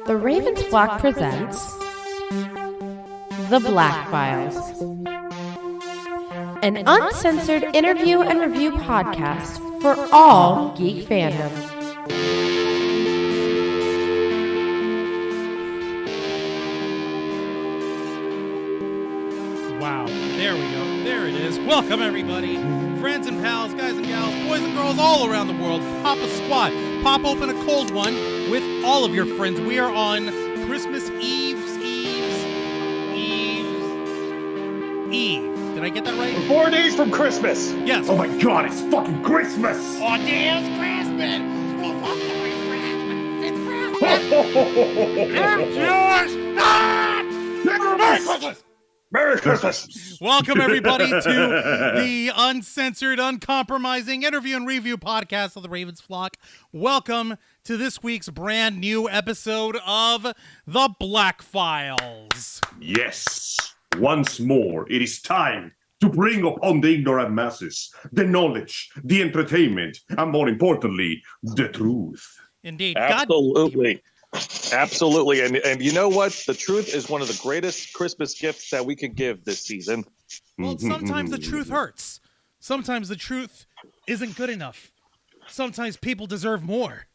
The Ravens Flock presents The Black Files, an uncensored interview and review podcast for all geek fandom. Wow, there we go. There it is. Welcome, everybody. Friends and pals, guys and gals, boys and girls all around the world. Pop a squat. Pop open a cold one with all of your friends. We are on Christmas Eve. Did I get that right? 4 days from Christmas. Yes. Oh my God, it's fucking Christmas. Oh, damn, it's Christmas. It's yours. Merry Christmas. Merry Christmas. Welcome, everybody, to the uncensored, uncompromising interview and review podcast of the Ravens Flock. Welcome to this week's brand new episode of The Black Files. Yes, once more, it is time to bring upon the ignorant masses the knowledge, the entertainment, and more importantly, the truth. Indeed. Absolutely. Absolutely. And you know what? The truth is one of the greatest Christmas gifts that we could give this season. Well, sometimes the truth hurts. Sometimes the truth isn't good enough. Sometimes people deserve more.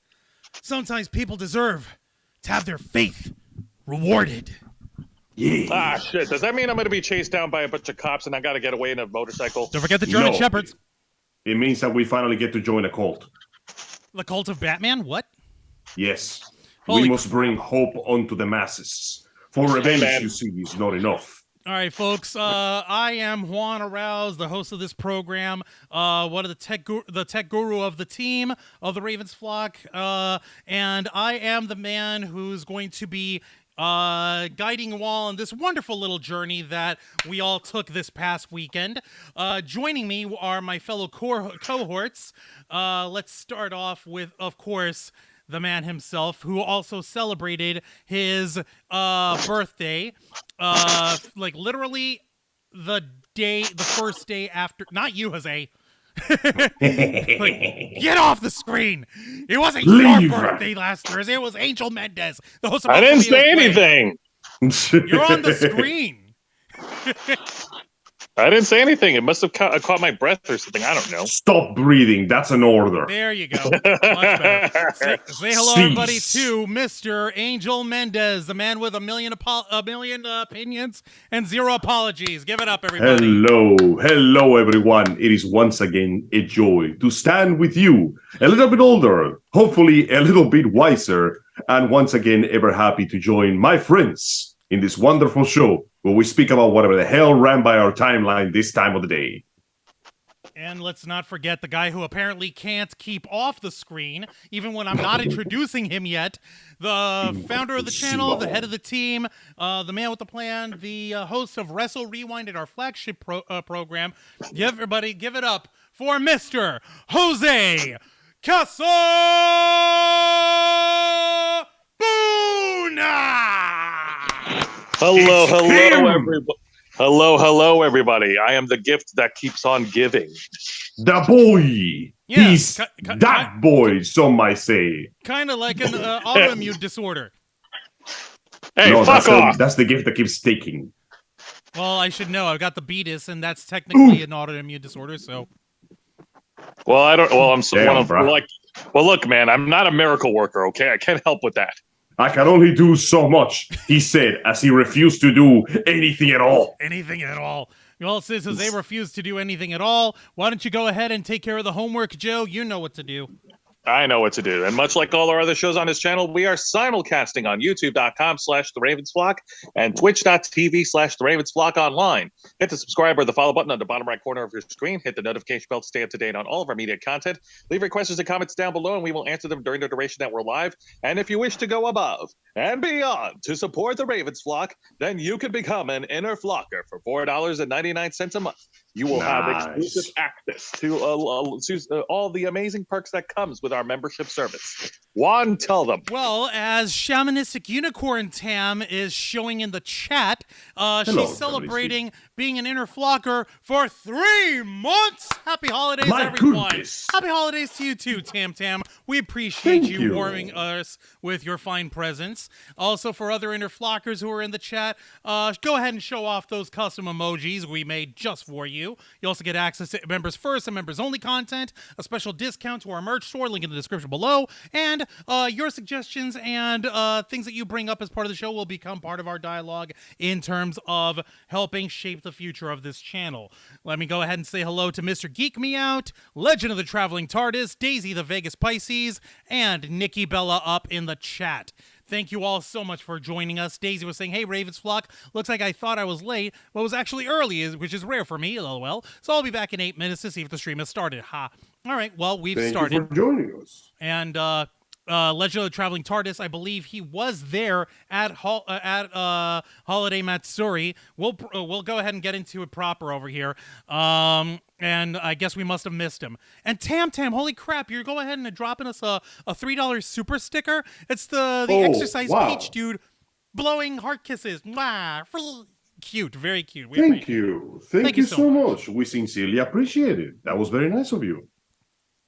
Sometimes people deserve to have their faith rewarded. Yeah. Ah, shit. Does that mean I'm going to be chased down by a bunch of cops and I got to get away in a motorcycle? Don't forget the German No. Shepherds. It means that we finally get to join a cult. The cult of Batman? What? Yes. Holy We must bring hope onto the masses. For revenge, man. you see, is not enough. All right, folks. I am Juan Arauz, the host of this program, one of the tech guru of the team of the Ravens Flock, and I am the man who's going to be guiding you all on this wonderful little journey that we all took this past weekend. Joining me are my fellow cohorts. Let's start off with, of course, the man himself, who also celebrated his birthday, like literally the first day after. Not you, Jose. Like, get off the screen! It wasn't your birthday last Thursday. It was Angel Mendez. The host of I didn't say Play. anything. You're on the screen. I didn't say anything. It must have caught my breath or something. I don't know. Stop breathing. That's an order. There you go. Much better. Say hello, everybody, to Mr. Angel Mendez, the man with a million opinions and zero apologies. Give it up, everybody. Hello, everyone. It is once again a joy to stand with you, a little bit older, hopefully a little bit wiser, and once again ever happy to join my friends in this wonderful show where we speak about whatever the hell ran by our timeline this time of the day. And let's not forget the guy who apparently can't keep off the screen, even when I'm not introducing him yet. The founder of the channel, the head of the team, the man with the plan, the host of Wrestle Rewind at our flagship program. Everybody, give it up for Mr. Jose Casabuna! Hello, everybody. I am the gift that keeps on giving. The boy. Yeah, He's that boy, some might say. Kind of like an autoimmune disorder. Hey, No, fuck off. that's the gift that keeps taking. Well, I should know. I've got the beatus, and that's technically an autoimmune disorder, so... Well, I don't. Well, I'm so. Damn, bro. Well, look, man. I'm not a miracle worker. Okay, I can't help with that. I can only do so much, he said, as he refused to do anything at all. Anything at all. Well, since they refuse to do anything at all, why don't you go ahead and take care of the homework, Joe? You know what to do. I know what to do. And much like all our other shows on this channel, we are simulcasting on youtube.com/TheRavensFlock and twitch.tv/TheRavensFlock online. Hit the subscribe or the follow button on the bottom right corner of your screen. Hit the notification bell to stay up to date on all of our media content. Leave your questions and comments down below, and we will answer them during the duration that we're live. And if you wish to go above and beyond to support the Ravens Flock, then you can become an inner flocker for $4.99 a month. You will have exclusive access to all the amazing perks that comes with our membership service. Juan, tell them. Well, as Shamanistic Unicorn Tam is showing in the chat, Hello, she's celebrating being an inner flocker for 3 months. Happy holidays, My everyone. goodness. Happy holidays to you too, Tam Tam. We appreciate Thank you you. warming us with your fine presence. Also, for other inner flockers who are in the chat, go ahead and show off those custom emojis we made just for you. You also get access to members first and members only content, a special discount to our merch store, link in the description below, and your suggestions and things that you bring up as part of the show will become part of our dialogue in terms of helping shape the future of this channel. Let me go ahead and say hello to Mr. Geek Me Out, Legend of the Traveling TARDIS, Daisy the Vegas Pisces, and Nikki Bella up in the chat. Thank you all so much for joining us. Daisy was saying, hey, Ravens Flock, looks like I thought I was late, but was actually early, which is rare for me, lol. So I'll be back in 8 minutes to see if the stream has started. Ha. All right, well, we've started. Thank you for joining us. And Legend of the Traveling TARDIS, I believe he was there at Holiday Matsuri. We'll go ahead and get into it proper over here. And I guess we must have missed him. And Tam Tam, holy crap! You're going ahead and dropping us a $3 super sticker. It's the exercise peach dude blowing heart kisses. Mwah. Cute, very cute. Thank you so much. We sincerely appreciate it. That was very nice of you.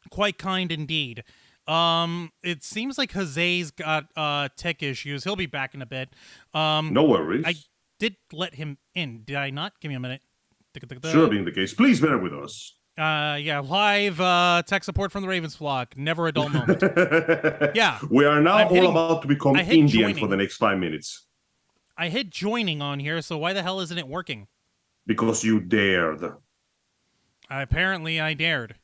Quite kind indeed. It seems like Jose's got tech issues. He'll be back in a bit. No worries. I did let him in. Did I not? Give me a minute. Sure being the case. Please bear with us. Yeah, live tech support from the Ravens Flock. Never a dull moment. Yeah. We are now about to become Indian joining for the next 5 minutes. I hit joining on here, so why the hell isn't it working? Because you dared. Apparently I dared.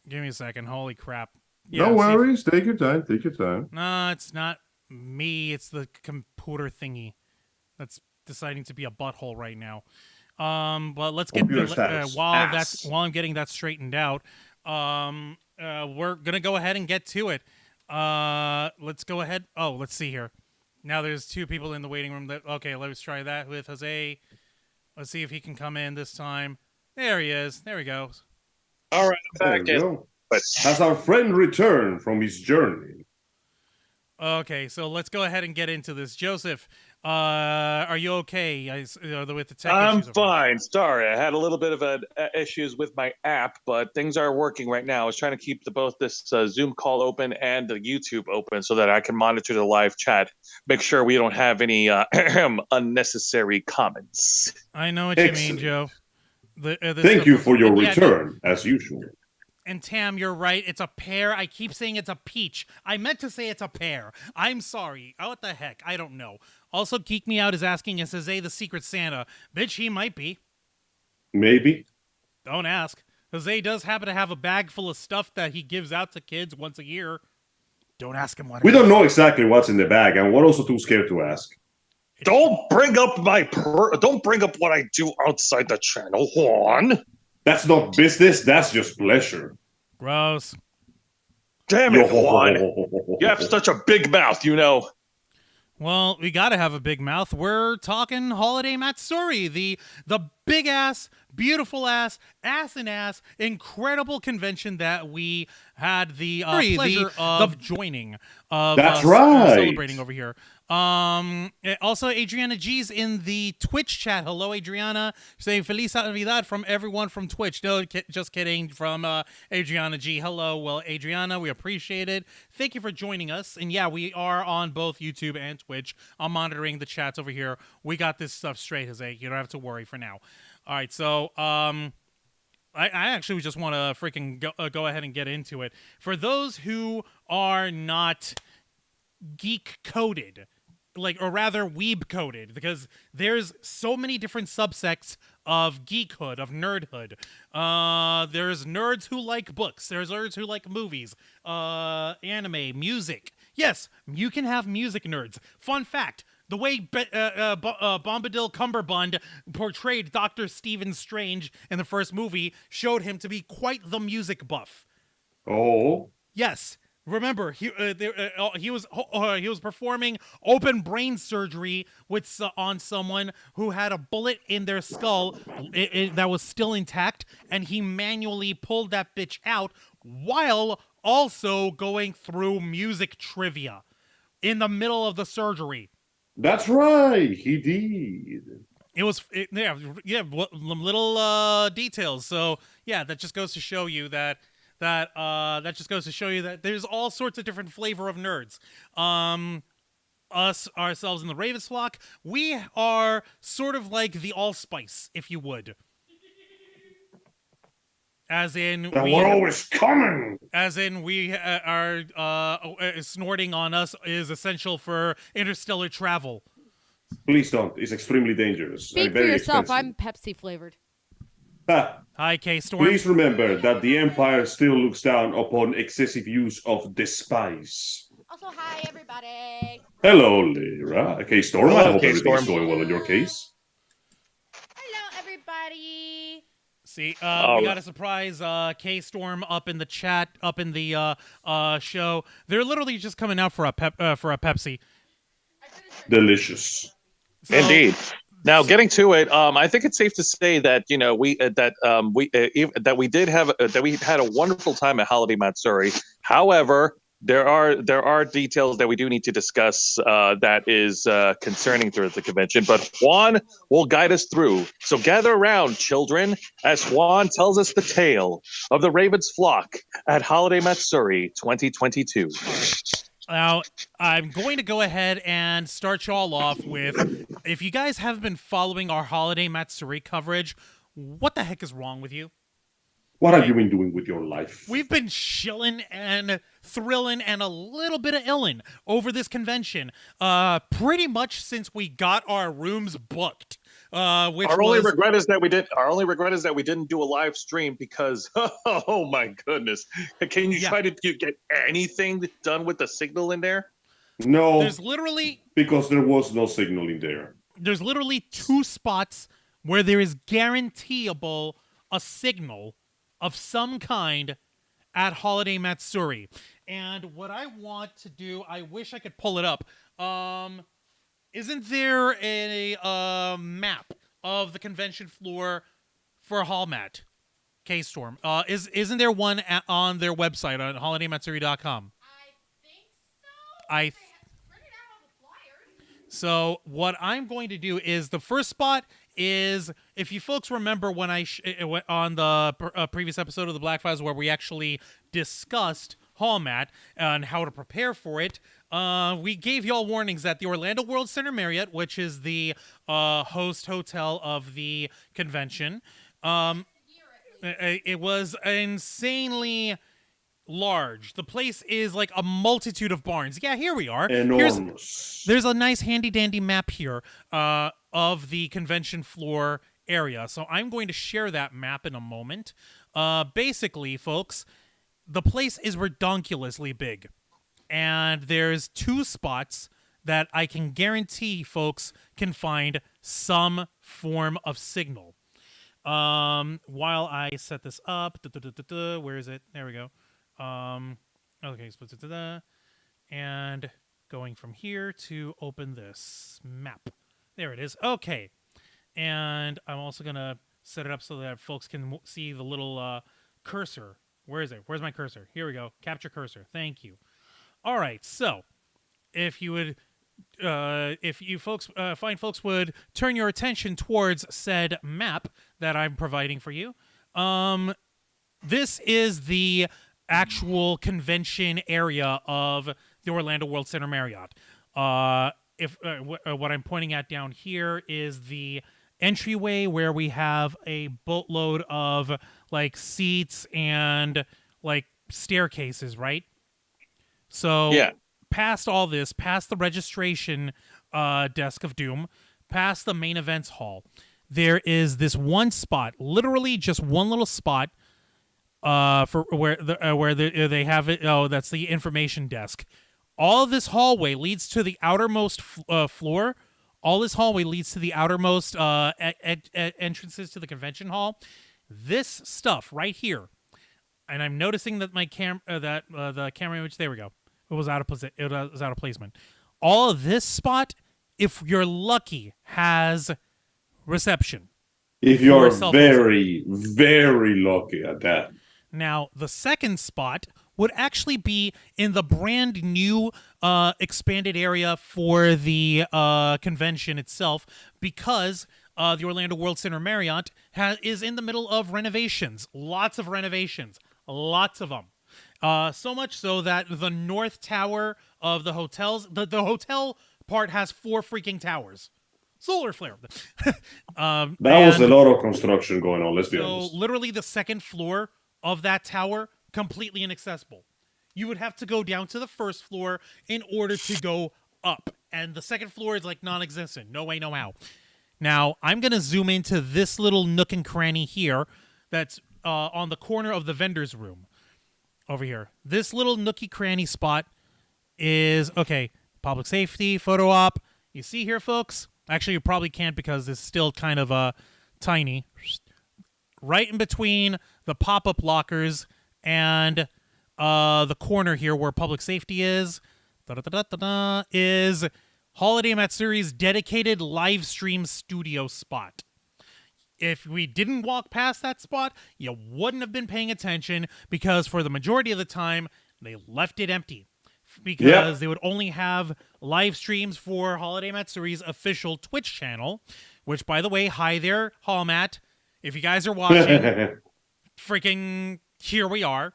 Give me a second. Holy crap. Yeah, no worries. Take your time. Take your time. No, it's not me. It's the computer thingy that's deciding to be a butthole right now. But let's get while I'm getting that straightened out. We're gonna go ahead and get to it. Let's go ahead. Oh, let's see here. Now there's 2 people in the waiting room. Okay, let's try that with Jose. Let's see if he can come in this time. There he is. There he goes. All right, I'm back in. But has our friend returned from his journey? Okay, so let's go ahead and get into this. Joseph, are you okay with the tech I'm issues? fine. Sorry, I had a little bit of issues with my app, but things are working right now. I was trying to keep both this Zoom call open and the YouTube open so that I can monitor the live chat, make sure we don't have any unnecessary comments. I know what you mean, Joe. Thank you for your return, as usual. And Tam, you're right. It's a pear. I keep saying it's a peach. I meant to say it's a pear. I'm sorry. Oh, what the heck? I don't know. Also, Geek Me Out is asking, is Jose the Secret Santa? Bitch, he might be. Maybe. Don't ask. Jose does happen to have a bag full of stuff that he gives out to kids once a year. Don't ask him what we don't know exactly what's in the bag, and we're also too scared to ask. Don't bring up don't bring up what I do outside the channel, Juan. That's not business, that's just pleasure. Gross. Damn it, Juan. You have such a big mouth, you know. Well, we gotta have a big mouth. We're talking Holiday Matsuri, the big-ass, beautiful-ass, ass-in-ass, incredible convention that we had the pleasure of joining. That's right. Celebrating over here. Also, Adriana G's in the Twitch chat. Hello, Adriana. Saying Feliz Navidad from everyone from Twitch. No, just kidding. From Adriana G. Hello. Well, Adriana, we appreciate it. Thank you for joining us. And yeah, we are on both YouTube and Twitch. I'm monitoring the chats over here. We got this stuff straight, Jose. You don't have to worry for now. All right, so I actually just want to freaking go ahead and get into it. For those who are not geek-coded, or rather weeb-coded, because there's so many different subsects of geekhood, of nerdhood. There's nerds who like books. There's nerds who like movies, anime, music. Yes, you can have music nerds. Fun fact. The way Bombadil Cumberbund portrayed Dr. Stephen Strange in the first movie showed him to be quite the music buff. Oh. Yes. Remember, he was performing open brain surgery on someone who had a bullet in their skull that was still intact, and he manually pulled that bitch out while also going through music trivia in the middle of the surgery. That's right, he did. little details. So yeah, that just goes to show you that just goes to show you that there's all sorts of different flavor of nerds. Us ourselves in the Ravens flock, we are sort of like the allspice, if you would. As in, we're always coming. As in, snorting on us is essential for interstellar travel. Please don't. It's extremely dangerous. Speak for yourself. I'm Pepsi flavored. Hi, K-Storm. Please remember that the Empire still looks down upon excessive use of the spice. Also, hi, everybody. Hello, Lyra. K-Storm, I hope K-Storm. everything's going well in your case. Hello, everybody. See, we got a surprise K-Storm up in the chat, up in the show. They're literally just coming out for a Pepsi. Delicious. So, Indeed. Now, getting to it, I think it's safe to say that we had a wonderful time at Holiday Matsuri. However, there are details that we do need to discuss that is concerning throughout the convention. But Juan will guide us through. So gather around, children, as Juan tells us the tale of the Ravens flock at Holiday Matsuri 2022. Now, I'm going to go ahead and start you all off with, if you guys haven't been following our Holiday Matsuri coverage, what the heck is wrong with you? What have you been doing with your life? We've been chilling and thrilling and a little bit of illin' over this convention, pretty much since we got our rooms booked. Our only regret is that we didn't do a live stream because oh my goodness, can you try to get anything done with the signal in there? No, because there was no signal in there. There's literally 2 spots where there is guaranteeable a signal of some kind at Holiday Matsuri. And what I want to do, I wish I could pull it up. Isn't there a map of the convention floor for HolMat? K-Storm. Isn't there one on their website on holidaymatsuri.com? I think so. Printed out all the flyers. So what I'm going to do is the first spot is, if you folks remember when on the previous episode of the Black Files where we actually discussed HolMat and how to prepare for it, we gave y'all warnings that the Orlando World Center Marriott, which is the host hotel of the convention, it was insanely large. The place is like a multitude of barns. Yeah, here we are. Enormous. There's a nice handy-dandy map here of the convention floor area. So I'm going to share that map in a moment. Basically, folks, the place is redonkulously big. And there's 2 spots that I can guarantee folks can find some form of signal. While I set this up, where is it? There we go. Okay, so and going from here to open this map. There it is. Okay. And I'm also going to set it up so that folks can see the little cursor. Where is it? Where's my cursor? Here we go. Capture cursor. Thank you. All right. So if you would, if you folks, fine folks would turn your attention towards said map that I'm providing for you. This is the actual convention area of the Orlando World Center Marriott. What I'm pointing at down here is the entryway where we have a boatload of like seats and like staircases, right? So past all this, past the registration desk of doom, past the main events hall, there is this one spot, literally just one little spot for where they have it. Oh, that's the information desk. All of this hallway leads to the outermost floor. All this hallway leads to the outermost entrances to the convention hall. This stuff right here, and I'm noticing that my the camera image. There we go. It was out of placement. All of this spot, if you're lucky, has reception. If you're very, very lucky at that. Now, the second spot would actually be in the brand new expanded area for the convention itself, because the Orlando World Center Marriott is in the middle of renovations. Lots of renovations. Lots of them. So much so that the north tower of the hotels, the hotel part has 4 freaking towers. Solar flare. That was a lot of construction going on, let's be honest. So literally the second floor of that tower, completely inaccessible. You would have to go down to the first floor in order to go up. And the second floor is like non-existent. No way, no how. Now, I'm going to zoom into this little nook and cranny here that's on the corner of the vendor's room. Over here. This little nookie cranny spot is, okay, public safety, photo op. You see here, folks? Actually, you probably can't because it's still kind of tiny. Right in between the pop-up lockers and the corner here where public safety is, is Holiday Matsuri's dedicated live stream studio spot. If we didn't walk past that spot, you wouldn't have been paying attention because for the majority of the time, they left it empty. Because they would only have live streams for Holiday Matsuri's official Twitch channel, which, by the way, hi there, HolMat. If you guys are watching, freaking here we are.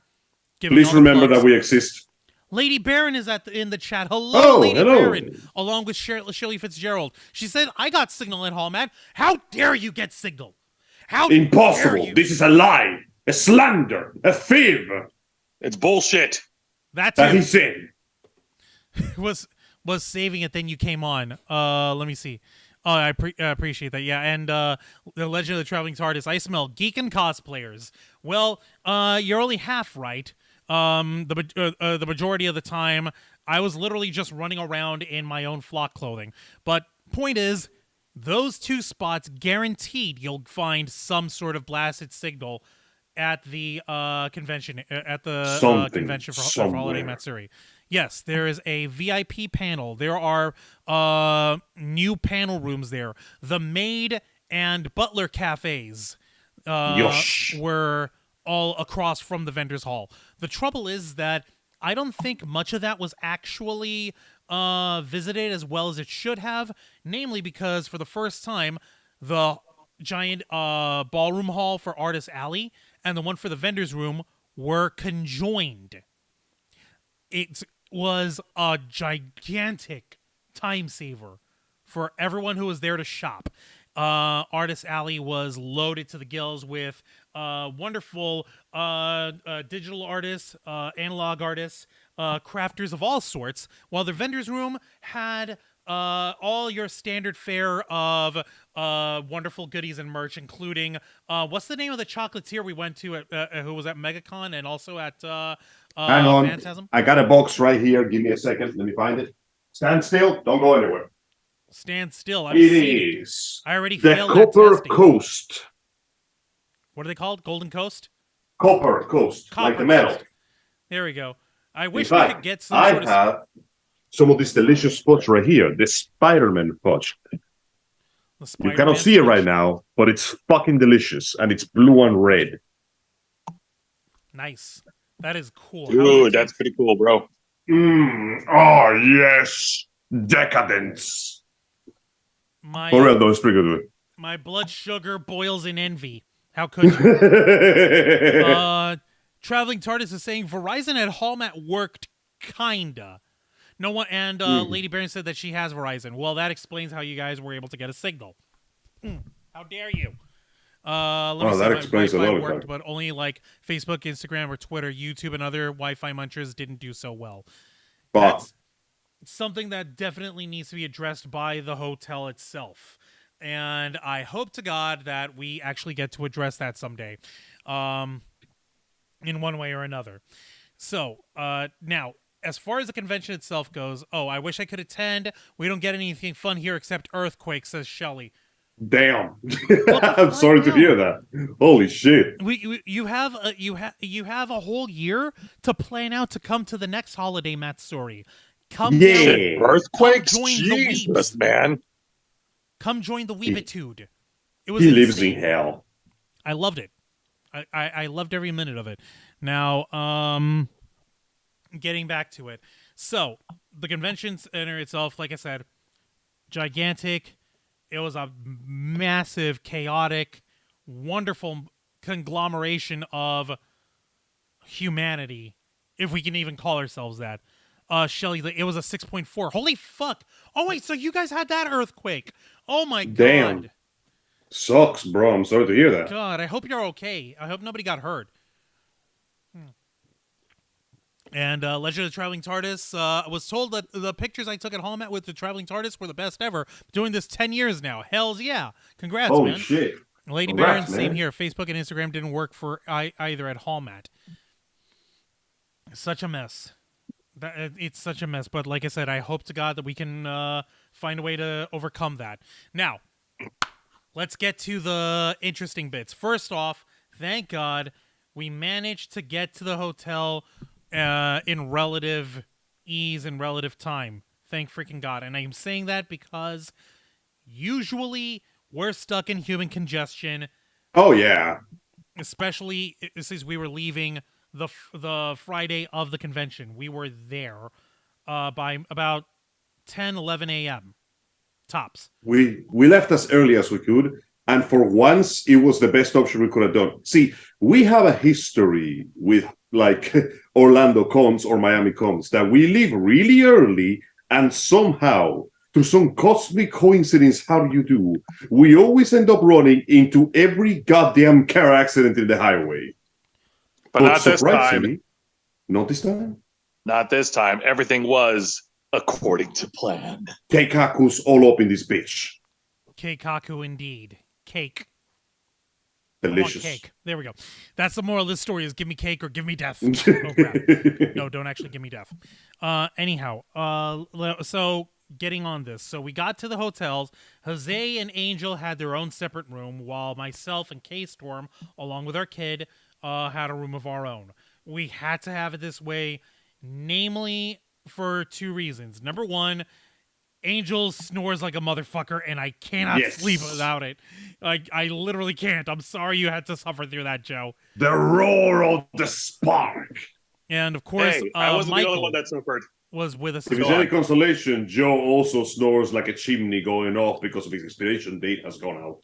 Please remember that we exist. Lady Baron is in the chat. Hello, Lady hello. Baron, along with Shirley Fitzgerald. She said, I got signal at HolMat. How dare you get signal? How Impossible. dare you? This is a lie, a slander, a fib. It's bullshit. That he said. was saving it, then you came on. Let me see. Oh, I appreciate that. Yeah, and the Legend of the Traveling TARDIS. I smell geek and cosplayers. Well, you're only half right. The majority of the time, I was literally just running around in my own flock clothing. But point is, those 2 spots guaranteed you'll find some sort of blasted signal at the convention convention for Holiday Matsuri. Yes, there is a VIP panel. There are new panel rooms there. The maid and butler cafes were all across from the vendor's hall. The trouble is that I don't think much of that was actually visited as well as it should have, namely because for the first time, the giant ballroom hall for Artist Alley and the one for the vendor's room were conjoined. It was a gigantic time saver for everyone who was there to shop. Artist Alley was loaded to the gills with wonderful digital artists, analog artists, crafters of all sorts, while the vendor's room had all your standard fare of wonderful goodies and merch, including what's the name of the chocolatier we went to at who was at MegaCon and also at Hang on. Phantasm? I got a box right here. Give me a second. Let me find it. Stand still. Don't go anywhere. Stand still. It is. I already the failed Copper that testing. Coast. What are they called? Golden Coast? Copper Coast. Copper like the metal. Coast. There we go. I wish In fact, we could get some I sort of... have some of this delicious fudge right here. The Spider-Man fudge. You cannot see it right now, but it's fucking delicious. And it's blue and red. Nice. That is cool. Dude, that's pretty cool, bro. Oh, yes. Decadence. For real, though, it's pretty good. My blood sugar boils in envy. How could you? Traveling TARDIS is saying Verizon at HolMat worked kinda. No one and Lady Baron said that she has Verizon. Well, that explains how you guys were able to get a signal. How dare you? That explains a lot. Worked, but only like Facebook, Instagram, or Twitter, YouTube, and other Wi-Fi munchers didn't do so well. But that's something that definitely needs to be addressed by the hotel itself. And I hope to God that we actually get to address that someday, in one way or another. So, now, as far as the convention itself goes, I wish I could attend. We don't get anything fun here except earthquakes, says Shelley. Damn. I'm sorry to hear that. Holy shit. You have a whole year to plan out to come to the next Holiday Matsuri. Come down. Earthquakes? Come join Jesus, man. Come join the Weebitude. It was lives in hell. I loved it. I loved every minute of it. Now, getting back to it. So, the convention center itself, like I said, gigantic. It was a massive, chaotic, wonderful conglomeration of humanity, if we can even call ourselves that. Shelly, it was a 6.4. Holy fuck! Oh wait, so you guys had that earthquake? Oh my Damn. god! Sucks, bro. I'm sorry to hear that. God, I hope you're okay. I hope nobody got hurt. And Legend of the Traveling TARDIS, I was told that the pictures I took at HolMat with the Traveling TARDIS were the best ever. Doing this 10 years now. Hells yeah. Congrats, Holy man. shit. Lady Congrats, Baron, same man. here. Facebook and Instagram didn't work for either at HolMat. Such a mess. It's such a mess. But like I said, I hope to God that we can find a way to overcome that. Now, let's get to the interesting bits. First off, thank God we managed to get to the hotel in relative ease and relative time. Thank freaking God. And I'm saying that because usually we're stuck in human congestion. Oh, yeah. Especially since we were leaving the Friday of the convention. We were there by about 10, 11 a.m. tops. We left as early as we could, and for once, it was the best option we could have done. See, we have a history with, like, Orlando cons or Miami cons, that we leave really early, and somehow, through some cosmic coincidence, how do you do, we always end up running into every goddamn car accident in the highway. But not this time. surprisingly, not this time? Not this time. Everything was according to plan. Keikaku's all up in this bitch. Keikaku indeed. Cake. Delicious. I want cake. There we go. That's the moral of this story is give me cake or give me death. Oh, crap. No, don't actually give me death. Anyhow, so getting on this. So we got to the hotels. Jose and Angel had their own separate room, while myself and K-Storm, along with our kid, had a room of our own. We had to have it this way, namely for two reasons. Number one, Angel snores like a motherfucker, and I cannot sleep without it. I literally can't. I'm sorry you had to suffer through that, Joe. The roar of the spark. And of course, Hey, I wasn't Michael the only one that suffered. was with us If as it's well. any consolation, Joe also snores like a chimney going off because of his expiration date has gone out.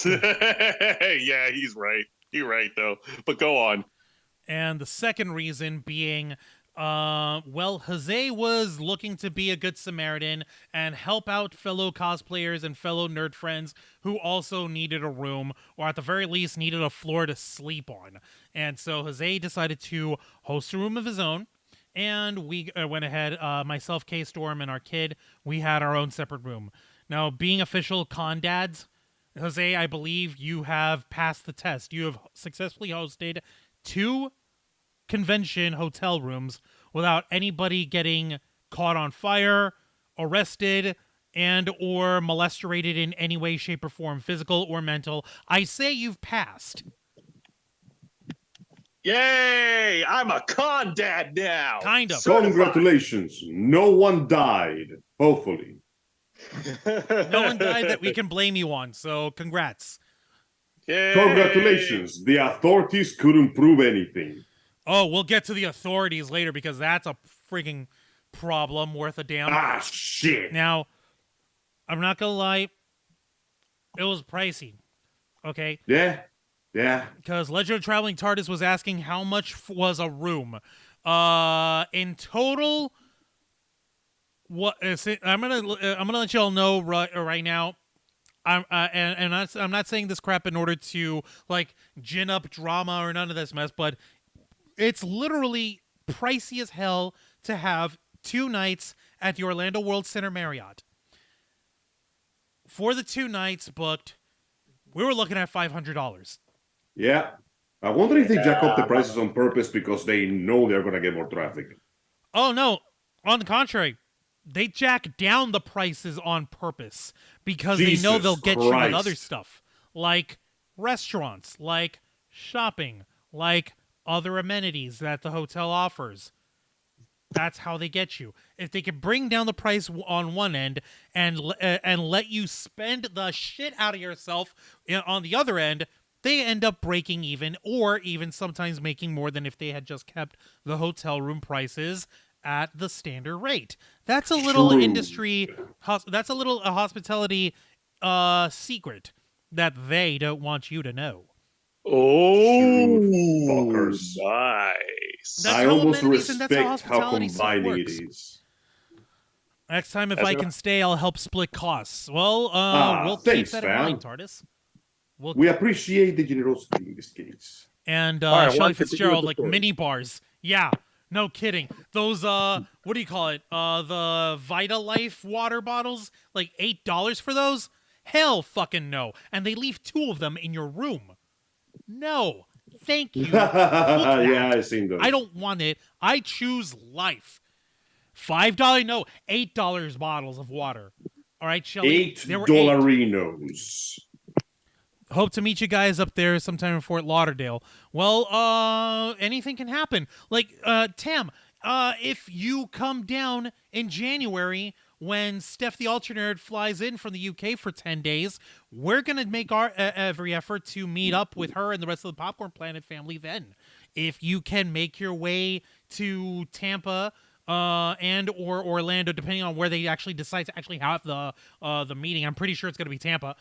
Yeah, he's right. You're right, though. But go on. And the second reason being, well, Jose was looking to be a good Samaritan and help out fellow cosplayers and fellow nerd friends who also needed a room, or at the very least needed a floor to sleep on. And so Jose decided to host a room of his own, and we went ahead, myself, K-Storm, and our kid, we had our own separate room. Now, being official con dads, Jose, I believe you have passed the test. You have successfully hosted 2 convention hotel rooms without anybody getting caught on fire, arrested, and or molestated in any way, shape, or form, physical or mental. I say you've passed. Yay! I'm a con dad now. Kind of. Congratulations. No one died. Hopefully. No one died that we can blame you on, so congrats. Yay! Congratulations. The authorities couldn't prove anything. Oh, we'll get to the authorities later because that's a freaking problem worth a damn. Ah, shit. Now, I'm not gonna lie, it was pricey. Okay? Yeah. Because Legend of Traveling TARDIS was asking how much was a room. In total, what is it? I'm gonna let y'all know right now. I'm not saying this crap in order to like gin up drama or none of this mess, but it's literally pricey as hell to have 2 nights at the Orlando World Center Marriott. For the 2 nights booked, we were looking at $500. Yeah. I wonder if they jack up the prices on purpose because they know they're going to get more traffic. Oh, no. On the contrary, they jack down the prices on purpose because they know they'll get you with other stuff, like restaurants, like shopping, like other amenities that the hotel offers. That's how they get you. If they can bring down the price on one end and let you spend the shit out of yourself on the other end, they end up breaking even, or even sometimes making more than if they had just kept the hotel room prices at the standard rate. That's a little True. industry. That's a little hospitality secret that they don't want you to know. Oh, fuckers. nice. That's I how almost amenities and that's how respect how hospitality stuff combining it works. is. Next time, if That's I right. can stay, I'll help split costs. Well, we'll thanks, keep that in fam. mind, TARDIS. We appreciate the generosity in this case. And All right, Shelly Juan, continue with Fitzgerald, the like story. mini bars. Yeah, no kidding. Those what do you call it? The Vita Life water bottles, like $8 for those? Hell, fucking no. And they leave 2 of them in your room. No, thank you. Look that. Yeah, I've seen those. I don't want it. I choose life. $5, no, $8 bottles of water. All right, Shelly. $8 There were 8. dollarinos. Hope to meet you guys up there sometime in Fort Lauderdale. Well, anything can happen. Like, Tam, if you come down in January when Steph the Alternate flies in from the UK for 10 days, we're going to make our every effort to meet up with her and the rest of the Popcorn Planet family then. If you can make your way to Tampa and or Orlando, depending on where they actually decide to actually have the meeting, I'm pretty sure it's going to be Tampa.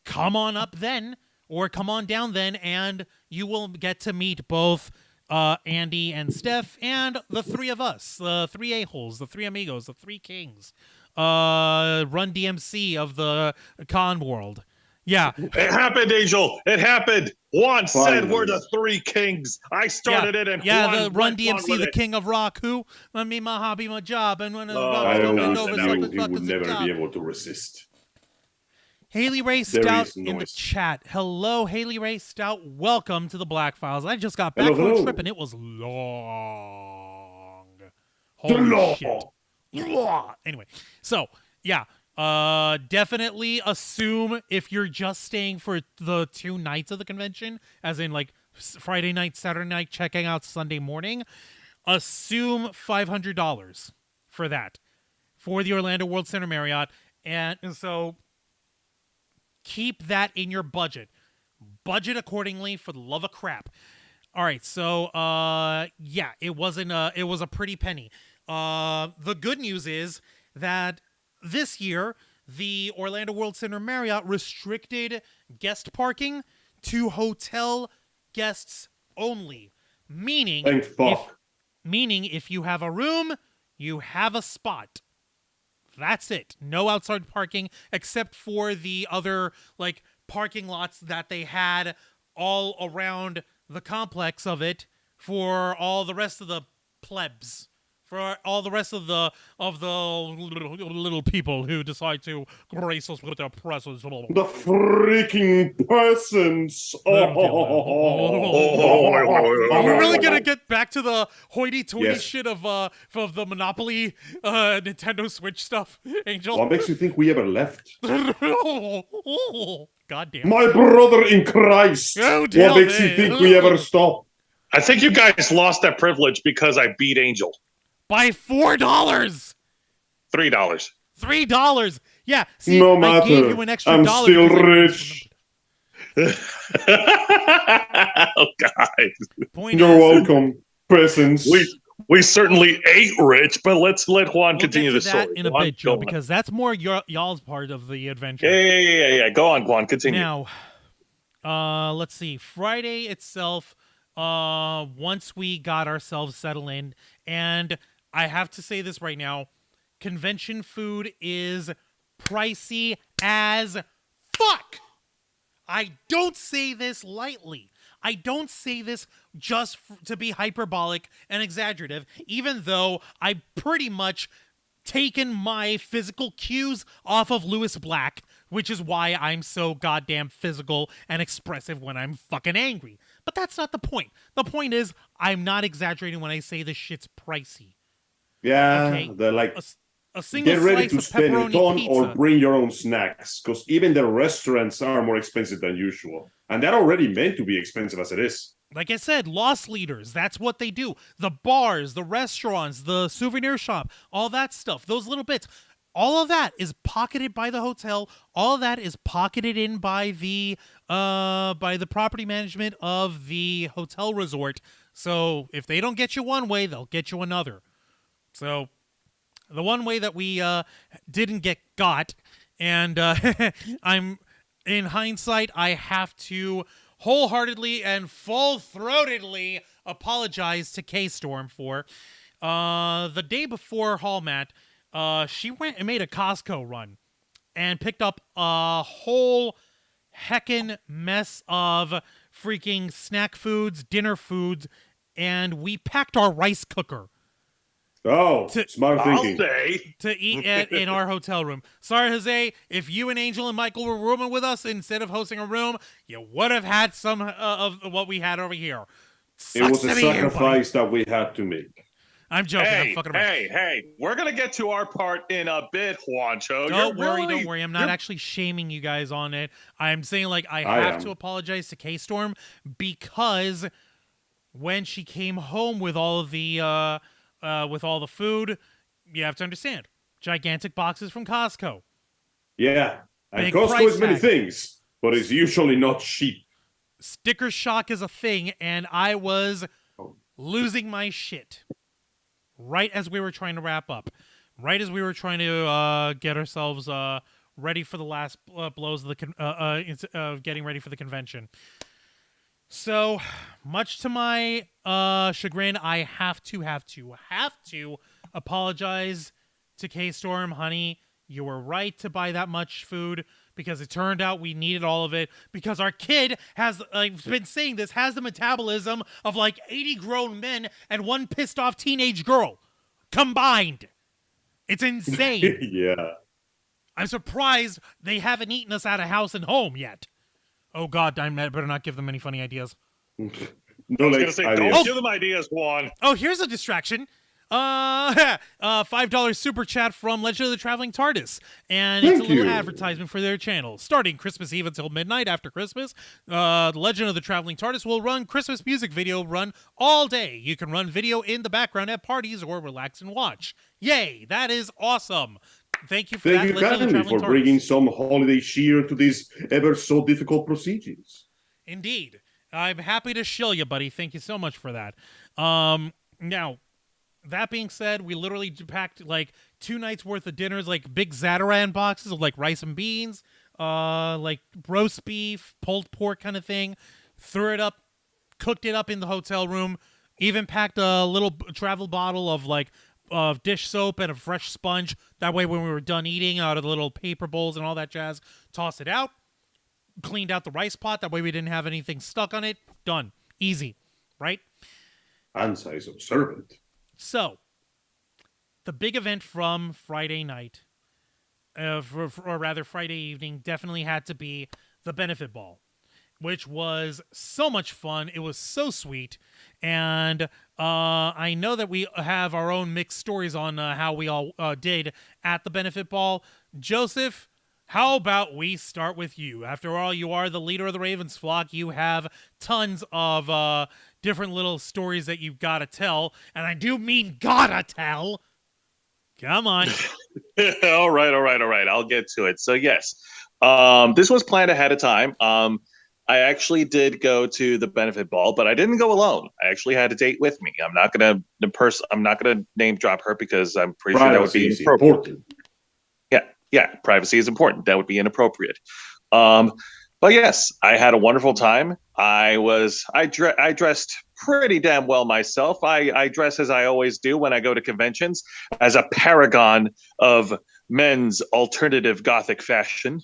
Come on up then, or come on down then, and you will get to meet both Andy and Steph and the 3 of us, the 3 a-holes, the 3 amigos, the 3 kings, Run DMC of the con world. Yeah. It happened, Angel. It happened. Juan said Finally. we're the 3 kings. I started it, and yeah, Juan the Run went on DMC, with the it. king of rock. Who? I mean, my hobby, my job, and when I no, always no, no, knew no. he would never be able to resist. Haley Ray There Stout is in the noise. chat. Hello, Haley Ray Stout. Welcome to the Black Files. I just got back Hello, from a hello. trip, and it was long. The Holy law. shit. Anyway, so yeah, definitely assume if you're just staying for the 2 nights of the convention, as in like Friday night, Saturday night, checking out Sunday morning, assume $500 for that for the Orlando World Center Marriott, and so keep that in your budget. Budget accordingly, for the love of crap. All right, so yeah, it was a pretty penny. The good news is that this year the Orlando World Center Marriott restricted guest parking to hotel guests only, meaning Thank fuck. if you have a room, you have a spot. That's it. No outside parking except for the other like parking lots that they had all around the complex of it for all the rest of the plebs, for all the rest of the little people who decide to grace us with their presence. The freaking persons. Are we really gonna get back to the hoity-toity Yes. shit of the Monopoly Nintendo Switch stuff, Angel? What makes you think we ever left? God damn. My brother in Christ. Oh, What damn makes you it. think we ever stop? I think you guys lost that privilege because I beat Angel. By $4. $3. $3. Yeah. See, No I matter. gave you an extra I'm dollar. still because I- rich. Oh, God. Point You're is, welcome, persons. We certainly ain't rich, but let's let Juan we'll continue get the to that story. in a Juan, bit, Joe, go on. because that's more y'all's part of the adventure. Yeah. Go on, Juan. Continue. Now, let's see. Friday itself, once we got ourselves settled in, and I have to say this right now, convention food is pricey as fuck. I don't say this lightly. I don't say this just to be hyperbolic and exaggerative, even though I pretty much taken my physical cues off of Lewis Black, which is why I'm so goddamn physical and expressive when I'm fucking angry. But that's not the point. The point is, I'm not exaggerating when I say this shit's pricey. Yeah, Okay. they're like, A single get ready slice to of spend pepperoni it on pizza. or bring your own snacks, because even the restaurants are more expensive than usual. And they're already meant to be expensive as it is. Like I said, loss leaders, that's what they do. The bars, the restaurants, the souvenir shop, all that stuff, those little bits. All of that is pocketed by the hotel. All of that is pocketed in by the property management of the hotel resort. So if they don't get you one way, they'll get you another. So the one way that we didn't get got, and I'm in hindsight, I have to wholeheartedly and full-throatedly apologize to K-Storm for the day before HolMat. She went and made a Costco run and picked up a whole heckin' mess of freaking snack foods, dinner foods, and we packed our rice cooker Smart thinking. to eat at in our hotel room. Sorry, Jose, if you and Angel and Michael were rooming with us instead of hosting a room, you would have had some of what we had over here. It was a sacrifice that we had to make. I'm joking. I'm fucking around. Hey, we're going to get to our part in a bit, Juancho. Don't worry. I'm not actually shaming you guys on it. I'm saying, like, I have to apologize to K-Storm because when she came home with all of the food, you have to understand, gigantic boxes from Costco. Yeah, and Big Costco price is many tag. things, but it's usually not cheap. Sticker shock is a thing, and I was losing my shit right as we were trying to wrap up, right as we were trying to get ourselves ready for the last blows of the getting ready for the convention. So, much to my chagrin, I have to apologize to K-Storm, honey. You were right to buy that much food because it turned out we needed all of it because our kid has, I've been saying this, has the metabolism of like 80 grown men and one pissed off teenage girl combined. It's insane. Yeah. I'm surprised they haven't eaten us out of house and home yet. Oh God, I better not give them any funny ideas. No, I was gonna say, don't give them ideas, Juan. Oh, here's a distraction. $5 super chat from Legend of the Traveling TARDIS, and it's a little advertisement for their channel. Starting Christmas Eve until midnight after Christmas, Legend of the Traveling TARDIS will run Christmas music video run all day. You can run video in the background at parties or relax and watch. Yay, that is awesome. Thank you for that. Thank you kindly for bringing some holiday cheer to these ever so difficult procedures. Indeed. I'm happy to shill you, buddy. Thank you so much for that. Now, that being said, we literally packed like 2 nights worth of dinners, like big Zatarain boxes of like rice and beans, like roast beef, pulled pork kind of thing. Threw it up, cooked it up in the hotel room. Even packed a little travel bottle of like dish soap and a fresh sponge. That way, when we were done eating out of the little paper bowls and all that jazz, tossed it out. Cleaned out the rice pot. That way, we didn't have anything stuck on it. Done. Easy. Right? Ansa is observant. So, the big event from Friday night, or rather Friday evening, definitely had to be the benefit ball, which was so much fun. It was so sweet. And I know that we have our own mixed stories on how we all did at the benefit ball. Joseph, how about we start with you? After all, you are the leader of the Ravens flock. You have tons of different little stories that you've got to tell. And I do mean gotta tell. Come on. All right. I'll get to it. So, yes, this was planned ahead of time. I actually did go to the benefit ball, but I didn't go alone. I actually had a date with me. I'm not gonna name drop her because I'm pretty sure that would be inappropriate. Yeah, privacy is important. That would be inappropriate. But yes, I had a wonderful time. I dressed pretty damn well myself. I dress as I always do when I go to conventions, as a paragon of men's alternative gothic fashion.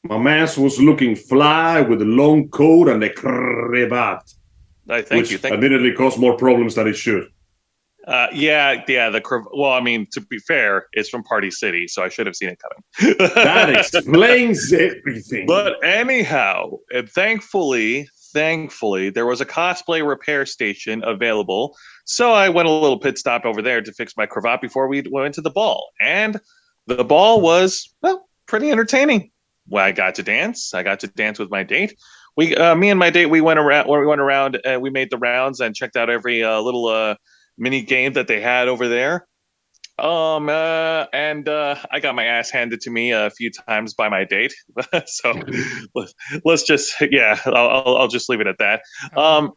My mask was looking fly with a long coat and a cravat. Thank you. Admittedly caused more problems than it should. Yeah. Well, I mean, to be fair, it's from Party City, so I should have seen it coming. That explains everything. But anyhow, thankfully, there was a cosplay repair station available, so I went a little pit stop over there to fix my cravat before we went to the ball, and the ball was pretty entertaining. Well, I got to dance with my date. Me and my date, we went around, we made the rounds and checked out every little mini game that they had over there. And I got my ass handed to me a few times by my date. So let's just, I'll just leave it at that.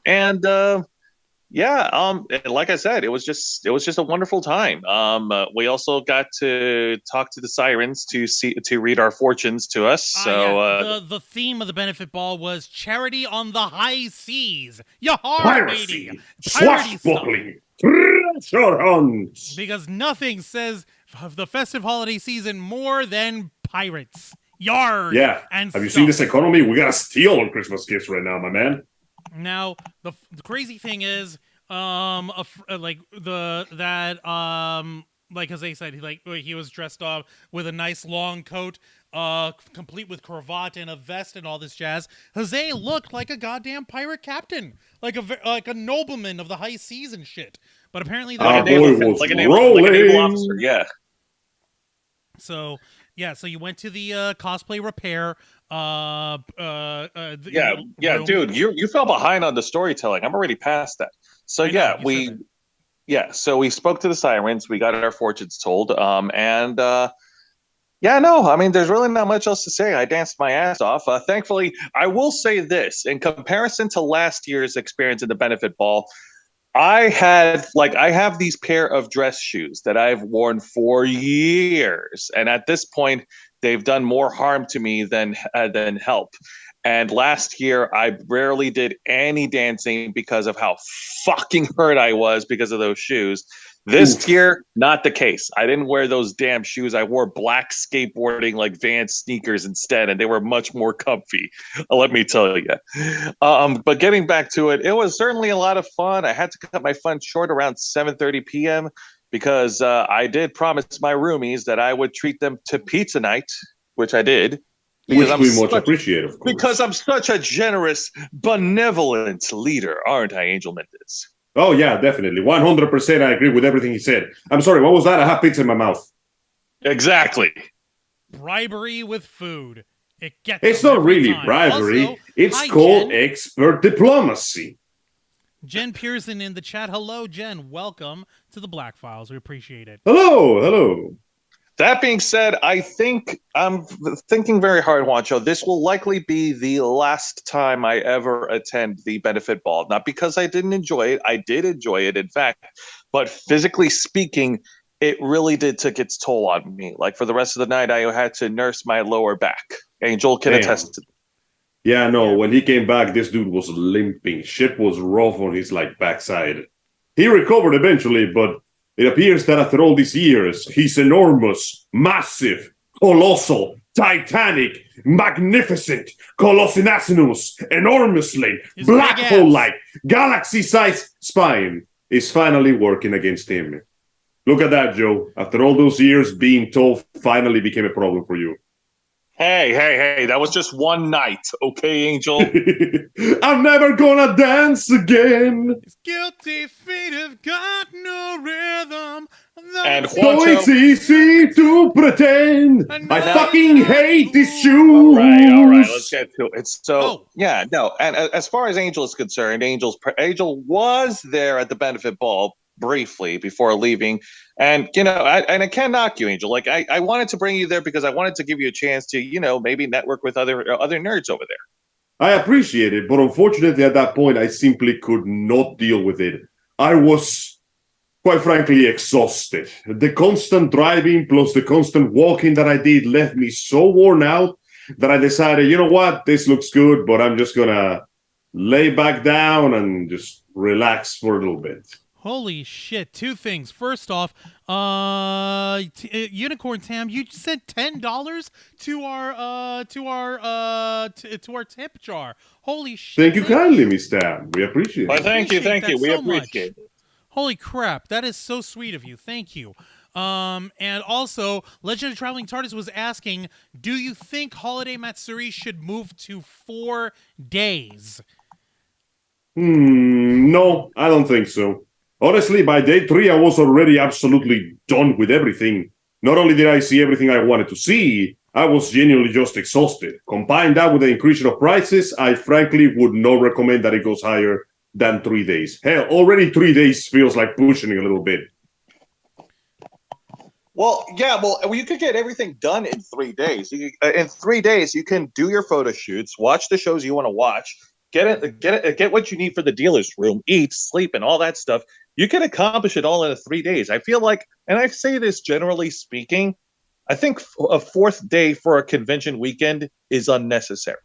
And Yeah, like I said, it was just a wonderful time. We also got to talk to the sirens to read our fortunes to us. So The theme of the benefit ball was charity on the high seas. Yahar, matey! Piracy, Piratey stuff. swashbuckling, treasure hunts. Because nothing says of the festive holiday season more than pirates. Yard. Yeah. And Have you stuff. seen this economy? We gotta steal on Christmas gifts right now, my man. Now the crazy thing is, like as they said, he was dressed up with a nice long coat, complete with cravat and a vest and all this jazz. Jose looked like a goddamn pirate captain, like a nobleman of the high seas and shit. But apparently, Our boy was rolling. like a naval officer. Yeah. So you went to the cosplay repair. Yeah, dude, you fell behind on the storytelling. I'm already past that. So so we spoke to the sirens. We got our fortunes told. I mean, there's really not much else to say. I danced my ass off. Thankfully, I will say this: in comparison to last year's experience in the benefit ball, I have these pair of dress shoes that I've worn for years, and at this point, they've done more harm to me than help. And last year, I rarely did any dancing because of how fucking hurt I was because of those shoes. This year, not the case. I didn't wear those damn shoes. I wore black skateboarding like Vans sneakers instead, and they were much more comfy. Let me tell you. But getting back to it, it was certainly a lot of fun. I had to cut my fun short around 7:30 p.m. because I did promise my roomies that I would treat them to pizza night, which I did. Which we much appreciate, of course. Because I'm such a generous, benevolent leader, aren't I, Angel Mendez? Oh, yeah, definitely. 100% I agree with everything he said. I'm sorry, what was that? I have pizza in my mouth. Exactly. Bribery with food. It's not really bribery. Also, it's called Jen. expert diplomacy. Jen Pearson in the chat. Hello, Jen. Welcome to the Black Files. We appreciate it. Hello. That being said, I'm thinking very hard, Juancho. This will likely be the last time I ever attend the benefit ball. Not because I didn't enjoy it. I did enjoy it, in fact. But physically speaking, it really did take its toll on me. Like, for the rest of the night, I had to nurse my lower back. Angel can attest to that. Yeah, no, when he came back, this dude was limping. Shit was rough on his, backside. He recovered eventually, but it appears that after all these years, he's enormous, massive, colossal, titanic, magnificent, colossinacinus, enormously, black hole-like, galaxy-sized spine is finally working against him. Look at that, Joe. After all those years, being tall finally became a problem for you. Hey, that was just one night, okay, Angel? I'm never gonna dance again. His guilty feet have got no rhythm. And So it's easy to pretend. I fucking hate these shoes. All right, let's get to it. And as far as Angel is concerned, Angel was there at the benefit ball briefly before leaving. And, I can't knock you, Angel. Like, I wanted to bring you there because I wanted to give you a chance to, maybe network with other nerds over there. I appreciate it, but unfortunately at that point, I simply could not deal with it. I was, quite frankly, exhausted. The constant driving plus the constant walking that I did left me so worn out that I decided, you know what, this looks good, but I'm just gonna lay back down and just relax for a little bit. Holy shit! Two things. First off, Unicorn Tam, you sent $10 to our tip jar. Holy shit! Thank you kindly, Miss Tam. We appreciate it. Well, thank you. We so appreciate it. Holy crap! That is so sweet of you. Thank you. And also, Legend of Traveling TARDIS was asking, do you think Holiday Matsuri should move to 4 days? No, I don't think so. Honestly, by day 3, I was already absolutely done with everything. Not only did I see everything I wanted to see, I was genuinely just exhausted. Combine that with the increase of prices, I frankly would not recommend that it goes higher than 3 days. Hell, already 3 days feels like pushing it a little bit. Well, you could get everything done in 3 days. In 3 days, you can do your photo shoots, watch the shows you want to watch, get what you need for the dealer's room, eat, sleep, and all that stuff. You can accomplish it all in 3 days. I feel like, and I say this generally speaking, I think a 4th day for a convention weekend is unnecessary.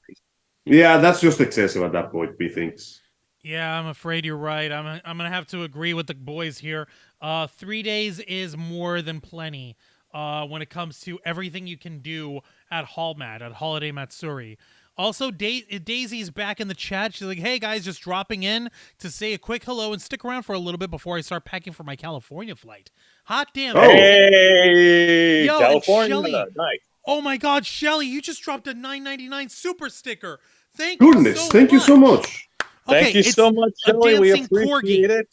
Yeah, that's just excessive at that point, methinks. Yeah, I'm afraid you're right. I'm gonna have to agree with the boys here. 3 days is more than plenty when it comes to everything you can do at HolMat, at Holiday Matsuri. Also, Daisy's back in the chat. She's like, hey, guys, just dropping in to say a quick hello and stick around for a little bit before I start packing for my California flight. Hot damn. Oh. Hey, Yo, California. Shelly. Nice. Oh, my God, Shelly, you just dropped a $9.99 super sticker. Thank Goodness, thank you so much. Okay, Thank you so much, Shelly. We appreciate it.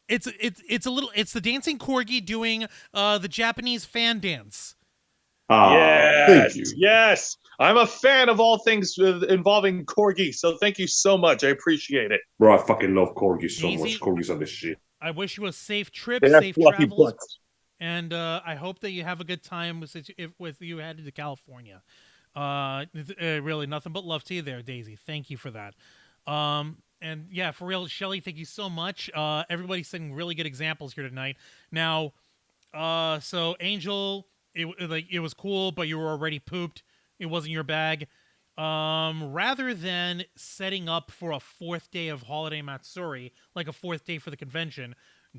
It's the dancing corgi doing the Japanese fan dance. Thank you. Yes. I'm a fan of all things involving corgi, so thank you so much. I appreciate it. Bro, I fucking love corgis so Easy. much. Corgis are the shit. I wish you a safe trip, They have safe fluffy travels, butts. and I hope that you have a good time with you headed to California. Really, nothing but love to you there, Daisy. Thank you for that. And yeah, for real, Shelly, thank you so much. Everybody's setting really good examples here tonight. Now, so Angel, it was cool, but you were already pooped. It wasn't your bag. Rather than setting up for a 4th day of Holiday Matsuri, like a 4th day for the convention,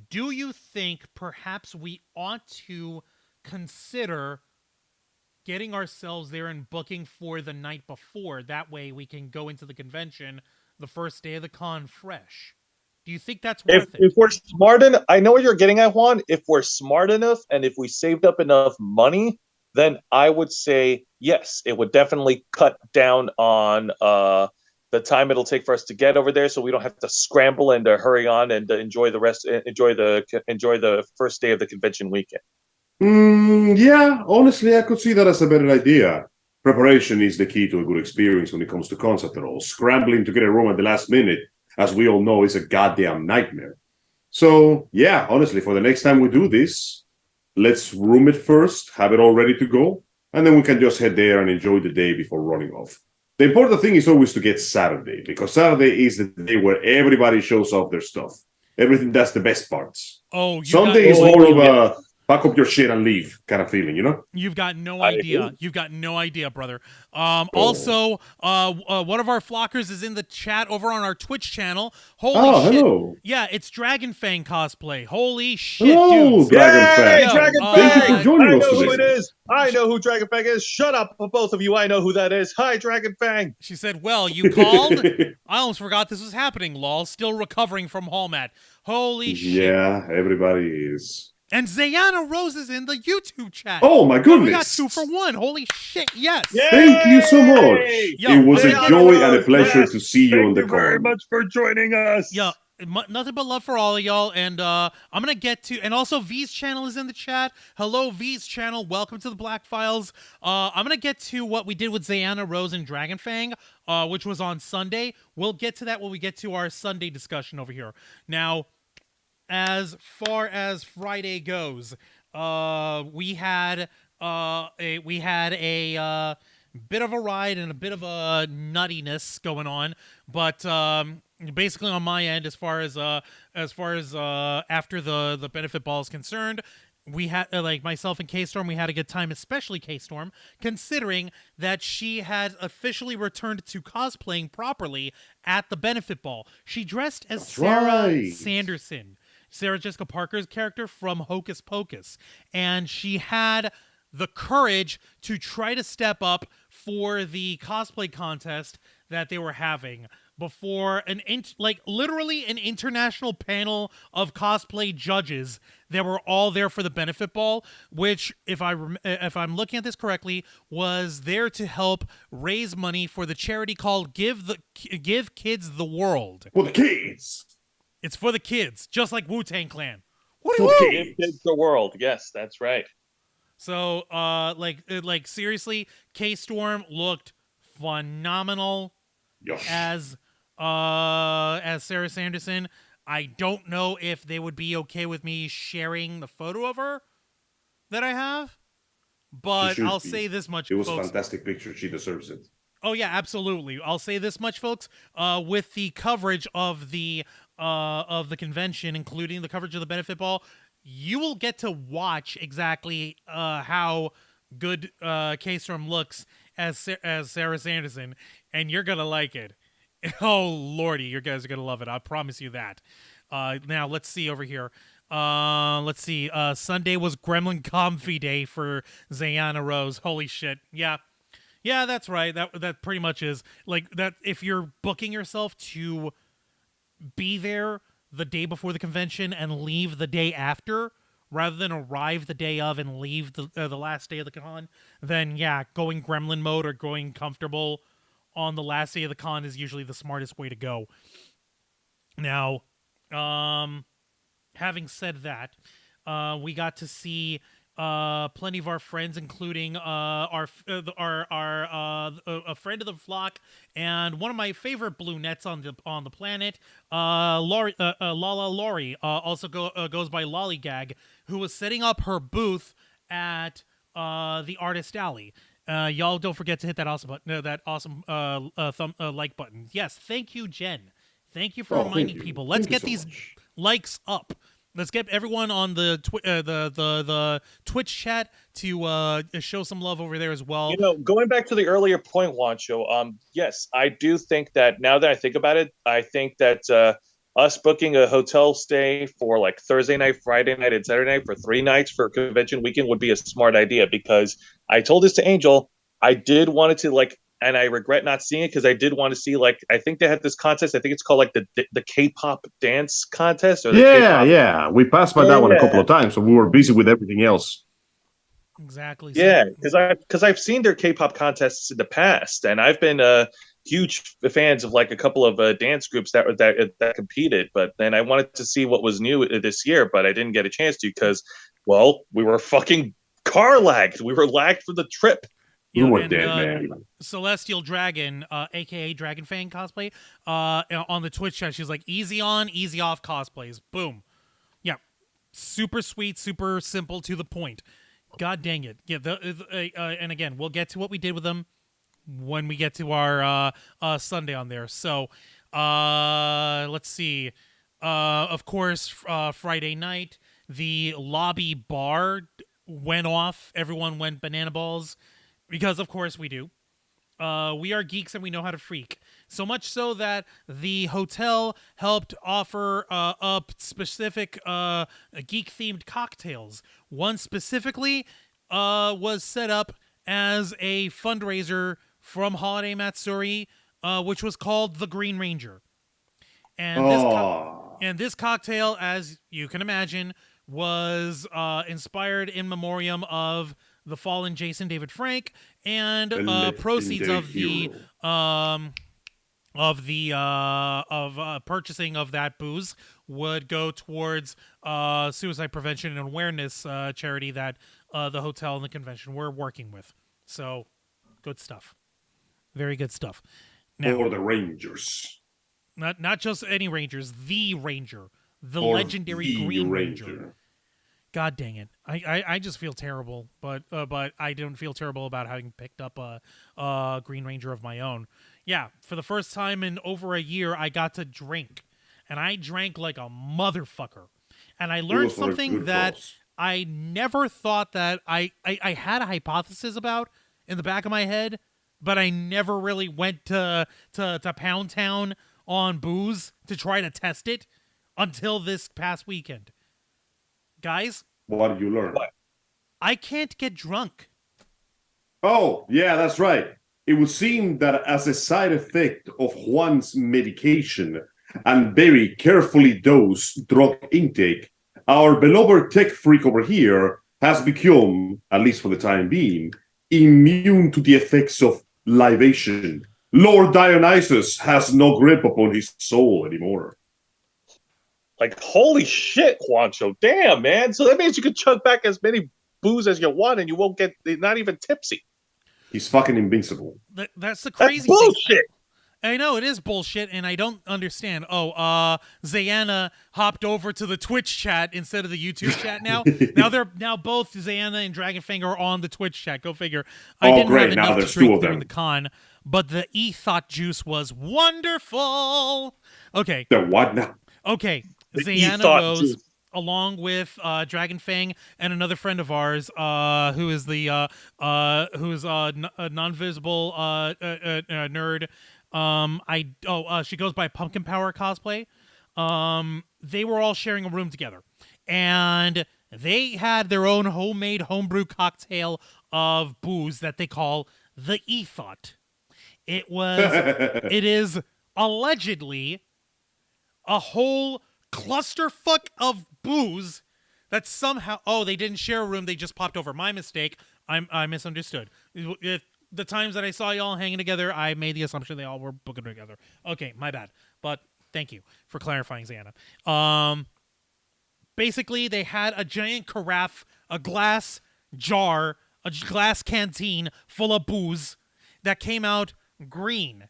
do you think perhaps we ought to consider getting ourselves there and booking for the night before? That way we can go into the convention the 1st day of the con fresh. Do you think that's worth it? If we're smart enough, I know what you're getting at, Juan. If we're smart enough and if we saved up enough money, then I would say yes, it would definitely cut down on the time it'll take for us to get over there, so we don't have to scramble and hurry on and enjoy the 1st day of the convention weekend. Yeah, honestly, I could see that as a better idea. Preparation is the key to a good experience when it comes to cons after all. Scrambling to get a room at the last minute, as we all know, is a goddamn nightmare. So, yeah, honestly, for the next time we do this, let's room it first, have it all ready to go, and then we can just head there and enjoy the day before running off. The important thing is always to get Saturday, because Saturday is the day where everybody shows off their stuff. Everything, that's the best parts. Oh, Sunday is more of a pack up your shit and leave kind of feeling, you know? You've got no idea. You've got no idea, brother. Also, one of our flockers is in the chat over on our Twitch channel. Holy shit. Hello. Yeah, it's Dragon Fang cosplay. Holy shit, Hello, dudes. Dragon Yay, Fang. Dragon Thank you for joining I us know who today. it is. I know who Dragon Fang is. Shut up, both of you. I know who that is. Hi, Dragon Fang. She said, well, you called? I almost forgot this was happening, lol. Still recovering from HolMat. Holy shit. Yeah, everybody is. And Zayana Rose is in the YouTube chat. Oh my goodness. We got 2 for 1. Holy shit, yes. Yay! Thank you so much. Yo, it was a Zayana joy Rose, and a pleasure yes. to see you on the Thank you very con. much for joining us. Yeah, nothing but love for all of y'all. And I'm going to get to, and also V's channel is in the chat. Hello, V's channel. Welcome to the Black Files. I'm going to get to what we did with Zayana Rose and Dragon Fang, which was on Sunday. We'll get to that when we get to our Sunday discussion over here. Now, as far as Friday goes, we had a bit of a ride and a bit of a nuttiness going on, but basically on my end, as far as after the benefit ball is concerned, we had like myself and K-Storm, we had a good time, especially K-Storm, considering that she had officially returned to cosplaying properly at the benefit ball. She dressed as That's Sarah right. Sanderson, Sarah Jessica Parker's character from Hocus Pocus, and she had the courage to try to step up for the cosplay contest that they were having before literally an international panel of cosplay judges that were all there for the benefit ball, which, if I'm looking at this correctly, was there to help raise money for the charity called Give Kids the World. For the kids. It's for the kids, just like Wu-Tang Clan. For the Give kids. kids the world. Yes, that's right. So, like seriously, K-Storm looked phenomenal Yosh. as Sarah Sanderson. I don't know if they would be okay with me sharing the photo of her that I have, but She should I'll be. say this much, It was a folks. fantastic picture. She deserves it. Oh yeah, absolutely. I'll say this much, folks. With the coverage of the convention, including the coverage of the benefit ball, you will get to watch exactly how good K-Storm looks as Sarah Sanderson, and you're gonna like it. Oh lordy, you guys are gonna love it. I promise you that. Now let's see over here. Let's see. Sunday was Gremlin Comfy Day for Zayana Rose. Holy shit. Yeah. Yeah, that's right. That pretty much is like that. If you're booking yourself to be there the day before the convention and leave the day after, rather than arrive the day of and leave the last day of the con, then yeah, going gremlin mode or going comfortable on the last day of the con is usually the smartest way to go. Now, having said that, we got to see plenty of our friends, including a friend of the flock and one of my favorite brunettes on the planet, Lala Lori, also goes by Lollygag, who was setting up her booth at the Artist Alley. Y'all don't forget to hit that awesome like button. Yes, thank you, Jen. Thank you for reminding people. Let's get these likes up. Let's get everyone on the Twitch chat to show some love over there as well. You know, going back to the earlier point, Juancho, yes, I do think that now that I think about it, I think that us booking a hotel stay for like Thursday night, Friday night, and Saturday night for 3 nights for convention weekend would be a smart idea, because I told this to Angel. I did want it to like, and I regret not seeing it because I did want to see, like, I think they had this contest. I think it's called like the K-pop dance contest. Or the K-pop. Yeah. We passed by that one a couple of times, so we were busy with everything else. Exactly. Yeah, because I've seen their K-pop contests in the past, and I've been huge fans of like a couple of dance groups that competed. But then I wanted to see what was new this year, but I didn't get a chance to because, well, we were fucking car lagged. We were lagged for the trip. You were dead, man. Celestial Dragon, aka Dragon Fang cosplay, on the Twitch chat, she's like, easy on, easy off cosplays. Boom. Yeah. Super sweet, super simple, to the point. God dang it. Yeah, and again, we'll get to what we did with them when we get to our Sunday on there. So, let's see. Of course, Friday night, the lobby bar went off. Everyone went banana balls. Because, of course, we do. We are geeks and we know how to freak. So much so that the hotel helped offer up specific geek-themed cocktails. One specifically was set up as a fundraiser from Holiday Matsuri, which was called the Green Ranger. And this cocktail, as you can imagine, was inspired in memoriam of the fallen Jason David Frank, and proceeds of purchasing of that booze would go towards suicide prevention and awareness charity that the hotel and the convention were working with. So, good stuff. Very good stuff. Now, or the Rangers. Not just any Rangers, the Ranger, the or legendary the Green Ranger. God dang it! I just feel terrible, but I don't feel terrible about having picked up a Green Ranger of my own. Yeah, for the first time in over a year, I got to drink, and I drank like a motherfucker. And I learned something that I never thought that I had a hypothesis about in the back of my head, but I never really went to Pound Town on booze to try to test it until this past weekend. Guys, what did you learn? I can't get drunk. Oh, yeah, that's right. It would seem that as a side effect of Juan's medication and very carefully dosed drug intake, our beloved tech freak over here has become, at least for the time being, immune to the effects of libation. Lord Dionysus has no grip upon his soul anymore. Like, holy shit, Juancho. Damn, man. So that means you can chug back as many booze as you want and you won't get not even tipsy. He's fucking invincible. That's the crazy thing. Bullshit. I know, it is bullshit, and I don't understand. Oh, Zayanna hopped over to the Twitch chat instead of the YouTube chat now. now both Zayanna and Dragonfang are on the Twitch chat. Go figure. I didn't have enough to drink during the con. but the ethot juice was wonderful. Okay. The what now? Okay. The Zayanna ethot Rose, juice. along with Dragon Fang and another friend of ours, who is a non-visible nerd. She goes by Pumpkin Power Cosplay. They were all sharing a room together, and they had their own homemade homebrew cocktail of booze that they call the Ethot. It is allegedly a whole clusterfuck of booze that somehow, they didn't share a room, they just popped over. My mistake. I misunderstood. The times that I saw y'all hanging together, I made the assumption they all were booking together. Okay, my bad. But thank you for clarifying, Xana. Basically, they had a giant carafe, a glass jar, a glass canteen full of booze that came out green.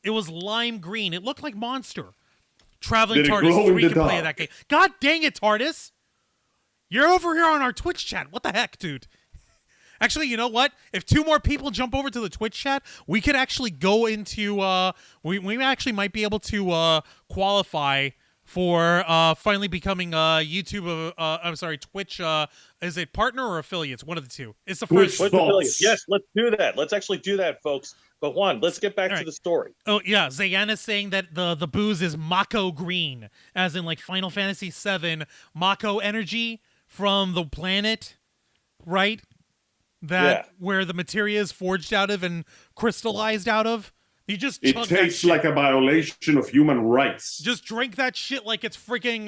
It was lime green. It looked like Monster. Traveling Did it glow TARDIS in 3 the can play dark? that game. God dang it, TARDIS! You're over here on our Twitch chat. What the heck, dude? Actually, you know what? If 2 more people jump over to the Twitch chat, we could actually go into we actually might be able to qualify for finally becoming Twitch is it partner or affiliates? One of the two. It's the Twitch first. Twitch affiliates. Yes, let's do that. Let's actually do that, folks. But Juan, let's get back to the story. Oh yeah, Zayanna's saying that the booze is Mako green, as in like Final Fantasy VII Mako energy from the planet, right? Where the materia is forged out of and crystallized out of. You just It chug that tastes shit. like a violation of human rights. Just drink that shit like it's freaking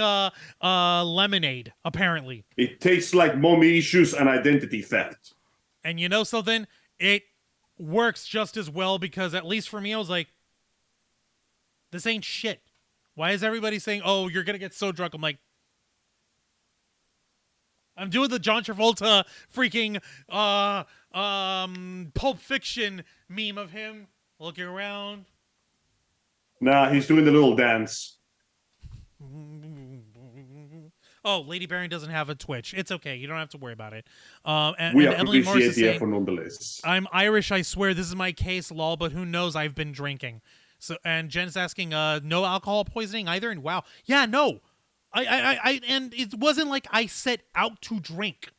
lemonade, apparently. It tastes like mommy issues and identity theft. And you know something? It works just as well because at least for me, I was like, this ain't shit. Why is everybody saying, oh, you're going to get so drunk? I'm like, I'm doing the John Travolta freaking Pulp Fiction meme of him looking around. Nah, he's doing the little dance. Oh, Lady Baron doesn't have a Twitch. It's okay. You don't have to worry about it. We and Emily Morris appreciate is the saying, effort nonetheless. I'm Irish, I swear. This is my case, lol, but who knows? I've been drinking. So, and Jen's asking, no alcohol poisoning either? And wow. Yeah, no. And it wasn't like I set out to drink.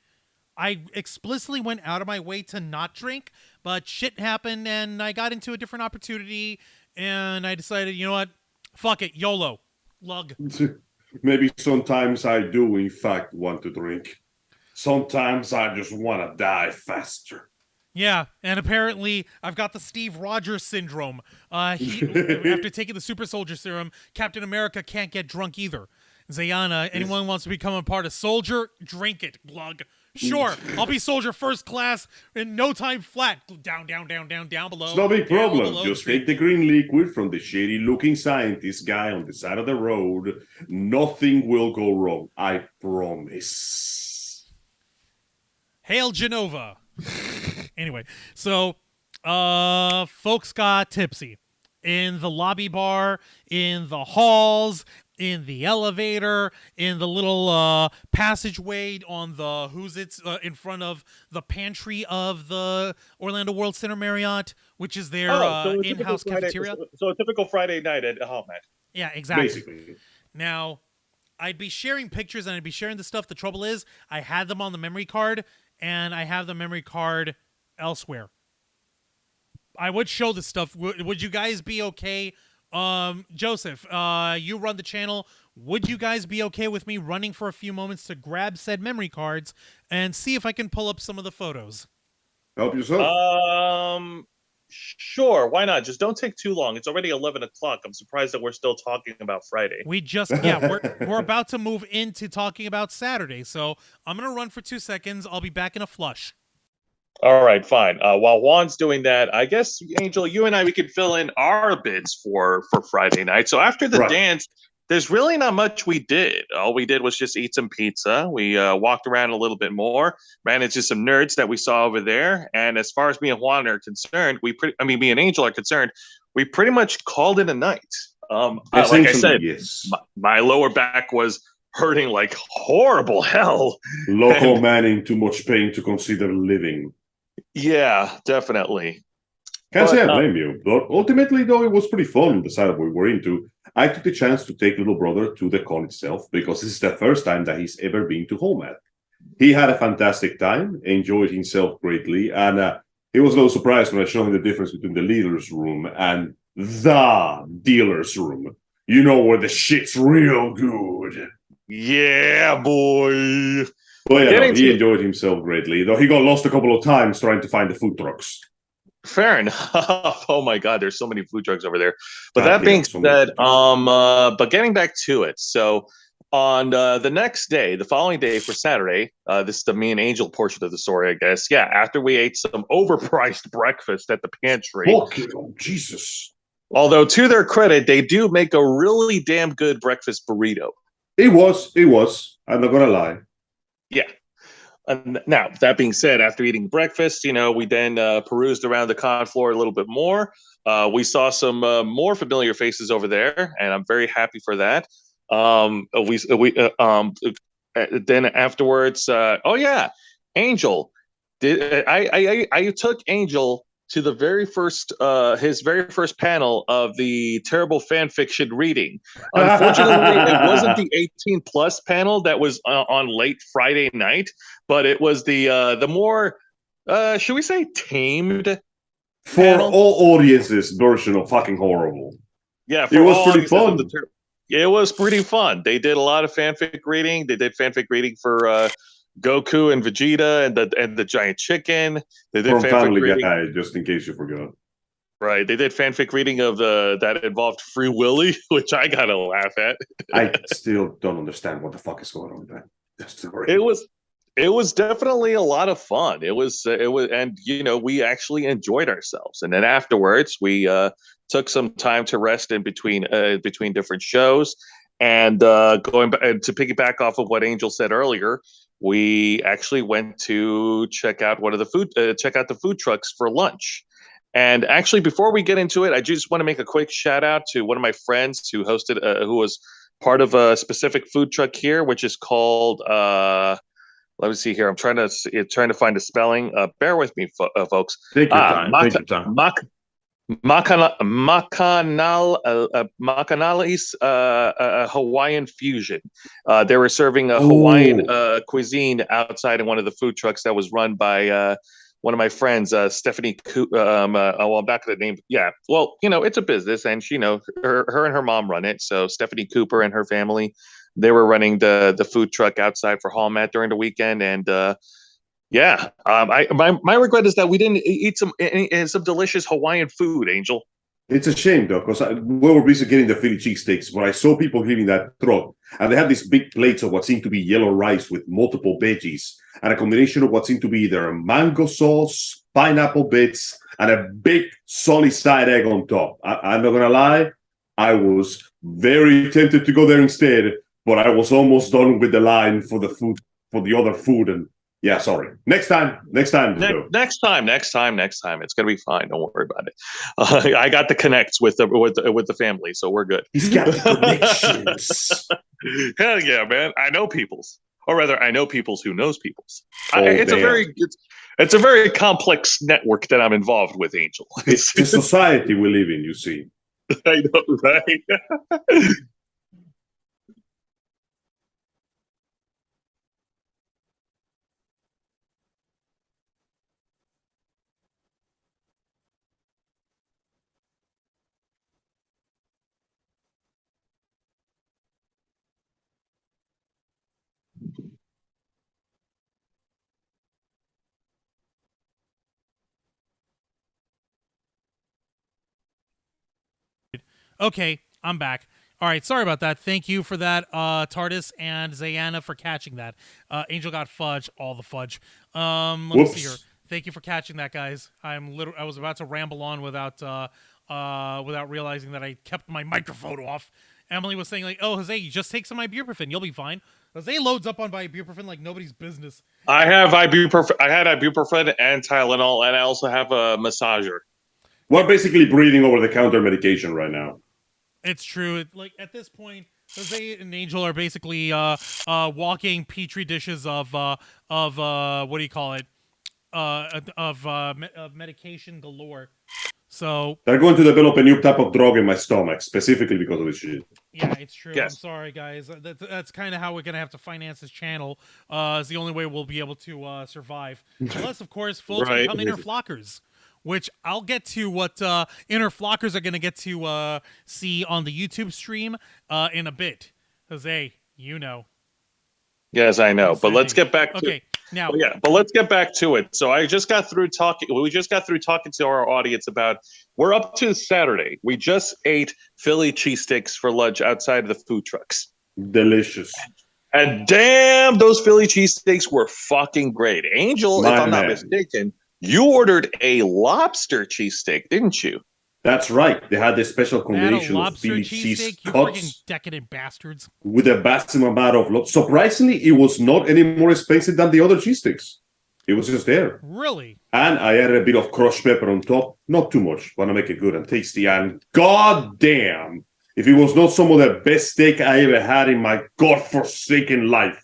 I explicitly went out of my way to not drink, but shit happened and I got into a different opportunity and I decided, you know what? Fuck it. YOLO. Lug. Maybe sometimes I do, in fact, want to drink. Sometimes I just want to die faster. Yeah, and apparently I've got the Steve Rogers syndrome. After taking the super soldier serum, Captain America can't get drunk either. Zayana, anyone wants to become a part of Soldier, drink it, glug. Sure, I'll be Soldier first class in no time flat. Down below. It's no big problem. Below, Just street. take the green liquid from the shady-looking scientist guy on the side of the road. Nothing will go wrong. I promise. Hail Genova. Anyway, so folks got tipsy in the lobby bar, in the halls, in the elevator, in the little passageway on the in front of the pantry of the Orlando World Center Marriott, which is their in-house cafeteria. So a typical Friday night at HolMat. Yeah, exactly. Basically. Now, I'd be sharing pictures and I'd be sharing the stuff. The trouble is, I had them on the memory card, and I have the memory card elsewhere. I would show the stuff. Would you guys be okay? Joseph, you run the channel. Would you guys be okay with me running for a few moments to grab said memory cards and see if I can pull up some of the photos? Help yourself. Sure. Why not? Just don't take too long. It's already 11 o'clock. I'm surprised that we're still talking about Friday. We're about to move into talking about Saturday. So I'm going to run for 2 seconds. I'll be back in a flush. All right, fine. While Juan's doing that, I guess, Angel, you and I, we could fill in our bits for Friday night. So after the dance, there's really not much we did. All we did was just eat some pizza. We walked around a little bit more, ran into some nerds that we saw over there. And as far as me and Juan are concerned, me and Angel are concerned, we pretty much called it a night. Like I said, yes. my lower back was hurting like horrible hell. Local man in too much pain to consider living. Yeah, definitely. Can't say I blame you. But ultimately, though, it was pretty fun the side we were into. I took the chance to take little brother to the con itself because this is the first time that he's ever been to HolMat. He had a fantastic time, enjoyed himself greatly, and he was a little surprised when I showed him the difference between the leader's room and the dealer's room. You know where the shit's real good. Yeah, boy. Well, yeah, no, he enjoyed himself greatly, though he got lost a couple of times trying to find the food trucks. Fair enough. Oh my God, there's so many food trucks over there. But that being said, but getting back to it, so on the next day, the following day for Saturday, this is the me and Angel portion of the story, I guess. Yeah, after we ate some overpriced breakfast at the pantry. Oh, Jesus. Although to their credit, they do make a really damn good breakfast burrito. It was. I'm not gonna lie. Yeah. Now, that being said, after eating breakfast, we then perused around the con floor a little bit more. We saw some more familiar faces over there, and I'm very happy for that. Then afterwards, Angel. I took Angel to the very first his very first panel of the terrible fan fiction reading. Unfortunately, it wasn't the 18 plus panel that was on late Friday night, but it was the more should we say tamed for panel? All audiences version of fucking horrible. Yeah, it was pretty fun. It was pretty fun. They did a lot of fanfic reading. They did fanfic reading for Goku and Vegeta and the giant chicken. They did from fanfic Family reading. Guy, just in case you forgot. Right, they did fanfic reading of that involved Free Willy, which I gotta laugh at. I still don't understand what the fuck is going on with that. It was definitely a lot of fun. It was, and we actually enjoyed ourselves. And then afterwards, we took some time to rest in between different shows. And going back to piggyback off of what Angel said earlier, we actually went to check out the food trucks for lunch. And actually, before we get into it, I just want to make a quick shout out to one of my friends who hosted, who was part of a specific food truck here, which is called. Let me see here. I'm trying to find a spelling. Bear with me, folks. Take your time. Take your time. Makanali's Hawaiian fusion. They were serving a Hawaiian cuisine outside in one of the food trucks that was run by one of my friends, Stephanie. I'm back to the name. Yeah, well, it's a business, and her and her mom run it. So Stephanie Cooper and her family, they were running the food truck outside for HolMat during the weekend, and my regret is that we didn't eat some delicious Hawaiian food, Angel. It's a shame though, because we were busy getting the Philly cheesesteaks, but I saw people hitting that truck, and they had these big plates of what seemed to be yellow rice with multiple veggies, and a combination of what seemed to be either mango sauce, pineapple bits, and a big solid side egg on top. I'm not gonna lie, I was very tempted to go there instead, but I was almost done with the line for the food, for the other food, and yeah, sorry. Next time. Next time. It's gonna be fine. Don't worry about it. I got the connects with the family, so we're good. He's got the connections. Hell yeah, man! I know peoples, or rather, I know peoples who knows peoples. It's a very complex network that I'm involved with, Angel. It's the society we live in. You see. I know, right? Okay, I'm back. All right, sorry about that. Thank you for that, TARDIS and Zayana, for catching that. Angel got fudge, all the fudge. Let me see here. Thank you for catching that, guys. I was about to ramble on without realizing that I kept my microphone off. Emily was saying like, "Oh, Jose, you just take some ibuprofen, you'll be fine." Jose loads up on ibuprofen like nobody's business. I have ibuprofen. I had ibuprofen and Tylenol, and I also have a massager. We're basically breathing over-the-counter medication right now. It's true. Like at this point, Jose and Angel are basically walking petri dishes of what do you call it? Of medication galore. So They're going to develop a new type of drug in my stomach, specifically because of this shit. yeah, it's true. Yes. I'm sorry, guys. That's kind of how we're gonna have to finance this channel. It's the only way we'll be able to survive. Unless, of course, folks Right. become inner flockers, which I'll get to. What inner flockers are gonna get to see on the YouTube stream in a bit. Jose, you know. Yes, I know. But let's get back to Okay, now. yeah, but let's get back to it. So I just got through talking. We just got through talking to our audience about. We're up to Saturday. We just ate Philly cheesesteaks for lunch outside of the food trucks, Delicious. and damn, those Philly cheesesteaks were fucking great. Angel, My if I'm not man. mistaken, you ordered a lobster cheesesteak, didn't you? That's right. They had this special They had a combination of lobster Philly cheesesteak, cheese you freaking cuts decadent bastards. with a vast amount of love. Surprisingly, it was not any more expensive than the other cheesesteaks. It was just there. Really? And I added a bit of crushed pepper on top. Not too much. Want to make it good and tasty. And goddamn, if it was not some of the best steak I ever had in my godforsaken life,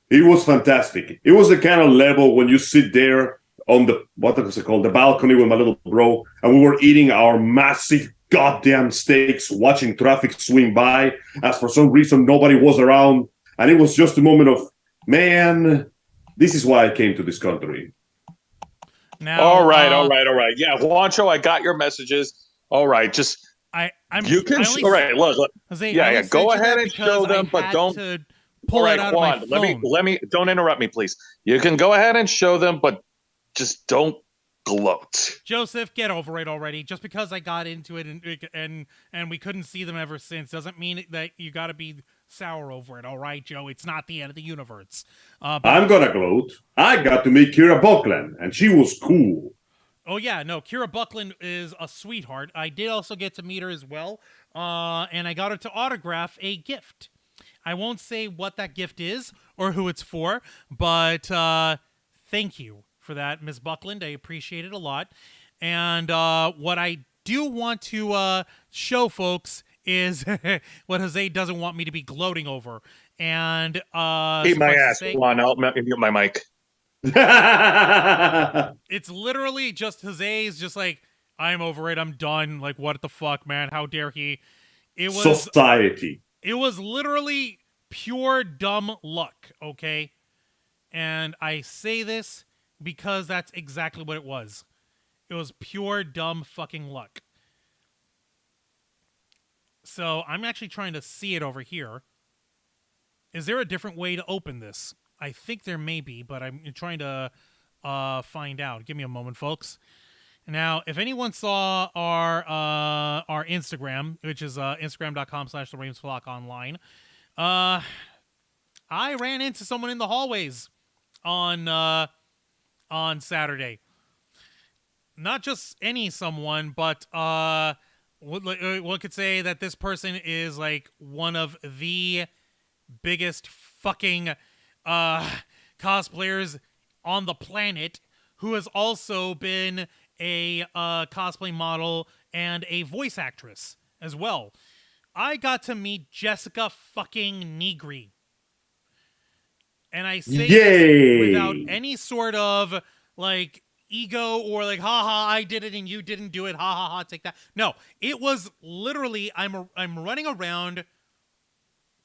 it was fantastic. It was the kind of level when you sit there on the, what was it called, the balcony with my little bro, and we were eating our massive goddamn steaks, watching traffic swing by, as for some reason nobody was around, and it was just a moment of, man, this is why I came to this country. Now, All right. Yeah, Juancho, I got your messages. All right, just I'm. you can. I only All right, look. Jose, Yeah, I yeah. only Go sent you ahead that and show because I them, but had don't. to pull All it right, out Juan. of my phone. Let me. Don't interrupt me, please. You can go ahead and show them, but just don't gloat. Joseph, get over it already. Just because I got into it and we couldn't see them ever since doesn't mean that you got to be sour over it. All right, Joe. It's not the end of the universe. But, I'm gonna gloat. I got to meet Kira Buckland, and she was cool. oh yeah, no. Kira Buckland is a sweetheart. I did also get to meet her as well, and I got her to autograph a gift. I won't say what that gift is or who it's for, but thank you for that, Miss Buckland. I appreciate it a lot. And what I do want to show folks is what Jose doesn't want me to be gloating over. And Eat my suffice to ass, say, Juan. I'll mute my mic. it's literally just Jose's just like, I'm over it. I'm done. Like, what the fuck, man? How dare he? It was Society. It was literally pure dumb luck, okay? And I say this because that's exactly what it was. It was pure dumb fucking luck. So I'm actually trying to see it over here. Is there a different way to open this? I think there may be, but I'm trying to find out. Give me a moment, folks. Now, if anyone saw our Instagram, which is instagram.com/theravensflock online, I ran into someone in the hallways on Saturday. Not just any someone, but one could say that this person is like one of the biggest fucking cosplayers on the planet, who has also been a cosplay model and a voice actress as well. I got to meet Jessica fucking Negri. And I say this without any sort of like ego or like, haha, I did it and you didn't do it, ha ha ha, take that. No, it was literally I'm running around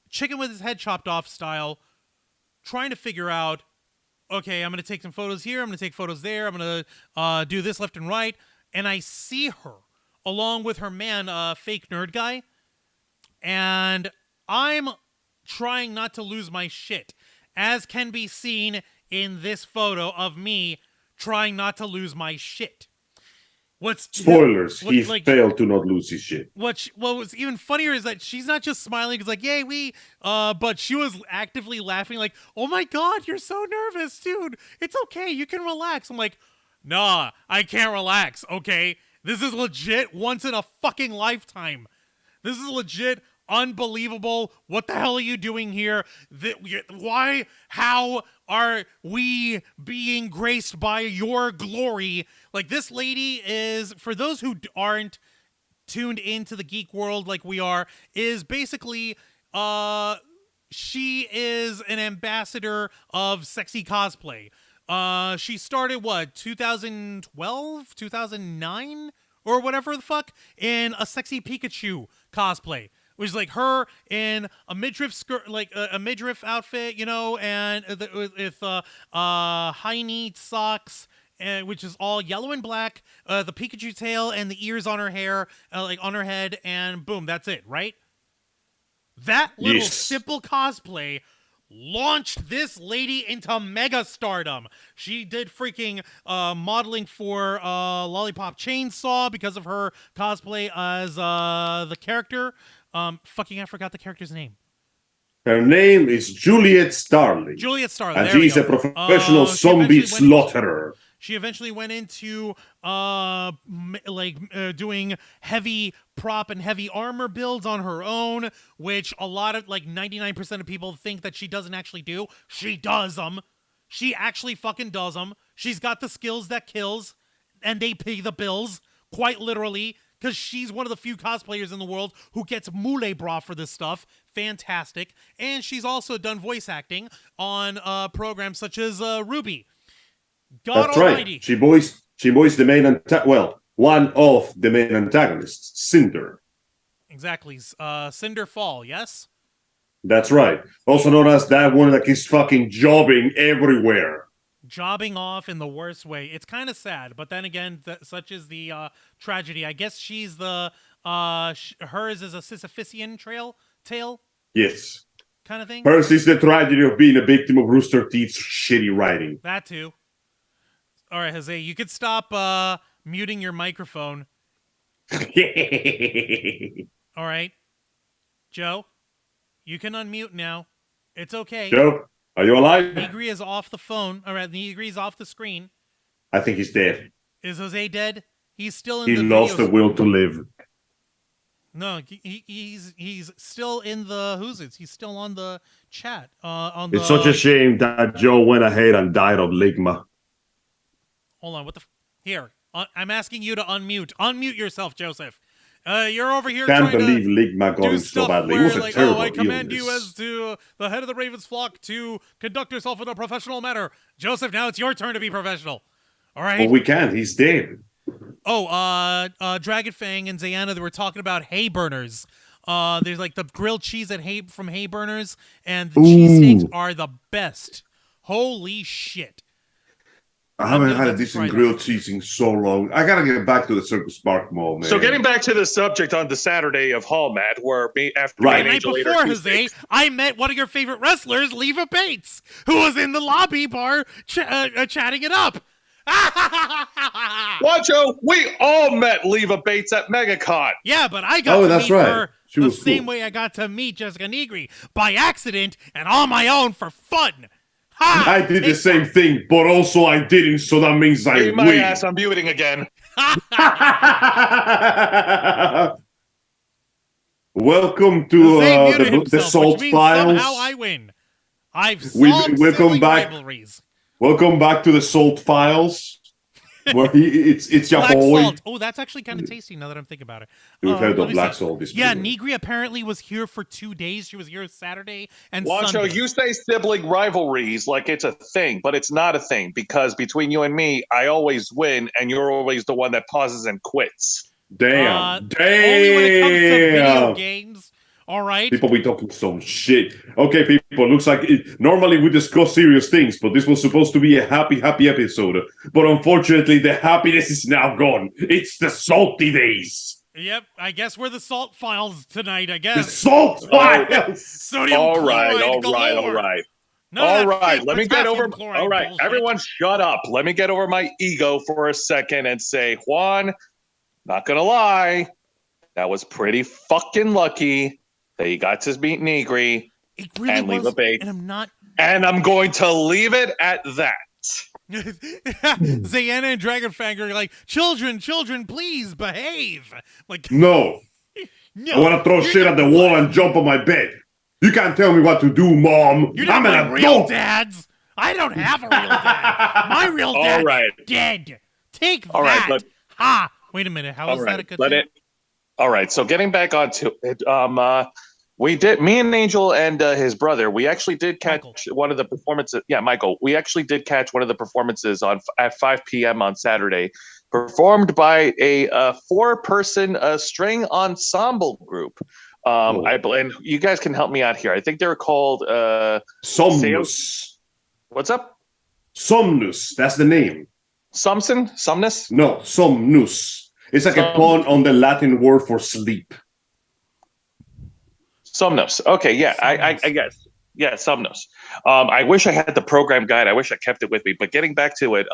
chicken with his head chopped off style, trying to figure out, okay, I'm going to take some photos here, I'm going to take photos there, I'm going to do this left and right, and I see her along with her man, fake nerd guy, and I'm trying not to lose my shit, as can be seen in this photo of me trying not to lose my shit. Spoilers, he failed to not lose his shit. What was even funnier is that she's not just smiling, it's like, yay, but she was actively laughing like, oh my god, you're so nervous, dude. It's okay, you can relax. I'm like, nah, I can't relax, okay? This is legit once in a fucking lifetime. This is legit unbelievable. What the hell are you doing here? Why? How are we being graced by your glory? Like, this lady is, for those who aren't tuned into the geek world like we are, is basically, she is an ambassador of sexy cosplay. She started, 2012? 2009? or whatever the fuck in a sexy Pikachu cosplay. Which is like her in a midriff skirt, like a midriff outfit, you know, and with high knee socks, which is all yellow and black. The Pikachu tail and the ears on her hair, like on her head, and boom, that's it, right? That little simple cosplay launched this lady into mega stardom. She did freaking modeling for Lollipop Chainsaw because of her cosplay as the character. I forgot the character's name. Her name is Juliet Starling. Juliet Starling. And she's a professional zombie slaughterer. She eventually went into doing heavy prop and heavy armor builds on her own, which a lot of 99% of people think that she doesn't actually do. She does them. She actually fucking does them. She's got the skills that kills, and they pay the bills, quite literally, because she's one of the few cosplayers in the world who gets moule bra for this stuff. Fantastic. And she's also done voice acting on programs such as Ruby. God That's almighty. Right. She voiced the main one of the main antagonists, Cinder. Exactly. Cinder Fall, yes? That's right. Also known as that one that keeps fucking jobbing everywhere. Jobbing off in the worst way. It's kind of sad, but then again, such is the tragedy. I guess she's the hers is a Sisyphean tale. Yes. Kind of thing. Hers is the tragedy of being a victim of Rooster Teeth's shitty writing. That too. All right, Jose, you could stop muting your microphone. All right, Joe, you can unmute now. It's okay. Joe, are you alive? Negri is off the phone. All right, Negri is off the screen. I think he's dead. Is Jose dead? He's still in he the lost the will to live. No, he's still in the Who's He's still on the chat. It's such a shame that Joe went ahead and died of ligma. Hold on, what the here? I'm asking you to unmute. Unmute yourself, Joseph. You're over here Can't trying believe to ligma got him so badly. It was a terrible I command illness. you as to the head of the Ravens flock to conduct yourself in a professional manner. Joseph, now it's your turn to be professional. All right? Well, we can't. He's dead. Oh, Dragonfang and Zayanna, they were talking about hay burners. There's like the grilled cheese from hay burners, and the cheesesteaks are the best. Holy shit. I haven't had a decent grilled cheese in so long. I gotta get back to the Circus Park Mall, man. So getting back to the subject on the Saturday of HolMat, where after the night before, Jose, I met one of your favorite wrestlers, Leva Bates, who was in the lobby bar chatting it up. Watcho, we all met Leva Bates at MegaCon. Yeah, but I got to meet her the same way I got to meet Jessica Negri, by accident and on my own for fun. I did the same thing, but also I didn't, so that means I win. My ass, I'm muting again. Welcome to the Salt Files. Somehow I win. I've solved rivalries. Welcome back to the Salt Files. Where it's your Black boy. Salt. Oh, that's actually kind of tasty now that I'm thinking about it. We've heard of Black Salt. Yeah, Negri apparently was here for 2 days. She was here Saturday and Watcho, Sunday. You say sibling rivalries like it's a thing, but it's not a thing because between you and me, I always win, and you're always the one that pauses and quits. Damn. Only when it comes to video games. All right. People be talking some shit. Okay, people, looks like normally we discuss serious things, but this was supposed to be a happy episode. But unfortunately, the happiness is now gone. It's the salty days. Yep, I guess we're the Salt Files tonight, I guess. The Salt Files! Sodium chloride galore. All right, let me get over. All right, bullshit. Everyone shut up. Let me get over my ego for a second and say, Juan, not gonna lie, that was pretty fucking lucky that you got to meet Negri and Leva Bates. And I'm going to leave it at that. Zayanna and Dragonfang are like, children, please behave. Like, no. I want to throw shit at the wall and jump on my bed. You can't tell me what to do, Mom. You're not my real dads. I don't have a real dad. My real dad's dead. Take that. Ha! Wait a minute. How is that a good thing? All right, so getting back onto it, we did. Me and Angel and his brother, we actually did catch one of the performances. Yeah, Michael, we actually did catch one of the performances at 5 p.m. on Saturday performed by a 4-person string ensemble group. I believe you guys can help me out here. I think they're called Somnus. What's up? Somnus. That's the name. Somnus? No, Somnus. It's like a pun on the Latin word for sleep. Somnus. Okay, yeah, I guess. Yeah, Somnus. I wish I had the program guide. I wish I kept it with me. But getting back to it,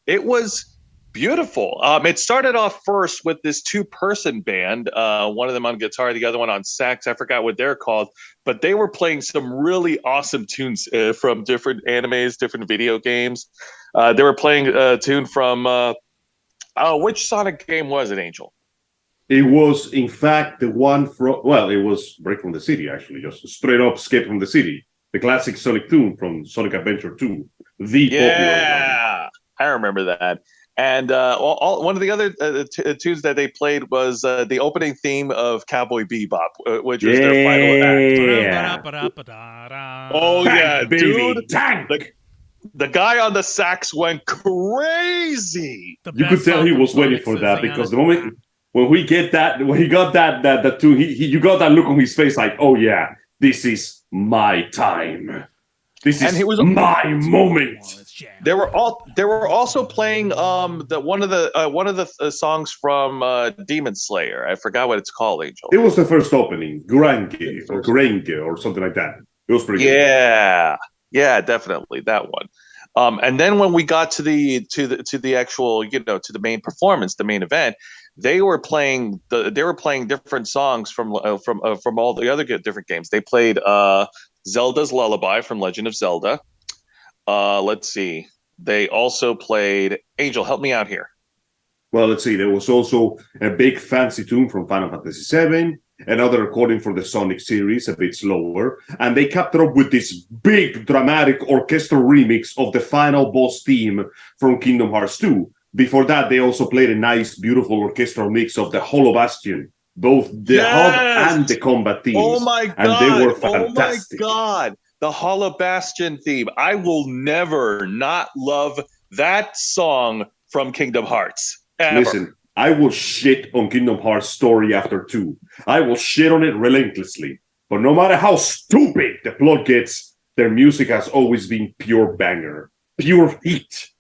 it was beautiful. It started off first with this 2-person band, one of them on guitar, the other one on sax. I forgot what they're called, but they were playing some really awesome tunes from different animes, different video games. They were playing a tune from which Sonic game was it, Angel? It was, in fact, the one from, well, it was Break from the City, actually, just straight up Escape from the City. The classic Sonic tune from Sonic Adventure 2, the popular one. Yeah, I remember that. And one of the other tunes that they played was the opening theme of Cowboy Bebop, which was their final act. Oh, yeah, baby, dude. tank! The guy on the sax went crazy. You could tell he was waiting for that, because the moment when he got that tune, you got that look on his face like, oh yeah, this is my time. This is my moment. They were also playing one of the songs from Demon Slayer. I forgot what it's called, Angel. It was the first opening, Grenge or something like that. It was pretty good. Yeah, definitely that one. And then when we got to the actual, to the main performance, the main event, they were playing different songs from all the other different games. They played Zelda's Lullaby from Legend of Zelda. Let's see. They also played Angel. Help me out here. Well, let's see. There was also a big fancy tune from Final Fantasy VII, another recording for the Sonic series, a bit slower, and they capped it up with this big dramatic orchestral remix of the final boss theme from Kingdom Hearts 2. Before that, they also played a nice, beautiful orchestral mix of the Holo Bastion, both the hub and the combat themes. Oh my god! And they were fantastic. Oh my god! The Holo Bastion theme. I will never not love that song from Kingdom Hearts. Ever. Listen, I will shit on Kingdom Hearts story after 2. I will shit on it relentlessly. But no matter how stupid the plot gets, their music has always been pure banger. Pure heat.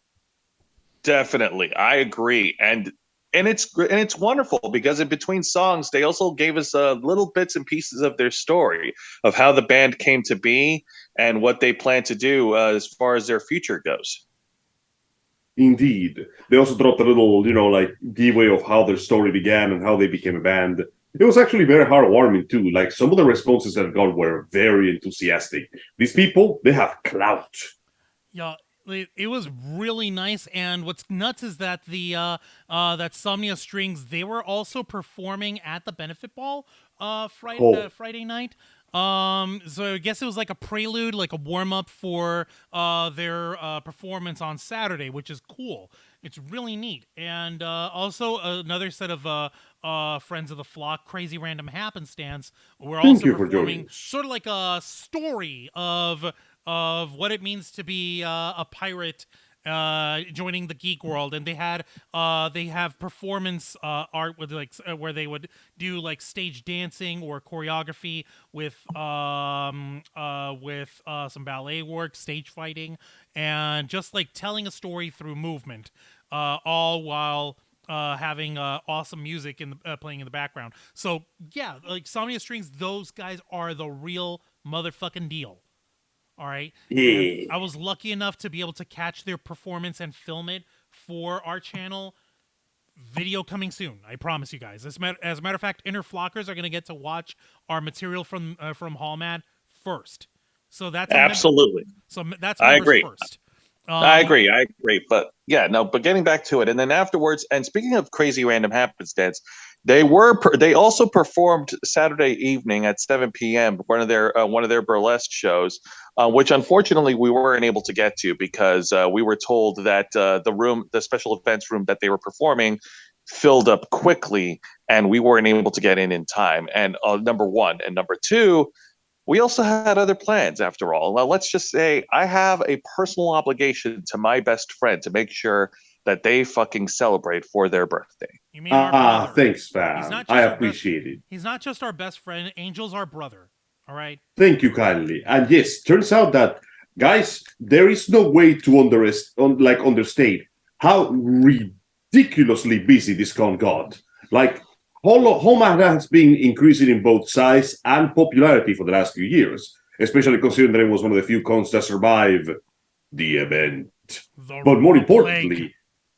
Definitely. I agree. And it's wonderful because in between songs, they also gave us little bits and pieces of their story, of how the band came to be and what they plan to do as far as their future goes. Indeed. They also dropped a little, giveaway of how their story began and how they became a band. It was actually very heartwarming, too. Like, some of the responses that I got were very enthusiastic. These people, they have clout. Yeah, it was really nice. And what's nuts is that that Somnia Strings, they were also performing at the benefit ball Friday night. So I guess it was like a prelude, like a warm-up for their performance on Saturday, which is cool. It's really neat. And also another set of friends of the flock, Crazy Random Happenstance, were also performing sort of like a story of what it means to be a pirate joining the geek world. And they have performance art with where they would do like stage dancing or choreography with some ballet work, stage fighting, and just like telling a story through movement, all while having awesome music playing in the background. So yeah, like Somnia Strings, those guys are the real motherfucking deal. All right. Yeah. And I was lucky enough to be able to catch their performance and film it for our channel. Video coming soon, I promise you guys. As a matter of fact, Inner Flockers are going to get to watch our material from HolMat first. So that's absolutely. I agree. First. I agree. But yeah, no. But getting back to it, and then afterwards, and speaking of Crazy Random Happenstance, they also performed Saturday evening at 7 p.m. one of their burlesque shows, which unfortunately we weren't able to get to because we were told that the special events room that they were performing filled up quickly, and we weren't able to get in time. And number one, and number two, we also had other plans after all. Well, let's just say I have a personal obligation to my best friend to make sure that they fucking celebrate for their birthday. You mean our brother? Thanks, He's fam. not just I our appreciate it. He's not just our best friend. Angel's our brother. All right. Thank you kindly. And yes, turns out that, guys, there is no way to understate how ridiculously busy this con got. Like, HolMat has been increasing in both size and popularity for the last few years, especially considering that it was one of the few cons that survived the event. But more importantly,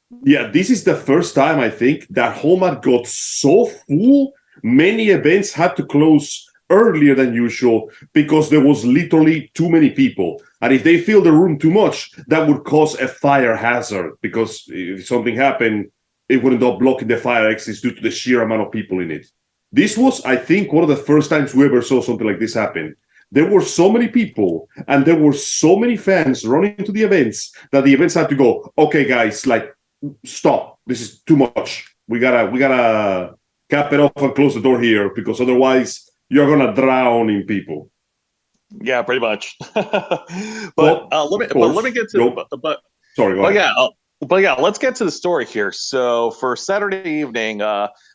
this is the first time, I think, that HolMat got so full, many events had to close earlier than usual because there was literally too many people. And if they fill the room too much, that would cause a fire hazard, because if something happened, it would end up blocking the fire exits due to the sheer amount of people in it. This was, I think, one of the first times we ever saw something like this happen. There were so many people and there were so many fans running to the events that the events had to go, okay, guys, like, stop. This is too much. We gotta cap it off and close the door here, because otherwise you're gonna drown in people. Yeah, pretty much. Let me get to sorry, go ahead. Let's get to the story here. So for Saturday evening,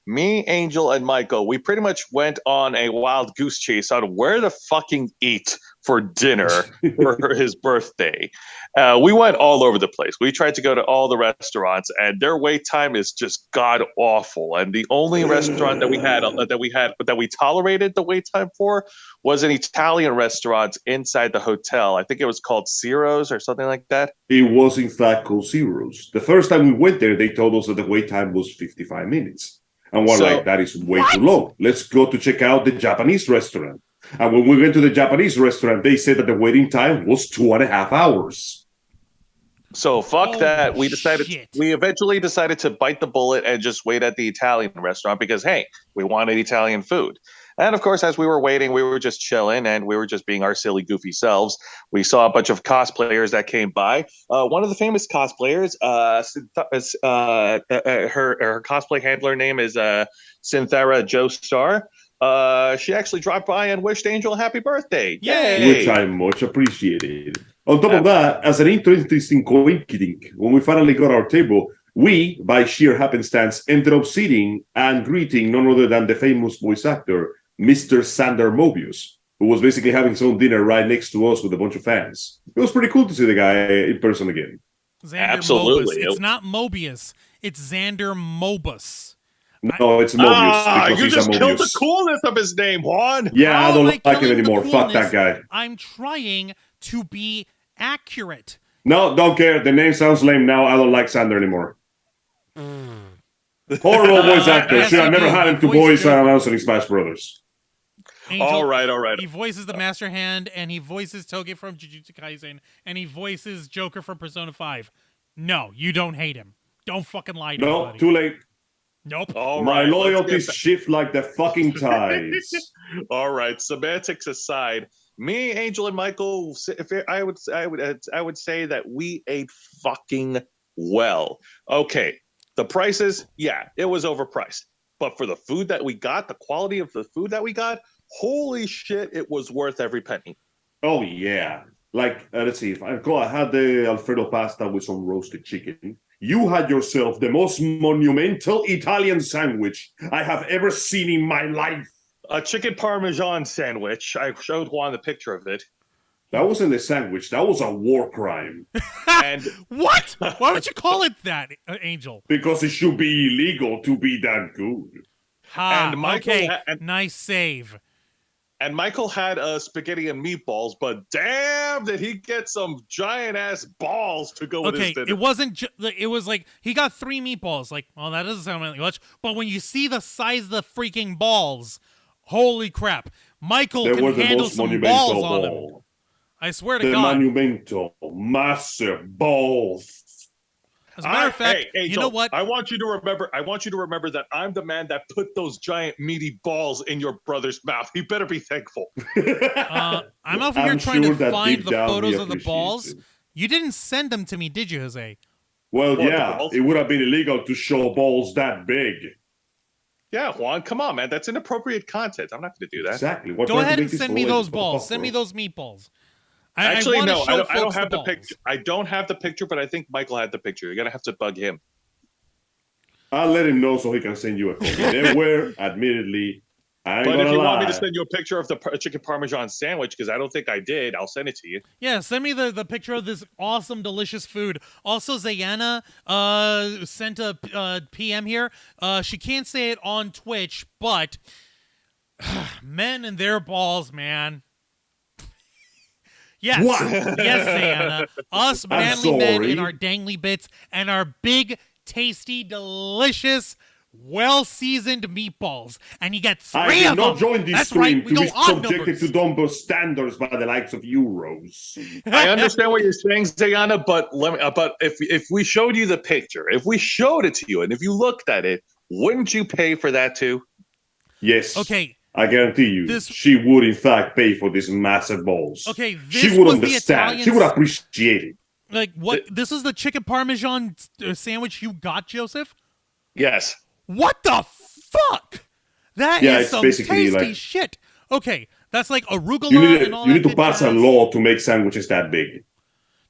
me, Angel, and Michael, we pretty much went on a wild goose chase on where to fucking eat for dinner for his birthday. We went all over the place. We tried to go to all the restaurants, and their wait time is just god awful. And the only restaurant that we tolerated the wait time for was an Italian restaurant inside the hotel. I think it was called Ciro's or something like that. It was in fact called Ciro's. The first time we went there, they told us that the wait time was 55 minutes. And we're like, that is way too long. Let's go to check out the Japanese restaurant. And when we went to the Japanese restaurant, they said that the waiting time was 2.5 hours. So fuck that. We eventually decided to bite the bullet and just wait at the Italian restaurant because, hey, we wanted Italian food. And of course, as we were waiting, we were just chilling and we were just being our silly, goofy selves. We saw a bunch of cosplayers that came by. One of the famous cosplayers, her cosplay handler name is Synthera Joestar. She actually dropped by and wished Angel a happy birthday. Yay! Which I much appreciated. On top of that, as an interesting coincidence, when we finally got our table, we, by sheer happenstance, ended up sitting and greeting none other than the famous voice actor, Mr. Sander Mobius, who was basically having his own dinner right next to us with a bunch of fans. It was pretty cool to see the guy in person again. Xander Absolutely. Mobus. It's not Mobius. It's Xander Mobus. No, it's Mobius. You just killed the coolness of his name, Juan. Yeah, I don't like him anymore. Fuck that guy. I'm trying to be accurate. No, don't care. The name sounds lame now. I don't like Sander anymore. Horrible voice actor. Should have never had him to voice announcing Smash Brothers. Angel, all right. He voices the Master Hand, and he voices Toge from Jujutsu Kaisen, and he voices Joker from Persona 5. No, you don't hate him. Don't fucking lie to me. No, too late. Nope. My loyalties shift like the fucking tides. All right, semantics aside, me, Angel, and Michael, I would say that we ate fucking well. Okay, the prices, yeah, it was overpriced. But for the food that we got, the quality of the food that we got, holy shit, it was worth every penny. Oh, yeah. Like, let's see, I had the Alfredo pasta with some roasted chicken. You had yourself the most monumental Italian sandwich I have ever seen in my life. A chicken parmesan sandwich. I showed Juan the picture of it. That wasn't a sandwich. That was a war crime. And what? Why would you call it that, Angel? Because it should be illegal to be that good. And Michael nice save. And Michael had spaghetti and meatballs, but damn, did he get some giant ass balls to go with his dinner. It wasn't. It was like he got 3 meatballs. Like, well, that doesn't sound like much. But when you see the size of the freaking balls, holy crap! Michael can handle some balls on him. I swear to God. The monumental, massive balls. As a matter of fact, hey, you know what? I want you to remember that I'm the man that put those giant meaty balls in your brother's mouth. He better be thankful. I'm over here trying to find the photos of the balls. You didn't send them to me, did you, Jose? Well, yeah, it would have been illegal to show balls that big. Yeah, Juan, come on, man. That's inappropriate content. I'm not going to do that. Exactly. Go ahead and send me those balls. Send me those meatballs. Actually, wanna no, show I don't folks have the balls. picture. I don't have the picture, but I think Michael had the picture. You're gonna have to bug him. I'll let him know so he can send you a copy. They were, admittedly, I ain't But gonna if you lie. want me to send you a picture of the chicken parmesan sandwich, because I don't think I did, I'll send it to you. Yeah, send me the picture of this awesome, delicious food. Also, Zayana sent a PM here. She can't say it on Twitch, but men and their balls, man. Yes, What? yes, Zayana. Us I'm manly men sorry. in our dangly bits and our big, tasty, delicious, well-seasoned meatballs. And you get three I of did them. not join this That's stream right, we to go be odd subjected numbers. to dumb standards by the likes of Euros. I understand what you're saying, Zayana, but if we showed you the picture, if we showed it to you, and if you looked at it, wouldn't you pay for that too? Yes. Okay. I guarantee you, she would in fact pay for these massive balls. Okay, this she would was the understand. Italian She would appreciate it. Like, what? This is the chicken parmesan sandwich you got, Joseph? Yes. What the fuck? That Yeah, is it's some basically tasty like- shit. Okay, that's like arugula and all You that need to good pass a jazz. law to make sandwiches that big.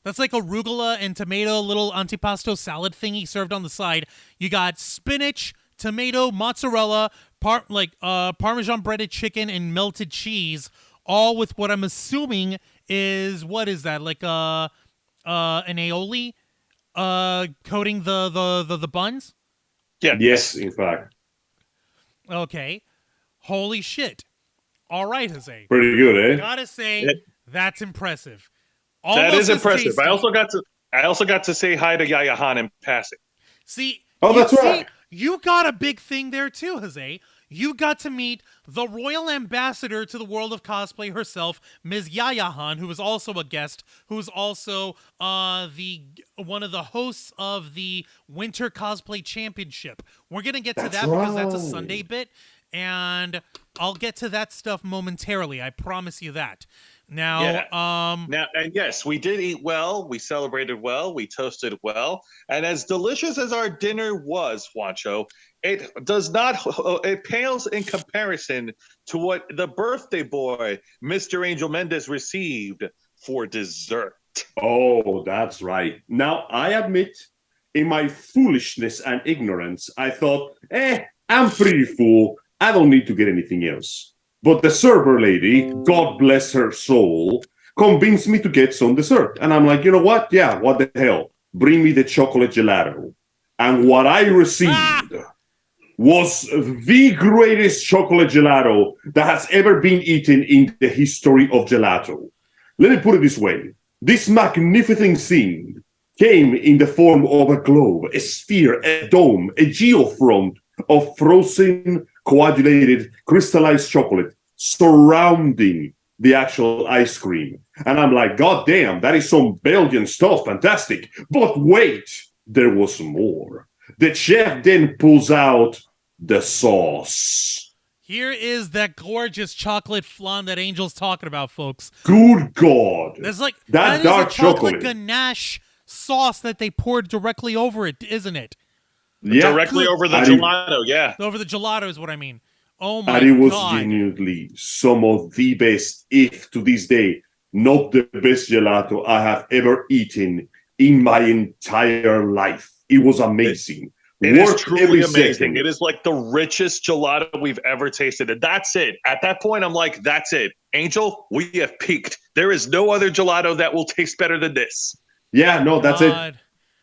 That's like arugula and tomato little antipasto salad thingy served on the side. You got spinach, tomato, mozzarella, Parmesan breaded chicken and melted cheese, all with what I'm assuming is, what is that? Like an aioli coating the buns? Yeah. Yes, in fact. Okay. Holy shit. All right, Jose. Pretty good, eh? Gotta say, Yeah. that's impressive. That Almost is as impressive. tasty. I also got to say hi to Yaya Han in passing. See, Oh, that's right. You got a big thing there too, Jose. You got to meet the royal ambassador to the world of cosplay herself, Ms. Yaya Han, who is also a guest, who is also one of the hosts of the Winter Cosplay Championship. We're gonna get to That's that because that's a right. Sunday bit, and I'll get to that stuff momentarily. I promise you that. Now, Now, and yes, we did eat well. We celebrated well. We toasted well. And as delicious as our dinner was, Juancho, it does not. It pales in comparison to what the birthday boy, Mr. Angel Mendez, received for dessert. Oh, that's right. Now, I admit, in my foolishness and ignorance, I thought, I'm pretty full. I don't need to get anything else. But the server lady, God bless her soul, convinced me to get some dessert. And I'm like, you know what? Yeah, what the hell? Bring me the chocolate gelato. And what I received was the greatest chocolate gelato that has ever been eaten in the history of gelato. Let me put it this way. This magnificent thing came in the form of a globe, a sphere, a dome, a geofront of frozen, coagulated, crystallized chocolate surrounding the actual ice cream. And I'm like, God damn, that is some Belgian stuff, fantastic. But wait, there was more. The chef then pulls out the sauce. here is that gorgeous chocolate flan that Angel's talking about, folks. Good God. There's like That that dark is a chocolate chocolate. ganache sauce that they poured directly over it, isn't it? Yeah. Directly over the I- gelato, yeah. Over the gelato is what I mean. Oh my And it was god! genuinely some of the best, if to this day, not the best gelato I have ever eaten in my entire life. It was amazing. It is Worked truly every amazing. second. It is like the richest gelato we've ever tasted. And that's it. At that point, I'm like, that's it. Angel, we have peaked. There is no other gelato that will taste better than this. Yeah, no, that's it. God.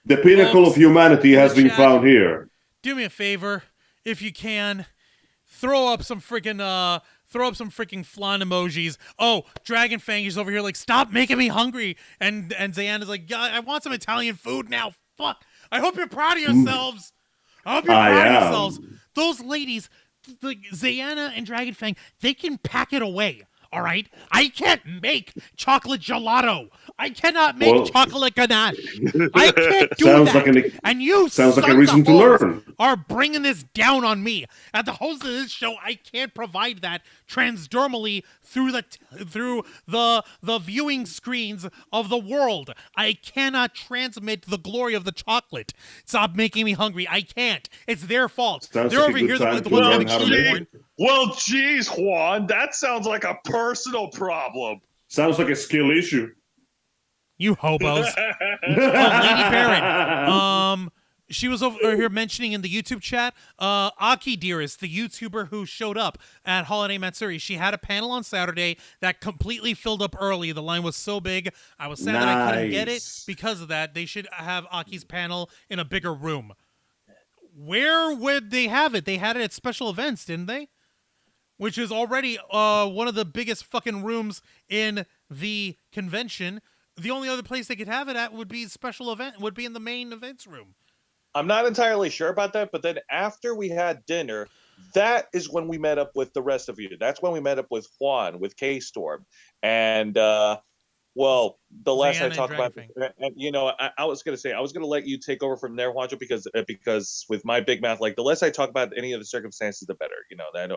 The pinnacle Folks, of humanity has in the been chat. found here. Do me a favor, if you can, throw up some freaking flan emojis. Oh, Dragon Fang is over here like, stop making me hungry. And Zayan is like, yeah, I want some Italian food now. Fuck. I hope you're proud of yourselves. I hope you're I proud of am. yourselves. Those ladies, like Zayana and Dragon Fang, they can pack it away. All right, I can't make chocolate gelato. I cannot make Well- chocolate ganache. I can't do Sounds that. like and you sounds like a sons reason of to hoes learn. are bringing this down on me. As the host of this show, I can't provide that transdermally through the viewing screens of the world. I cannot transmit the glory of the chocolate. Stop making me hungry. I can't. It's their fault. Sounds They're like a over good here time the to ones learn having how to children make born. Well, geez, Juan, that sounds like a personal problem. Sounds like a skill issue. You hobos. Oh, Lady Baron. She was over here mentioning in the YouTube chat, Aki Dearest, the YouTuber who showed up at Holiday Matsuri. She had a panel on Saturday that completely filled up early. The line was so big. I was sad that I couldn't get it because of that. They should have Aki's panel in a bigger room. Where would they have it? They had it at special events, didn't they? Which is already one of the biggest fucking rooms in the convention. The only other place they could have it at would be special event, would be in the main events room. I'm not entirely sure about that, but then after we had dinner, that is when we met up with the rest of you. That's when we met up with Juan, with K-Storm. And, well, the last I talked about, and, you know, I was going to say, I was going to let you take over from there, Juancho, because with my big mouth, like, the less I talk about any of the circumstances, the better. You know, I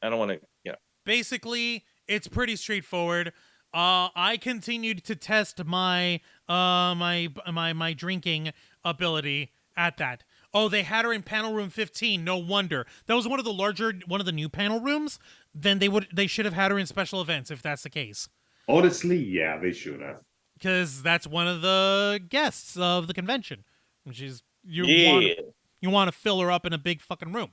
don't want to, you know. Basically, it's pretty straightforward. I continued to test my my drinking ability at that. Oh, they had her in panel room 15. No wonder. That was one of the new panel rooms. Then they should have had her in special events if that's the case. Honestly, yeah, they should have. Because that's one of the guests of the convention, which is you want to fill her up in a big fucking room.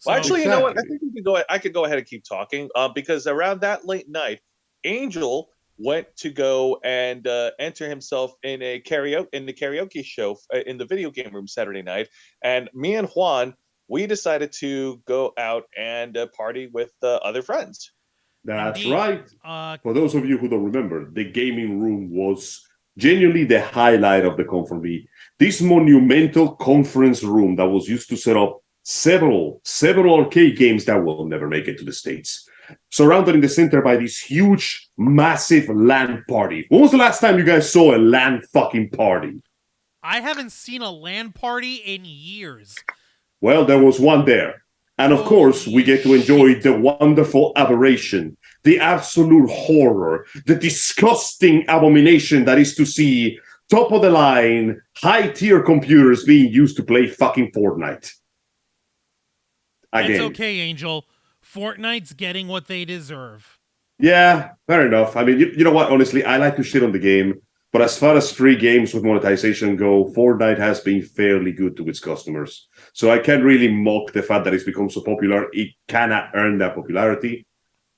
So, well, actually, you know what? I think I could go ahead and keep talking because around that late night, Angel went to go and enter himself in the karaoke show in the video game room Saturday night, and me and Juan, we decided to go out and party with other friends. That's Indeed. right. For those of you who don't remember, the gaming room was genuinely the highlight of the con for me. This monumental conference room that was used to set up several arcade games that will never make it to the States, surrounded in the center by this huge, massive LAN party. When was the last time you guys saw a LAN fucking party? I haven't seen a LAN party in years. Well, there was one there. And of course, we get to enjoy the wonderful aberration, the absolute horror, the disgusting abomination that is to see top-of-the-line, high-tier computers being used to play fucking Fortnite. Again. It's okay, Angel. Fortnite's getting what they deserve. Yeah, fair enough. I mean, you know what? Honestly, I like to shit on the game. But as far as free games with monetization go, Fortnite has been fairly good to its customers. So I can't really mock the fact that it's become so popular. It cannot earn that popularity.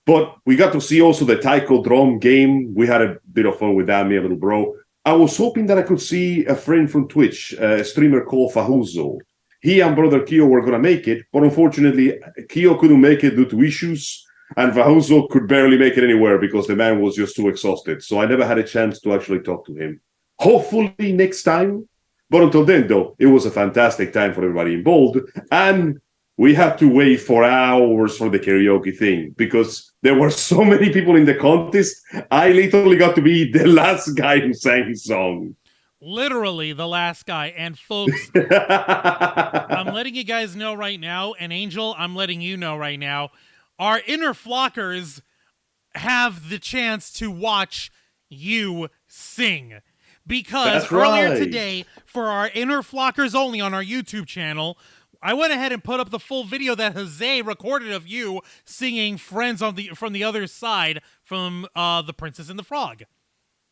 But we got to see also the Taiko Drum game. We had a bit of fun with that, me and little bro. I was hoping that I could see a friend from Twitch, a streamer called Fahuzo. He and brother Kyo were going to make it, but unfortunately, Kyo couldn't make it due to issues. And Fahuzo could barely make it anywhere because the man was just too exhausted. So I never had a chance to actually talk to him. Hopefully next time. But until then, though, it was a fantastic time for everybody involved. And we had to wait for hours for the karaoke thing because there were so many people in the contest. I literally got to be the last guy who sang his song. Literally the last guy. And folks, I'm letting you guys know right now, and Angel, I'm letting you know right now, our inner flockers have the chance to watch you sing. Because earlier today, for our inner flockers only on our YouTube channel, I went ahead and put up the full video that Jose recorded of you singing Friends from the Other Side from The Princess and the Frog.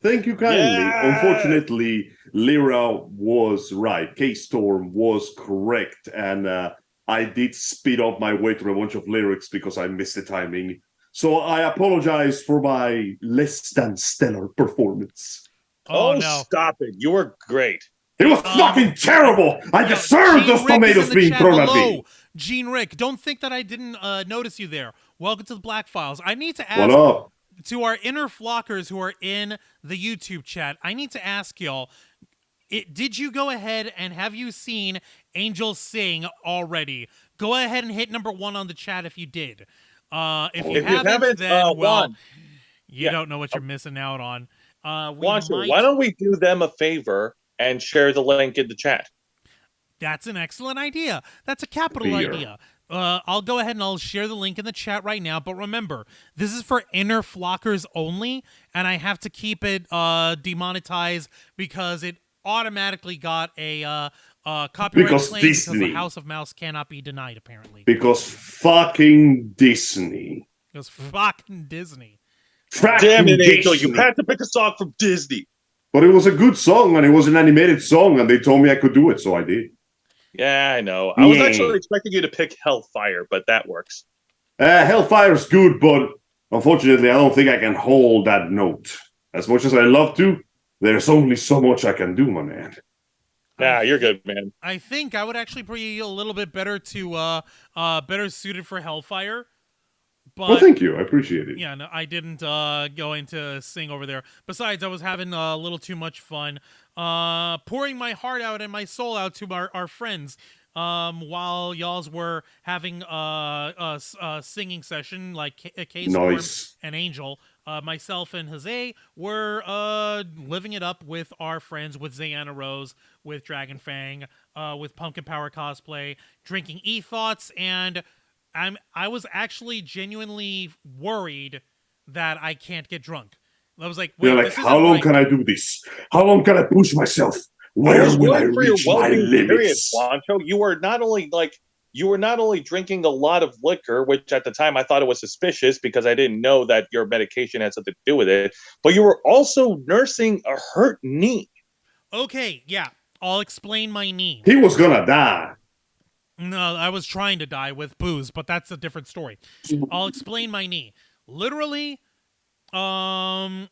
Thank you kindly. Yeah. Unfortunately, Lyra was right. K-Storm was correct. And I did speed up my way through a bunch of lyrics because I missed the timing. So I apologize for my less than stellar performance. Oh, no. Stop it. You were great. It was fucking terrible. I deserve those tomatoes being thrown at me. Gene Rick, don't think that I didn't notice you there. Welcome to the Black Files. I need to ask... What up? To our inner flockers who are in the YouTube chat, I need to ask y'all, did you go ahead and have you seen Angel sing already? Go ahead and hit number 1 on the chat if you did. If you haven't, then, well, you don't know what you're missing out on. Why don't we do them a favor and share the link in the chat? That's an excellent idea. That's a capital idea. I'll go ahead and I'll share the link in the chat right now. But remember, this is for inner flockers only, and I have to keep it demonetized because it automatically got a copyright claim because the House of Mouse cannot be denied, apparently. Because fucking Disney. Because fucking Disney. Damn it, Angel, you had to pick a song from Disney. But it was a good song, and it was an animated song, and they told me I could do it, so I did. Yeah, I know. I was actually expecting you to pick Hellfire, but that works. Hellfire's good, but unfortunately, I don't think I can hold that note. As much as I love to, there's only so much I can do, my man. Nah, you're good, man. I think I would actually be a little bit better better suited for Hellfire. But, well, thank you. I appreciate it. Yeah, no, I didn't go into sing over there. Besides, I was having a little too much fun, pouring my heart out and my soul out to our friends, while y'alls were having a singing session like K-Storm and Angel. Myself and Jose were living it up with our friends, with Arauz, with Dragon Fang, with Pumpkin Power Cosplay, drinking E-Thoughts, and I was actually genuinely worried that I can't get drunk. I was like, wait, you're like, how long can I do this? How long can I push myself? Where will I reach my limits? Juancho, you were not only drinking a lot of liquor, which at the time I thought it was suspicious because I didn't know that your medication had something to do with it, but you were also nursing a hurt knee. Okay, yeah, I'll explain my knee. He was gonna die. No, I was trying to die with booze, but that's a different story. I'll explain my knee. Literally, right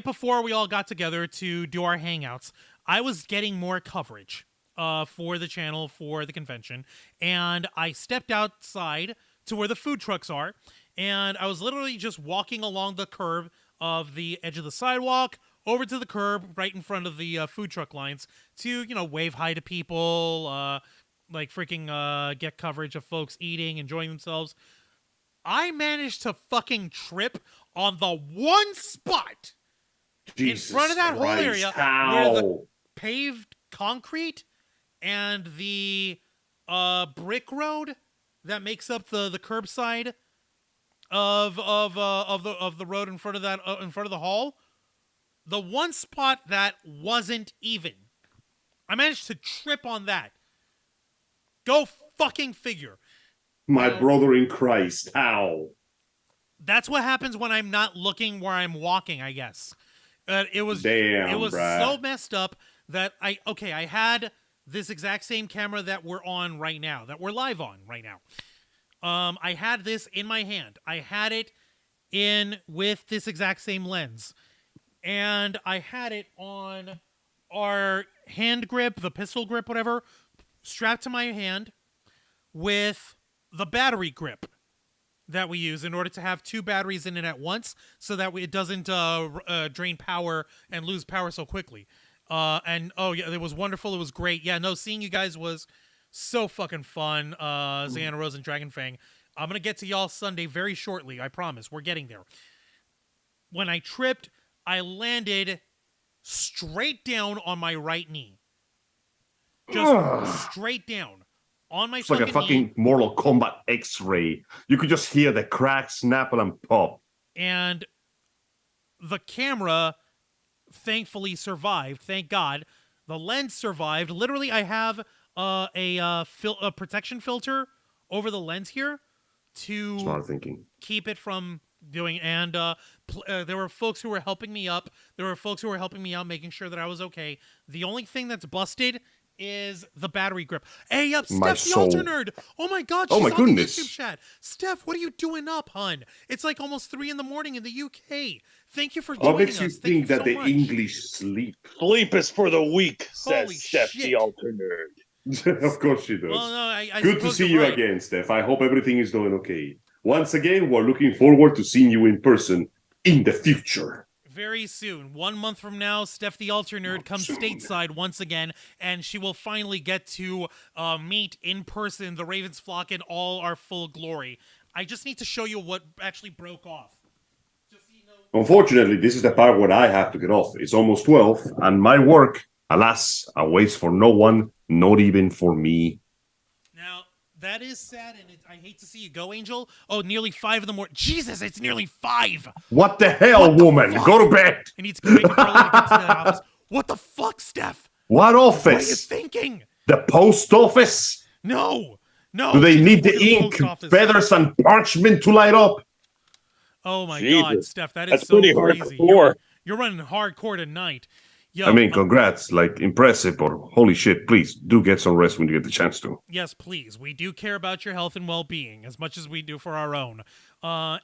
before we all got together to do our hangouts, I was getting more coverage for the channel, for the convention, and I stepped outside to where the food trucks are, and I was literally just walking along the curb of the edge of the sidewalk over to the curb right in front of the food truck lines to, wave hi to people, like freaking get coverage of folks eating, enjoying themselves. I managed to fucking trip on the one spot in front of that whole area where the paved concrete and the brick road that makes up the curbside of the road in front of that in front of the hall. The one spot that wasn't even. I managed to trip on that. Go fucking figure. My brother in Christ. How? That's what happens when I'm not looking where I'm walking, I guess. It was so messed up that I had this exact same camera that we're on right now, that we're live on right now. I had this in my hand. I had it in with this exact same lens. And I had it on our hand grip, the pistol grip, whatever, strapped to my hand with the battery grip that we use in order to have two batteries in it at once so that it doesn't drain power and lose power so quickly. And it was wonderful. It was great. Yeah, no, seeing you guys was so fucking fun. Arauz and Dragon Fang. I'm going to get to y'all Sunday very shortly. I promise. We're getting there. When I tripped, I landed straight down on my right knee. Just straight down on my fucking knee. It's like a fucking Mortal Kombat X-ray. You could just hear the crack, snap, and pop. And the camera thankfully survived. Thank God. The lens survived. Literally, I have a protection filter over the lens here to smart thinking. Keep it from doing. And there were folks who were helping me up. There were folks who were helping me out, making sure that I was okay. The only thing that's busted is the battery grip. Hey, up, Steph the Alter Nerd. Oh my God, she's on the YouTube chat. Steph, what are you doing up, hun? It's like almost 3 a.m. in the UK. Thank you for joining us. What makes you think that the English sleep? Sleep is for the weak, says Steph the Alter Nerd. Of course she does. Well, no, I good to see you again, Steph. I hope everything is going okay. Once again, we're looking forward to seeing you in person in the future. Very soon. 1 month from now, Steph the Alter Nerd comes stateside once again, and she will finally get to meet in person the Ravens flock in all our full glory. I just need to show you what actually broke off. Just so you know. Unfortunately, this is the part where I have to get off. It's almost 12, and my work, alas, awaits for no one, not even for me. Now, that is sad, and I hate to see you go, Angel. Oh, nearly 5 in the morning. Jesus, it's nearly 5. What the hell, woman? Go to bed. I need to wake up early to get to that office. What the fuck, Steph? What office? What are you thinking? The post office? No. Do they need the ink, feathers, and parchment to light up? Oh my God, Steph, that is so crazy. You're running hardcore tonight. Yo, I mean, congrats, like impressive, but holy shit, please do get some rest when you get the chance to. yes, please. We do care about your health and well-being as much as we do for our own.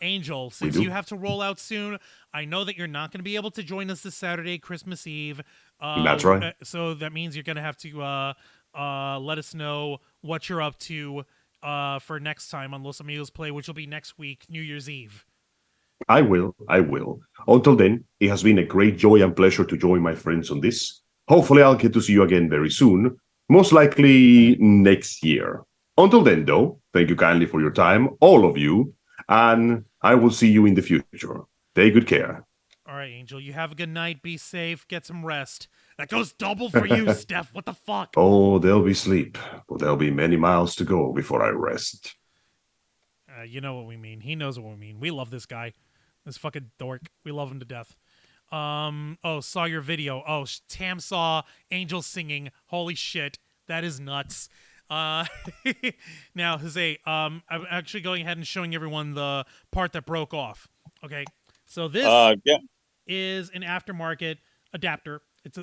Angel, since do. you have to roll out soon, I know that you're not going to be able to join us this Saturday, Christmas Eve. That's right. So that means you're going to have to let us know what you're up to for next time on Los Amigos Play, which will be next week, New Year's Eve. I will. Until then, it has been a great joy and pleasure to join my friends on this. Hopefully, I'll get to see you again very soon, most likely next year. Until then, though, thank you kindly for your time, all of you, and I will see you in the future. Take good care. All right, Angel, you have a good night. Be safe. Get some rest. That goes double for you, Steph. What the fuck? Oh, there'll be sleep, but there'll be many miles to go before I rest. You know what we mean. He knows what we mean. We love this guy. This fucking dork. We love him to death. Saw your video. Oh, Tam saw Angel singing. Holy shit. That is nuts. Now, Jose, I'm actually going ahead and showing everyone the part that broke off. Okay. So this is an aftermarket adapter.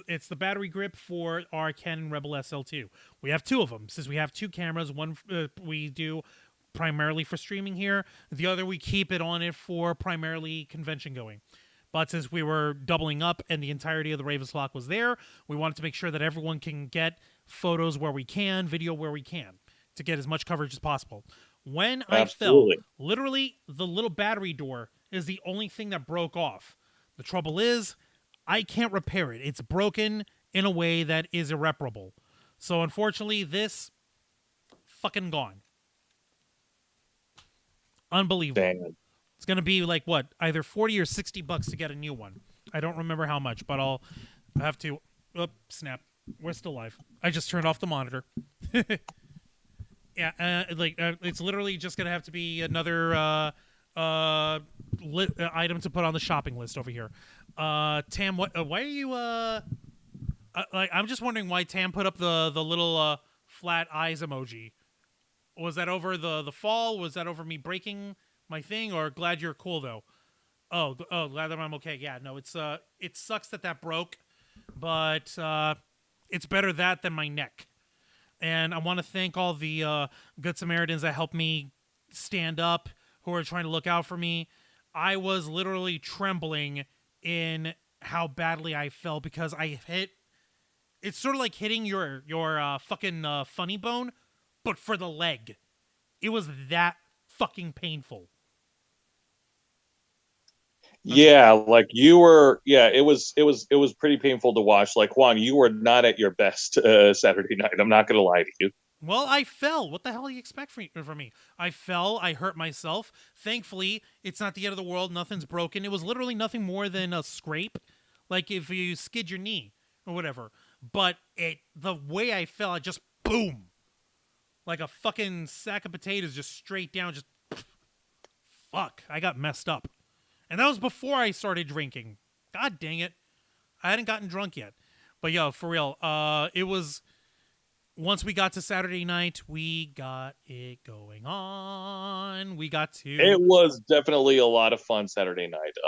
It's the battery grip for our Canon Rebel SL2. We have two of them. Since we have two cameras, one we do primarily for streaming here. The other we keep it on it for primarily convention going. But since we were doubling up and the entirety of the Ravens Flock was there, we wanted to make sure that everyone can get photos where we can, video where we can, to get as much coverage as possible. When I fell, literally the little battery door is the only thing that broke off. The trouble is, I can't repair it. It's broken in a way that is irreparable. So unfortunately, this fucking gone. Unbelievable. Damn. It's going to be like, what, either $40 or $60 to get a new one. I don't remember how much, but I'll have to... Oh, snap. We're still live. I just turned off the monitor. Yeah, it's literally just going to have to be another item to put on the shopping list over here. Tam, why are you... I'm just wondering why Tam put up the little flat eyes emoji. Was that over the fall? Was that over me breaking my thing? Or glad you're cool though? Oh, glad that I'm okay. Yeah, no, it sucks that broke, but it's better that than my neck. And I want to thank all the good Samaritans that helped me stand up, who are trying to look out for me. I was literally trembling in how badly I fell because I hit. It's sort of like hitting your fucking funny bone, but for the leg. It was that fucking painful. Yeah, like you were. Yeah, it was pretty painful to watch. Like Juan, you were not at your best Saturday night. I'm not gonna lie to you. Well, I fell. What the hell do you expect from me? I fell. I hurt myself. Thankfully, it's not the end of the world. Nothing's broken. It was literally nothing more than a scrape, like if you skid your knee or whatever. But the way I fell, I just boom, like a fucking sack of potatoes, just straight down. Just fuck. I got messed up. And that was before I started drinking. God dang it. I hadn't gotten drunk yet. But yo, for real, it was... Once we got to Saturday night, we got it going on. We got to... It was definitely a lot of fun Saturday night.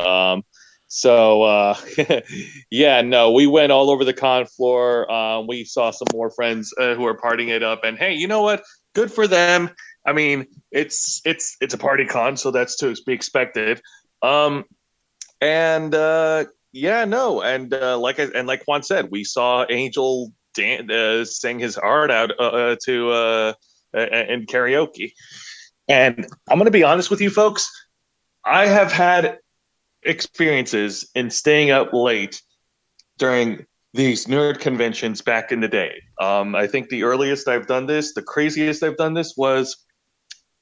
Yeah, no, we went all over the con floor. We saw some more friends who are partying it up. And hey, you know what? Good for them. I mean, it's a party con, so that's to be expected. Like Juan said, we Angel sing his heart out in karaoke. And I'm going to be honest with you folks, I have had experiences in staying up late during these nerd conventions back in the day. I think the earliest I've done this, the craziest I've done this was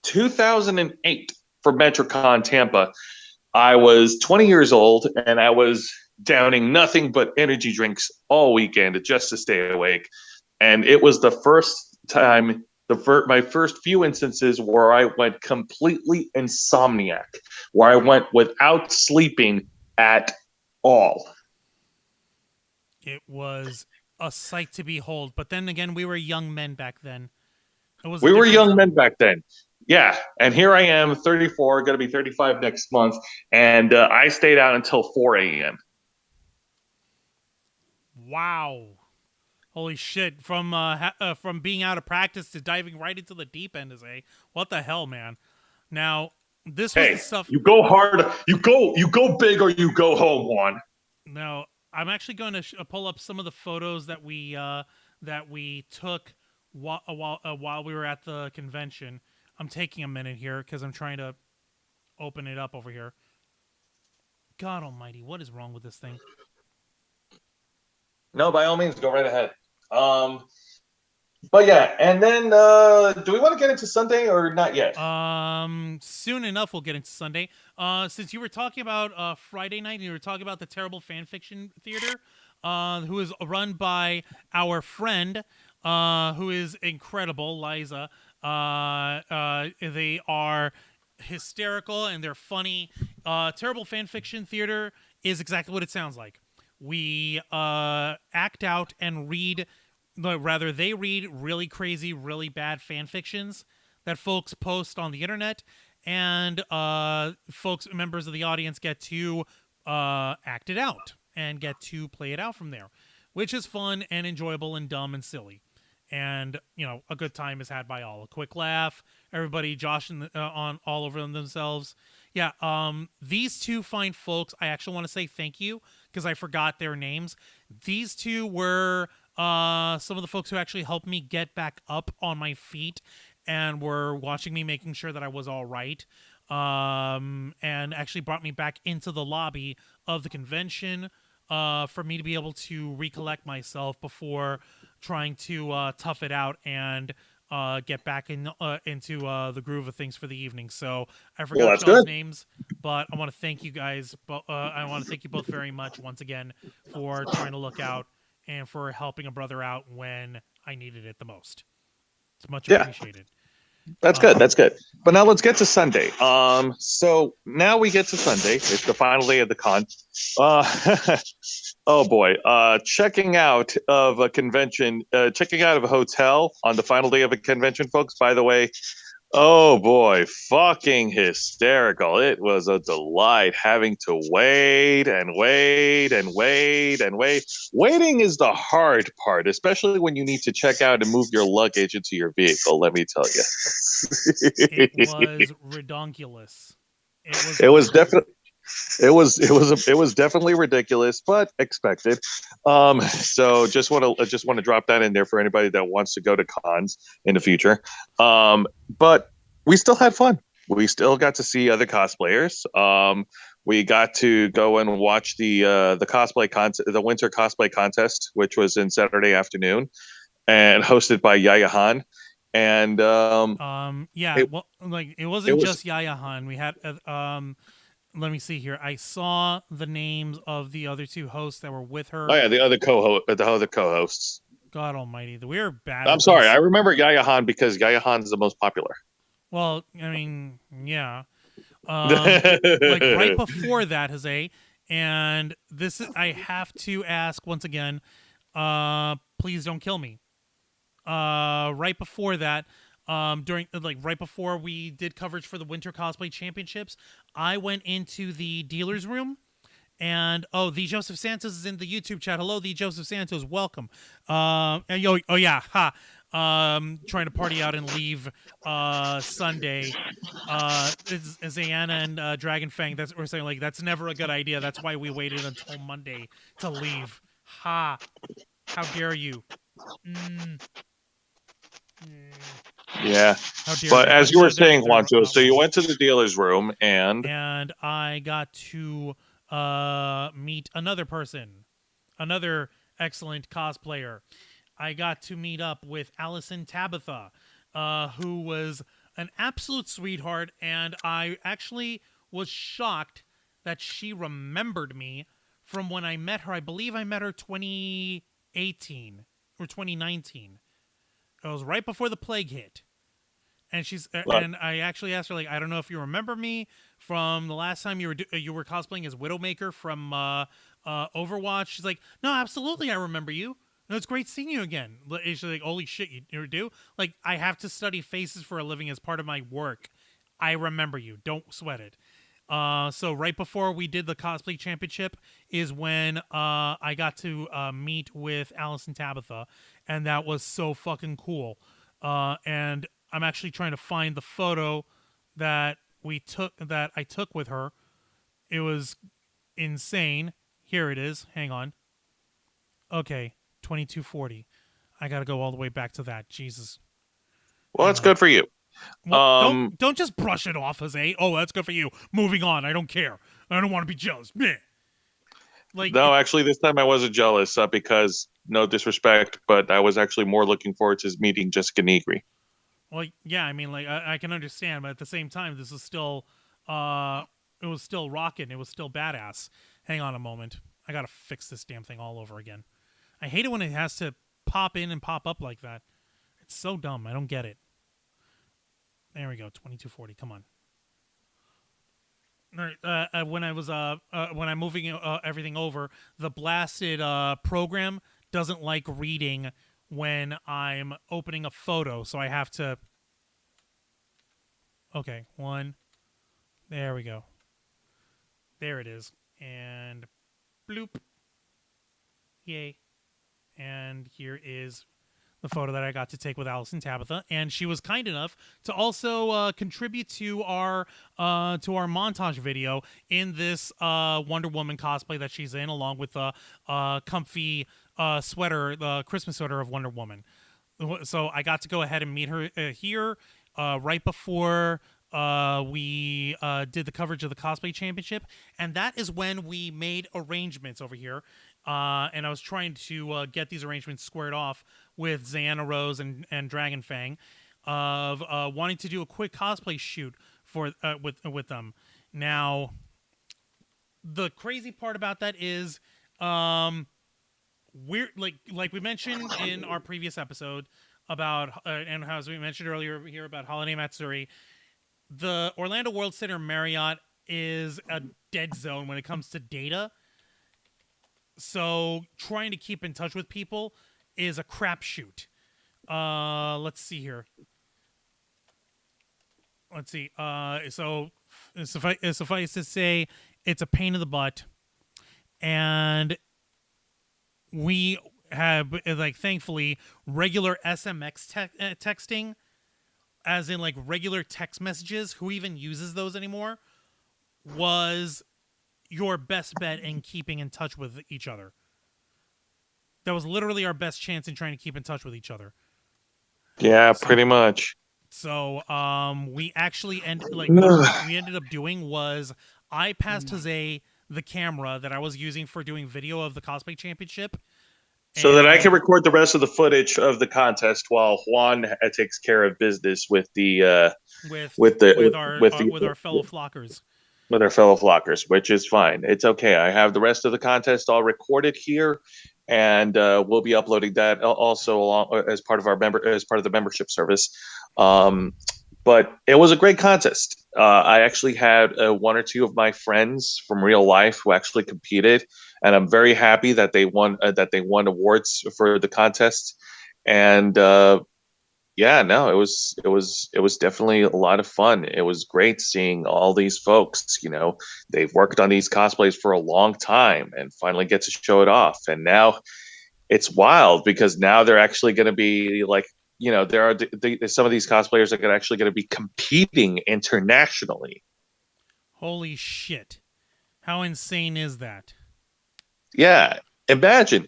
2008 for MetroCon Tampa. I was 20 years old and I was downing nothing but energy drinks all weekend just to stay awake. And it was the first time, my first few instances where I went completely insomniac, where I went without sleeping at all. It was a sight to behold. But then again, we were young men back then. We were young men back then. Yeah, and here I am, 34, going to be 35 next month, and I stayed out until 4 a.m. Wow. Holy shit! From being out of practice to diving right into the deep end is what the hell, man. Now this was the stuff. You go hard. You go big, or you go home, Juan. Now I'm actually going to pull up some of the photos that we took while we were at the convention. I'm taking a minute here because I'm trying to open it up over here. God Almighty, what is wrong with this thing? No, by all means, go right ahead. But yeah, and then do we want to get into Sunday or not yet? Soon enough we'll get into Sunday. Since you were talking about Friday night, and you were talking about the Terrible Fan Fiction Theater, who is run by our friend, who is incredible, Liza. They are hysterical and they're funny. Terrible Fan Fiction Theater is exactly what it sounds like. We act out and read, rather they read really crazy, really bad fan fictions that folks post on the internet, and members of the audience get to act it out and get to play it out from there, which is fun and enjoyable and dumb and silly. And, a good time is had by all. A quick laugh, everybody joshing on all over themselves. Yeah, these two fine folks, I actually want to say thank you because I forgot their names. These two were some of the folks who actually helped me get back up on my feet and were watching me, making sure that I was all right, and actually brought me back into the lobby of the convention for me to be able to recollect myself before trying to tough it out and get back into the groove of things for the evening. So I forgot y'all's names, but I want to thank you guys. I want to thank you both very much once again for trying to look out and for helping a brother out when I needed it the most. It's much appreciated. That's good. That's good. But now let's get to Sunday. So now we get to Sunday. It's the final day of the con. Oh boy. Checking out of a convention, checking out of a hotel on the final day of a convention, folks, by the way. Oh boy, fucking hysterical. It was a delight having to wait and wait and wait and wait. Waiting is the hard part, especially when you need to check out and move your luggage into your vehicle, let me tell you. It was redonkulous. It was definitely it was definitely ridiculous, but expected. So just want to drop that in there for anybody that wants to go to cons in the future. But we still had fun. We still got to see other cosplayers. We got to go and watch the winter cosplay contest, which was in Saturday afternoon, and hosted by Yaya Han. And it wasn't just Yaya Han. We had let me see here. I saw the names of the other two hosts that were with her. Oh yeah, the other co-hosts. God Almighty, we're bad. I'm sorry, I remember Yaya Han because Yaya Han's the most popular. Well, I mean, yeah. Like right before that, Jose, and this is, I have to ask once again. Please don't kill me. Right before that. Right before we did coverage for the Winter Cosplay Championships, I went into the dealer's room, and the Joseph Santos is in the YouTube chat. Hello, the Joseph Santos, welcome. Trying to party out and leave Sunday. Zayana and Dragon Fang, we're saying like that's never a good idea. That's why we waited until Monday to leave. How dare you? Yeah, but as you were saying, Juan, so you went to the dealer's room and I got to meet another person, another excellent cosplayer. I got to meet up with Allison Tabitha, who was an absolute sweetheart, and I actually was shocked that she remembered me from when I met her. I believe I met her 2018 or 2019. It was right before the plague hit. And and I actually asked her, like, I don't know if you remember me from the last time you were cosplaying as Widowmaker from Overwatch. She's like, no, absolutely, I remember you. And it's great seeing you again. She's like, holy shit, you do? Like, I have to study faces for a living as part of my work. I remember you. Don't sweat it. So right before we did the cosplay championship is when I got to meet with Alice and Tabitha, and that was so fucking cool. And I'm actually trying to find the photo that I took with her. It was insane. Here it is. Hang on. Okay, 2240. I gotta go all the way back to that. Jesus. Well, that's good for you. Well, don't just brush it off, Jose. Oh, that's good for you. Moving on. I don't care. I don't want to be jealous. Meh. Like, No, actually, this time I wasn't jealous because, no disrespect, but I was actually more looking forward to meeting Jessica Negri. well, yeah. I mean, like, I can understand, but at the same time, this is still, it was still rocking. It was still badass. Hang on a moment. I gotta fix this damn thing all over again. I hate it when it has to pop in and pop up like that. It's so dumb. I don't get it. There we go. 2240. Come on. When I was when I'm moving everything over, the blasted program doesn't like reading when I'm opening a photo, so I have to. Okay, one. There we go. There it is, and bloop. Yay! And here is the photo that I got to take with Alice and Tabitha, and she was kind enough to also contribute to our montage video in this Wonder Woman cosplay that she's in, along with the comfy sweater, the Christmas sweater of Wonder Woman. So I got to go ahead and meet her here right before we did the coverage of the cosplay championship, and that is when we made arrangements over here. And I was trying to get these arrangements squared off with Arauz and Dragon Fang of wanting to do a quick cosplay shoot for with them. Now, the crazy part about that is we're like we mentioned in our previous episode about and as we mentioned earlier here about Holiday Matsuri, the Orlando World Center Marriott is a dead zone when it comes to data. So trying to keep in touch with people is a crapshoot. Let's see here. Let's see. So suffice to say, it's a pain in the butt, and we have thankfully regular SMX texting, as in like regular text messages. Who even uses those anymore? Was your best bet in keeping in touch with each other. That was literally our best chance in trying to keep in touch with each other. Yeah, pretty much. So, we actually what we ended up doing was I passed Jose the camera that I was using for doing video of the cosplay championship, So that I can record the rest of the footage of the contest while Juan takes care of business with the with our fellow flockers. With our fellow flockers, which is fine. It's okay. I have the rest of the contest all recorded here, and we'll be uploading that also along as part of the membership service. But it was a great contest. I actually had one or two of my friends from real life who actually competed, and I'm very happy that they won awards for the contest. And yeah, no, it was definitely a lot of fun. It was great seeing all these folks. You know, they've worked on these cosplays for a long time and finally get to show it off. And now it's wild because now they're actually going to be like, you know, there are some of these cosplayers are actually going to be competing internationally. Holy shit! How insane is that? Yeah, imagine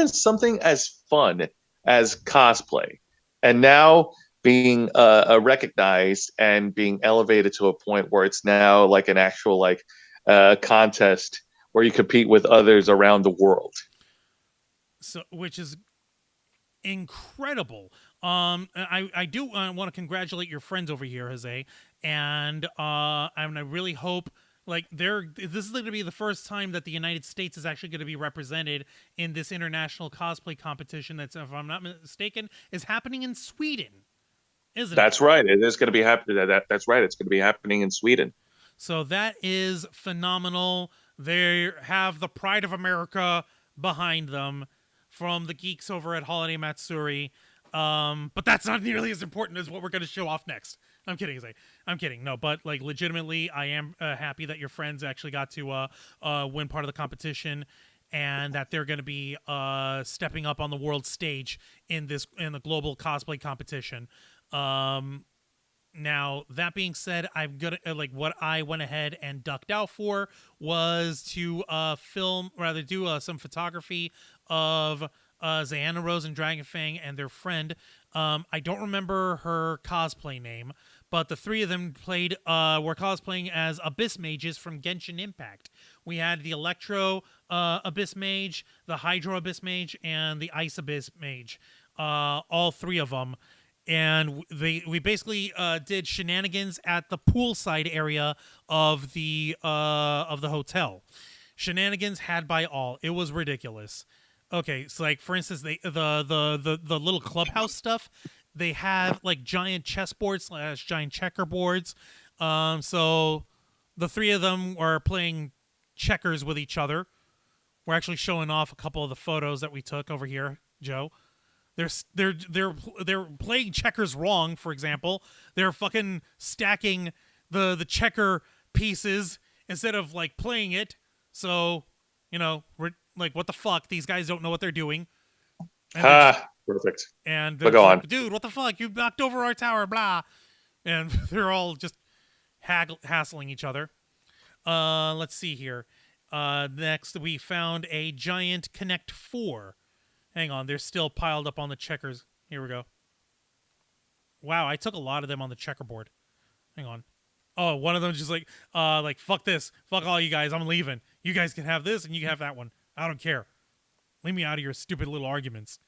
something as fun as cosplay. And now being recognized and being elevated to a point where it's now like an actual contest where you compete with others around the world. So, which is incredible. I do want to congratulate your friends over here, Jose, and I really hope this is going to be the first time that the United States is actually going to be represented in this international cosplay competition that's, if I'm not mistaken, is happening in Sweden, isn't it? That's right. It is going to be happening. That's right. It's going to be happening in Sweden. So that is phenomenal. They have the pride of America behind them from the geeks over at Holiday Matsuri. But that's not nearly as important as what we're going to show off next. I'm kidding. I'm kidding. No, but like legitimately, I am happy that your friends actually got to win part of the competition, and that they're going to be stepping up on the world stage in the global cosplay competition. Now that being said, I'm gonna what I went ahead and ducked out for was to do some photography of Zayanna Rose and Dragon Fang and their friend. I don't remember her cosplay name, but the three of them were cosplaying as Abyss Mages from Genshin Impact. We had the Electro Abyss Mage, the Hydro Abyss Mage, and the Ice Abyss Mage. All three of them. And we basically did shenanigans at the poolside area of the hotel. Shenanigans had by all. It was ridiculous. Okay, so like for instance, the little clubhouse stuff, they have like giant chessboards / giant checkerboards. So the three of them are playing checkers with each other. We're actually showing off a couple of the photos that we took over here, Joe. They're playing checkers wrong. For example, they're fucking stacking the checker pieces instead of like playing it. So, we're like, what the fuck? These guys don't know what they're doing. Perfect. And go on, dude, what the fuck? You knocked over our tower, blah. And they're all just hassling each other. Let's see here. Next, we found a giant Connect 4. Hang on, they're still piled up on the checkers. Here we go. Wow, I took a lot of them on the checkerboard. Hang on. Oh, one of them just like fuck this. Fuck all you guys. I'm leaving. You guys can have this and you can have that one. I don't care. Leave me out of your stupid little arguments.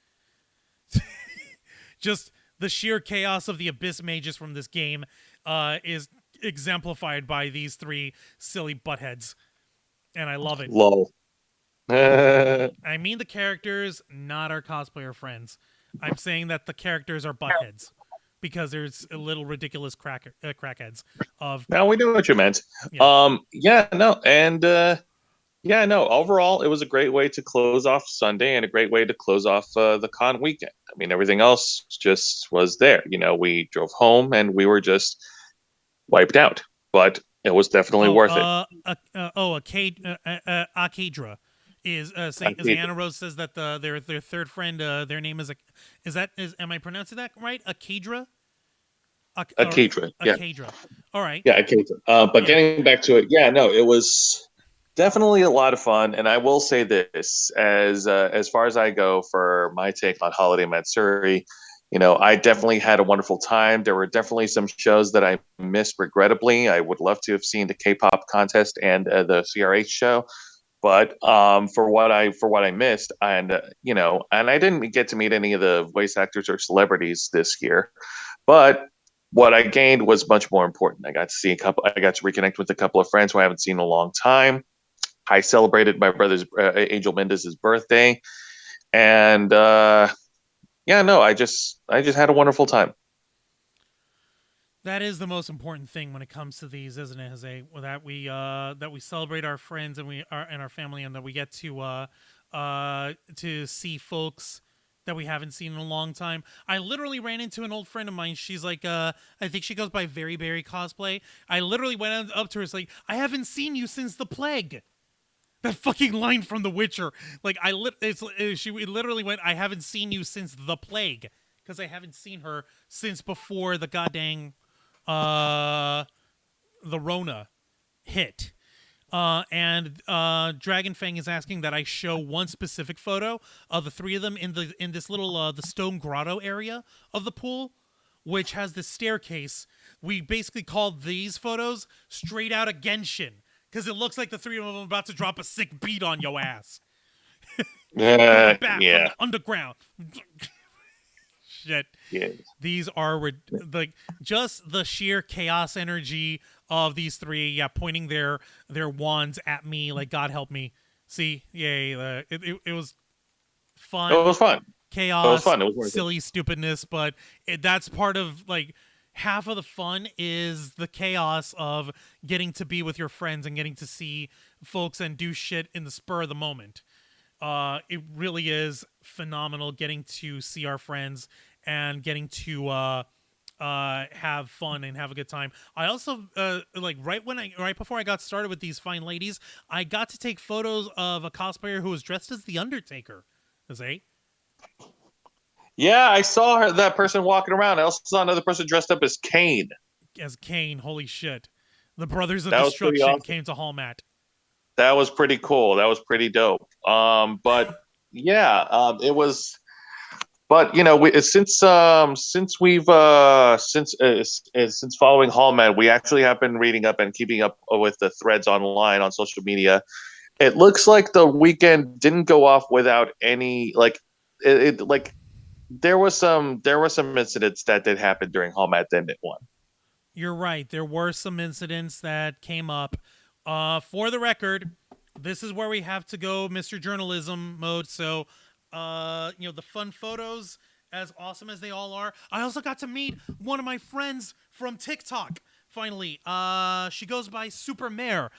Just the sheer chaos of the Abyss Mages from this game is exemplified by these three silly buttheads. And I love it. Lol. I mean the characters, not our cosplayer friends. I'm saying that the characters are buttheads because there's a little ridiculous crackheads of. Now we knew what you meant. Yeah. Overall, it was a great way to close off Sunday and a great way to close off the con weekend. I mean, everything else just was there. We drove home and we were just wiped out, but it was definitely worth it. Akidra is saying, Anna Rose says that their third friend, their name is am I pronouncing that right? Akidra? Akidra, yeah. Akidra. All right. Yeah, Akidra. But getting back to it, it was definitely a lot of fun. And I will say this, as far as I go for my take on Holiday Matsuri, I definitely had a wonderful time. There were definitely some shows that I missed regrettably. I would love to have seen the K-pop contest and the CRH show. But for what I missed, and and I didn't get to meet any of the voice actors or celebrities this year, but what I gained was much more important. I got to reconnect with a couple of friends who I haven't seen in a long time. I celebrated my brother's Angel Mendez's birthday, and I just had a wonderful time. That is the most important thing when it comes to these, isn't it, Jose? That we celebrate our friends and our family, and that we get to see folks that we haven't seen in a long time. I literally ran into an old friend of mine. She's like, I think she goes by Very Berry Cosplay. I literally went up to her. It's like, I haven't seen you since the plague. That fucking line from The Witcher. Like she literally went, I haven't seen you since the plague, because I haven't seen her since before the goddamn the Rona hit. And Dragon Fang is asking that I show one specific photo of the three of them in this little the stone grotto area of the pool, which has this staircase. We basically called these photos straight out of Genshin, because it looks like the three of them are about to drop a sick beat on your ass. Back from the underground. Shit. Yeah. These are like just the sheer chaos energy of these three. Yeah, pointing their wands at me like God help me. See, yay! It was fun. It was fun. Chaos. It was fun. It was worth silly stupidness, but that's part of like half of the fun is the chaos of getting to be with your friends and getting to see folks and do shit in the spur of the moment. It really is phenomenal getting to see our friends and getting to have fun and have a good time. I also like right before I got started with these fine ladies, I got to take photos of a cosplayer who was dressed as the Undertaker. Yeah, I saw that person walking around. I also saw another person dressed up as Kane. As Kane. Holy shit! The Brothers of That was pretty Destruction awesome. came to HolMat. That was pretty cool. That was pretty dope. But yeah, it was. But since we've since following HolMat, we actually have been reading up and keeping up with the threads online on social media. It looks like the weekend didn't go off without any like there was some incidents that did happen during HolMat that didn't one. You're right. There were some incidents that came up. For the record, this is where we have to go Mr. Journalism mode. So, the fun photos, as awesome as they all are. I also got to meet one of my friends from TikTok. Finally, she goes by Super Mare.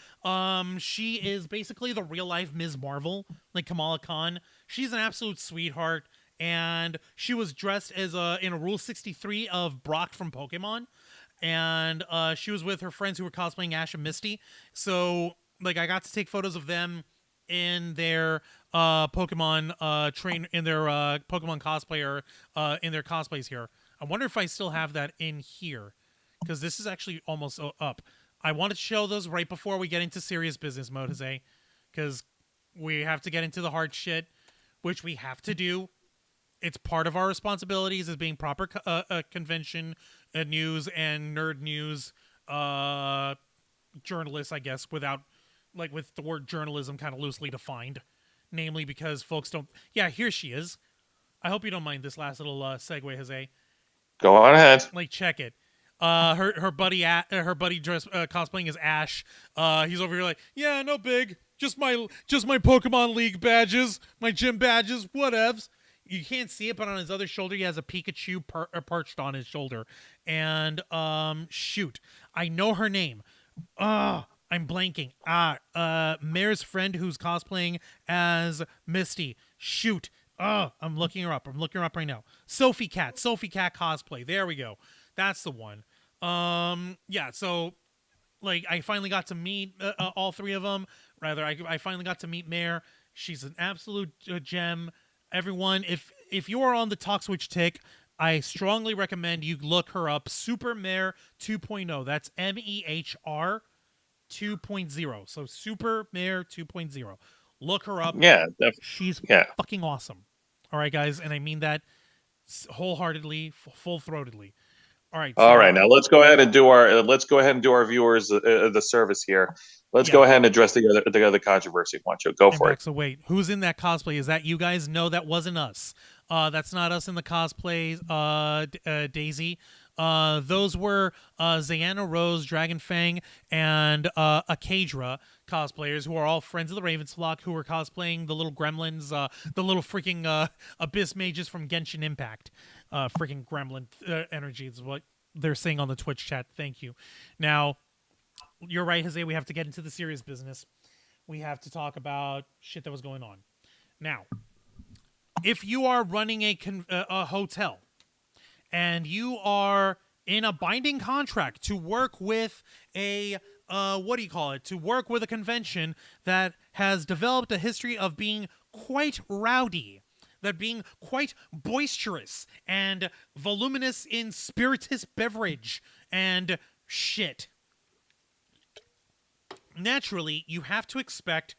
She is basically the real life Ms. Marvel, like Kamala Khan. She's an absolute sweetheart, and she was dressed as in a Rule 63 of Brock from Pokemon. And she was with her friends who were cosplaying Ash and Misty. So, like, I got to take photos of them in their Pokemon Pokemon cosplayer in their cosplays here. I wonder if I still have that in here, because this is actually almost up. I want to show those right before we get into serious business mode, Jose, because we have to get into the hard shit, which we have to do. It's part of our responsibilities as being proper convention news and nerd news journalists, I guess, with the word journalism kind of loosely defined, namely because folks don't. Yeah, here she is. I hope you don't mind this last little segue, Jose. Go on ahead. Like, check it. Her buddy dressed cosplaying as Ash. He's over here like, yeah, no big, just my Pokemon League badges, my gym badges, whatevs. You can't see it, but on his other shoulder, he has a Pikachu perched on his shoulder. And, shoot. I know her name. I'm blanking. Mare's friend who's cosplaying as Misty. Shoot. I'm looking her up. Right now. Sophie Cat cosplay. There we go. That's the one. Yeah, so, like, I finally got to meet all three of them. Rather, I finally got to meet Mare. She's an absolute gem. Everyone, if you are on the TalkSwitch tick, I strongly recommend you look her up. Super Mare 2.0. That's MEHR 2.0. So Super Mare 2.0. Look her up. Yeah, she's fucking awesome. All right, guys, and I mean that wholeheartedly, full-throatedly. All right. All right. Now let's go ahead and do our viewers the service here. Let's go ahead and address the other controversy. Juancho, go for it. So wait, who's in that cosplay? Is that you guys? No, that wasn't us. That's not us in the cosplay. Daisy. Those were Zayana Rose, Dragon Fang, and Akadra cosplayers who are all friends of the Ravens flock who were cosplaying the little gremlins, the little freaking abyss mages from Genshin Impact. Freaking gremlin energy is what they're saying on the Twitch chat. Thank you. Now, you're right, Jose. We have to get into the serious business. We have to talk about shit that was going on. Now, if you are running a hotel and you are in a binding contract to work with a to work with a convention that has developed a history of being quite rowdy, that being quite boisterous and voluminous in spirituous beverage and shit. Naturally, you have to expect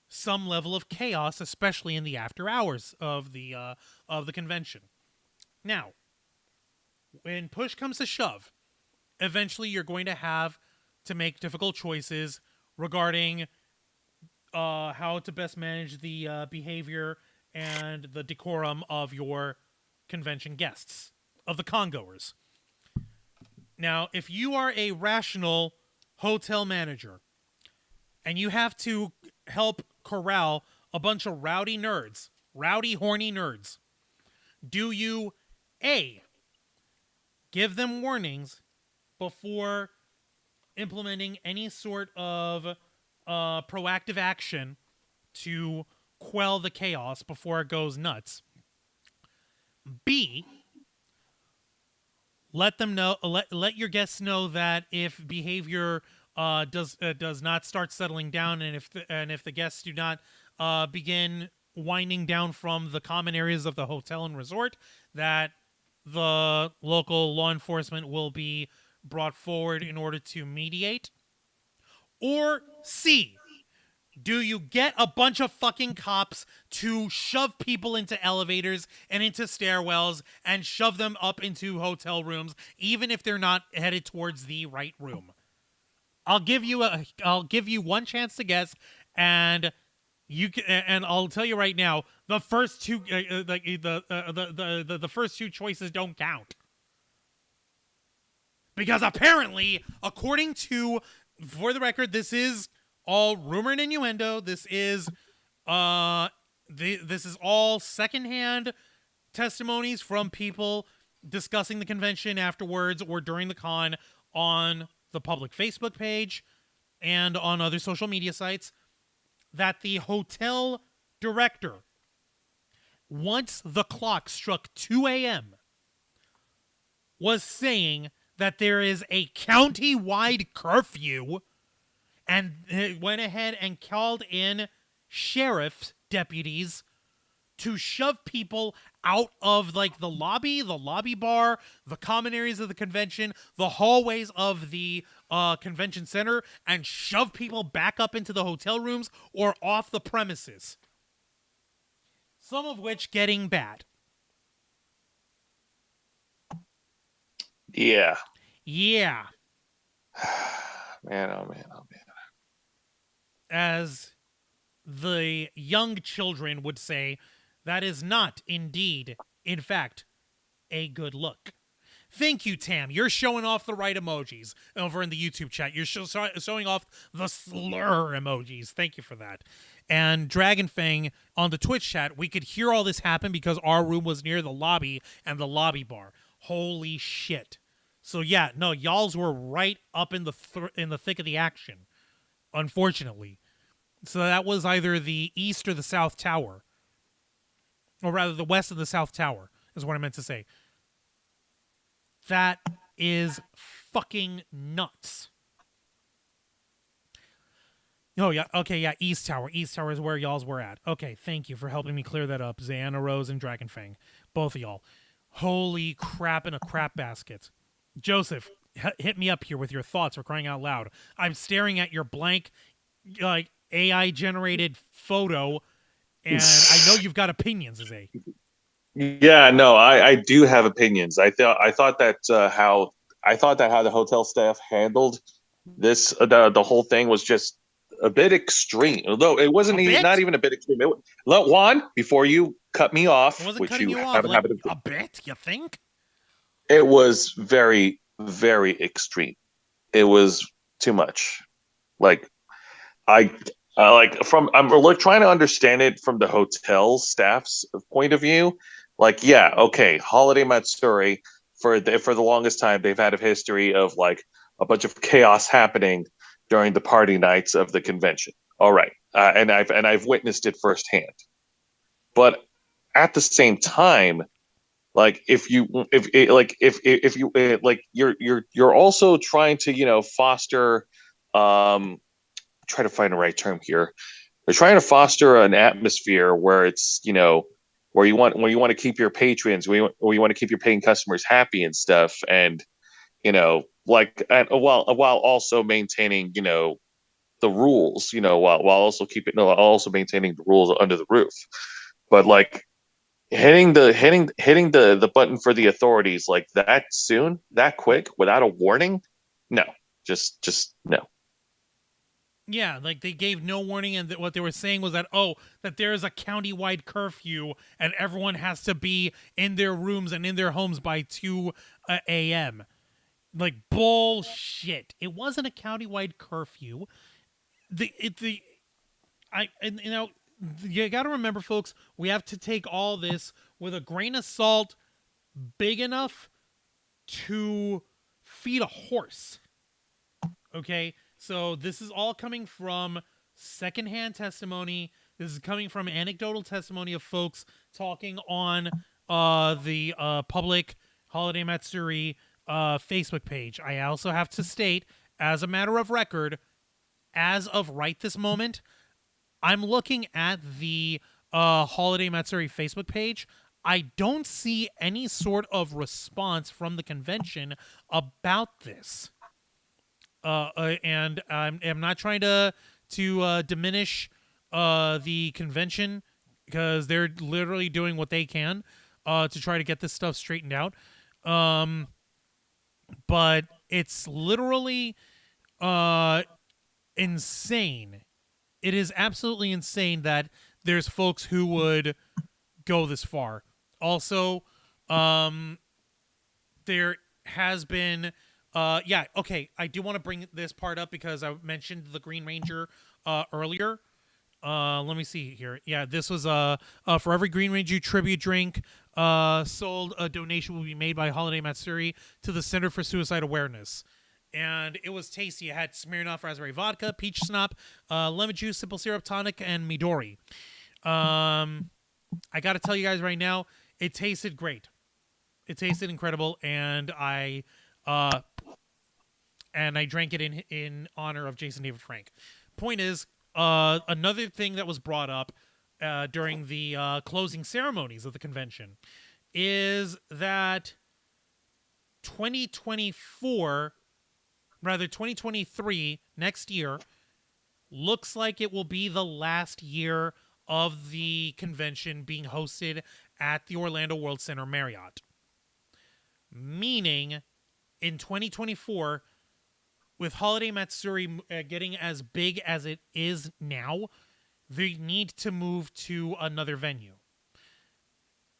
some level of chaos, especially in the after hours of the convention. Now, when push comes to shove, eventually you're going to have to make difficult choices regarding how to best manage the behavior and the decorum of your convention guests, of the congoers. Now, if you are a rational hotel manager and you have to help corral a bunch of rowdy, horny nerds, do you, A, give them warnings before implementing any sort of proactive action to quell the chaos before it goes nuts? B, let them know. Let your guests know that if behavior does not start settling down, and if the guests do not begin winding down from the common areas of the hotel and resort, that the local law enforcement will be brought forward in order to mediate. Or C, do you get a bunch of fucking cops to shove people into elevators and into stairwells and shove them up into hotel rooms, even if they're not headed towards the right room? I'll give you one chance to guess, and I'll tell you right now, the first two the first two choices don't count. Because apparently, according to, for the record, this is all rumor and innuendo. This is this is all secondhand testimonies from people discussing the convention afterwards or during the con on the public Facebook page and on other social media sites, that the hotel director, once the clock struck 2 a.m., was saying that there is a county-wide curfew, and went ahead and called in sheriff deputies to shove people out of like the lobby bar, the common areas of the convention, the hallways of the convention center, and shove people back up into the hotel rooms or off the premises. Some of which getting bad. Yeah. Yeah. Man, oh man, oh man. As the young children would say, that is not indeed, in fact, a good look. Thank you, Tam. You're showing off the right emojis over in the YouTube chat. You're showing off the slur emojis. Thank you for that. And Dragonfang on the Twitch chat, we could hear all this happen because our room was near the lobby and the lobby bar. Holy shit. So yeah, no, y'alls were right up in the thick of the action, unfortunately. So that was either the east or the south tower. Or rather, the west of the south tower is what I meant to say. That is fucking nuts. Oh, yeah. Okay, yeah, east tower. East tower is where y'alls were at. Okay, thank you for helping me clear that up, Zayan, Arauz, and Dragonfang. Both of y'all. Holy crap in a crap basket. Joseph, hit me up here with your thoughts, for crying out loud. I'm staring at your blank, like, AI-generated photo, and I know you've got opinions, Zay. Yeah, no, I do have opinions. I thought that how the hotel staff handled this the whole thing was just a bit extreme. Although it wasn't not even a bit extreme. Juan, before you cut me off, I wasn't which cutting you you off, haven't like, happened to, a bit, you think? it was very, very extreme. It was too much. Like I'm trying to understand it from the hotel staff's point of view. Like, yeah, okay, Holiday Matsuri, for the longest time they've had a history of like a bunch of chaos happening during the party nights of the convention. All right, and I've witnessed it firsthand. But at the same time, like you're also trying to foster try to find the right term here. They're trying to foster an atmosphere where it's where you want to keep your patrons, where you want to keep your paying customers happy and stuff, and while also maintaining the rules, while also maintaining the rules under the roof. But like hitting the button for the authorities like that soon, that quick, without a warning, no, just no. Yeah, like they gave no warning, and what they were saying was that that there is a county-wide curfew, and everyone has to be in their rooms and in their homes by 2 a.m. Like bullshit. It wasn't a county-wide curfew. You got to remember, folks, we have to take all this with a grain of salt, big enough to feed a horse. Okay. So this is all coming from secondhand testimony. This is coming from anecdotal testimony of folks talking on the public Holiday Matsuri Facebook page. I also have to state, as a matter of record, as of right this moment, I'm looking at the Holiday Matsuri Facebook page. I don't see any sort of response from the convention about this. And I'm not trying to diminish the convention, because they're literally doing what they can to try to get this stuff straightened out. But it's literally insane. It is absolutely insane that there's folks who would go this far. Also, there has been I do want to bring this part up because I mentioned the Green Ranger earlier. Let me see here. Yeah, this was for every Green Ranger tribute drink sold, a donation will be made by Holiday Matsuri to the Center for Suicide Awareness. And it was tasty. It had Smirnoff raspberry vodka, peach snap, lemon juice, simple syrup tonic, and Midori. I got to tell you guys right now, it tasted great. It tasted incredible, and I drank it in honor of Jason David Frank. Point is, another thing that was brought up during the closing ceremonies of the convention is that 2023, next year, looks like it will be the last year of the convention being hosted at the Orlando World Center Marriott. Meaning, in 2024, with Holiday Matsuri getting as big as it is now, they need to move to another venue.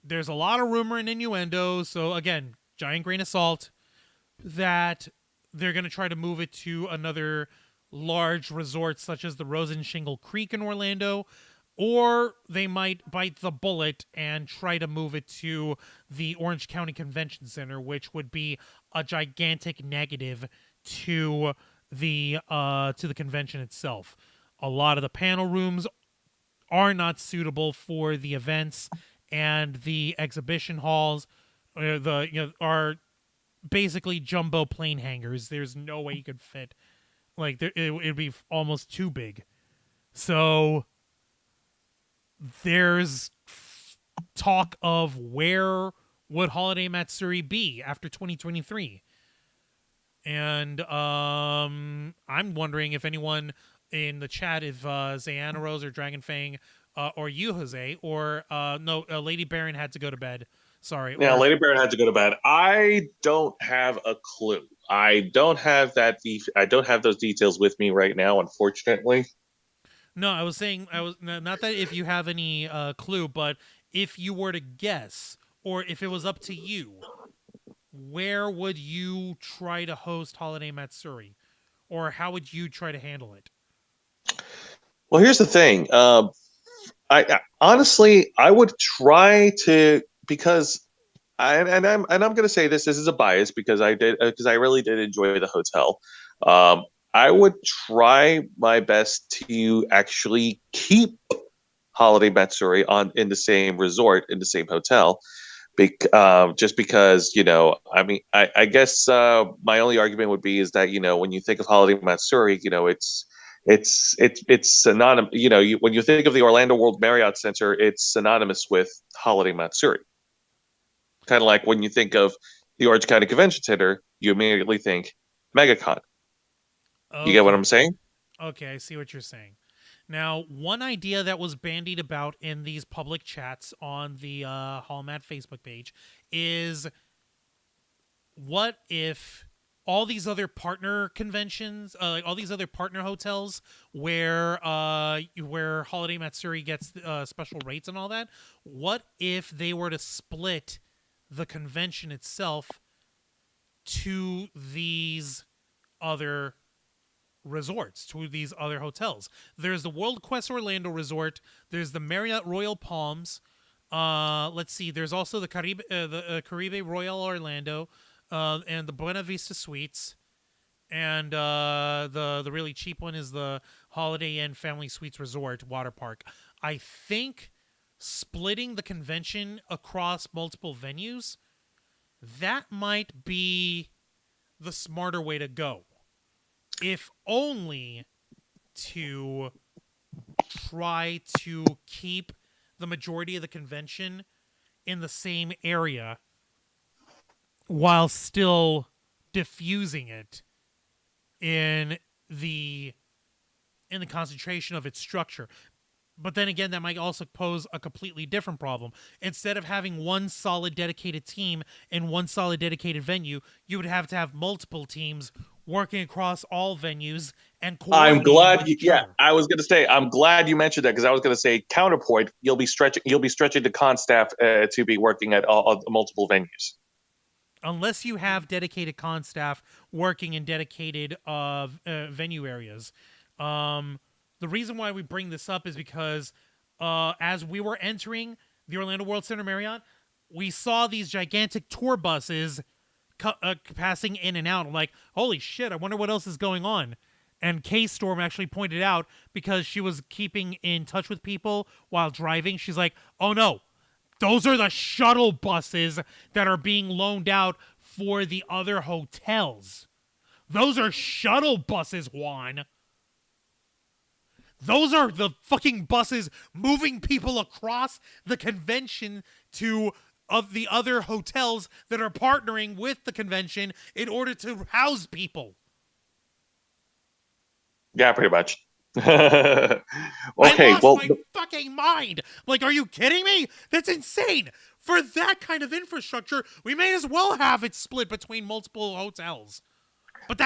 There's a lot of rumor and innuendo, so again, giant grain of salt, that they're going to try to move it to another large resort such as the Rose and Shingle Creek in Orlando, or they might bite the bullet and try to move it to the Orange County Convention Center, which would be a gigantic negative to the convention itself. A lot of the panel rooms are not suitable for the events, and the exhibition halls are basically jumbo plane hangars. There's no way you could fit. It'd be almost too big. So there's talk of where would Holiday Matsuri be after 2023. And I'm wondering if anyone in the chat, if Zayanna Rose or Dragon Fang, or you, Jose, or Lady Baron had to go to bed. Sorry. Yeah, Lady Baron had to go to bed. I don't have a clue. I don't have I don't have those details with me right now, unfortunately. No, I was saying, not that if you have any clue, but if you were to guess, or if it was up to you, where would you try to host Holiday Matsuri, or how would you try to handle it? Well, here's the thing. I honestly, I would try to, because I'm going to say this is a bias, because I really did enjoy the hotel. I would try my best to actually keep Holiday Matsuri in the same resort, in the same hotel, just because, I guess my only argument would be is that, when you think of Holiday Matsuri, it's synonymous. When you think of the Orlando World Marriott Center, it's synonymous with Holiday Matsuri. Kind of like when you think of the Orange County Convention Center, you immediately think MegaCon. Okay. You get what I'm saying? Okay, I see what you're saying. Now, one idea that was bandied about in these public chats on the HolMat Facebook page is, what if all these other partner conventions, all these other partner hotels where Holiday Matsuri gets special rates and all that, what if they were to split the convention itself to these other resorts, to these other hotels? There's the World Quest Orlando Resort. There's the Marriott Royal Palms. Let's see. There's also the Caribe Royal Orlando, and the Buena Vista Suites, and the really cheap one is the Holiday Inn Family Suites Resort Water Park. I think splitting the convention across multiple venues, that might be the smarter way to go, if only to try to keep the majority of the convention in the same area while still diffusing it in the concentration of its structure. But then again, that might also pose a completely different problem. Instead of having one solid dedicated team and one solid dedicated venue, you would have to have multiple teams working across all venues and coordinating I'm glad. with each other. I was going to say, I'm glad you mentioned that, because I was going to say, counterpoint. You'll be stretching the con staff to be working at multiple venues. Unless you have dedicated con staff working in dedicated venue areas. The reason why we bring this up is because as we were entering the Orlando World Center Marriott, we saw these gigantic tour buses passing in and out. I'm like, holy shit, I wonder what else is going on. And K-Storm actually pointed out, because she was keeping in touch with people while driving, she's like, oh no, those are the shuttle buses that are being loaned out for the other hotels. Those are shuttle buses, Juan. Those are the fucking buses moving people across the convention to the other hotels that are partnering with the convention in order to house people. Yeah, pretty much. I Okay, lost my fucking mind. Like, are you kidding me? That's insane. For that kind of infrastructure, we may as well have it split between multiple hotels. But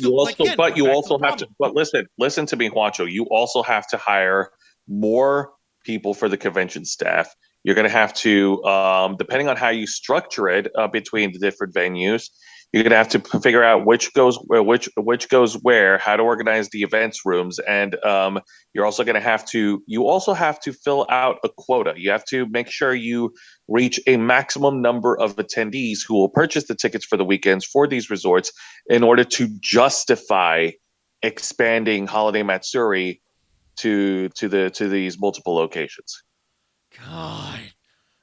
you also have to. But listen to me, Juancho. You also have to hire more people for the convention staff. You're going to have to, depending on how you structure it between the different venues, you're going to have to figure out which goes where, how to organize the events rooms, and you're also going to have to. You also have to fill out a quota. You have to make sure you reach a maximum number of attendees who will purchase the tickets for the weekends for these resorts in order to justify expanding Holiday Matsuri to these multiple locations. God.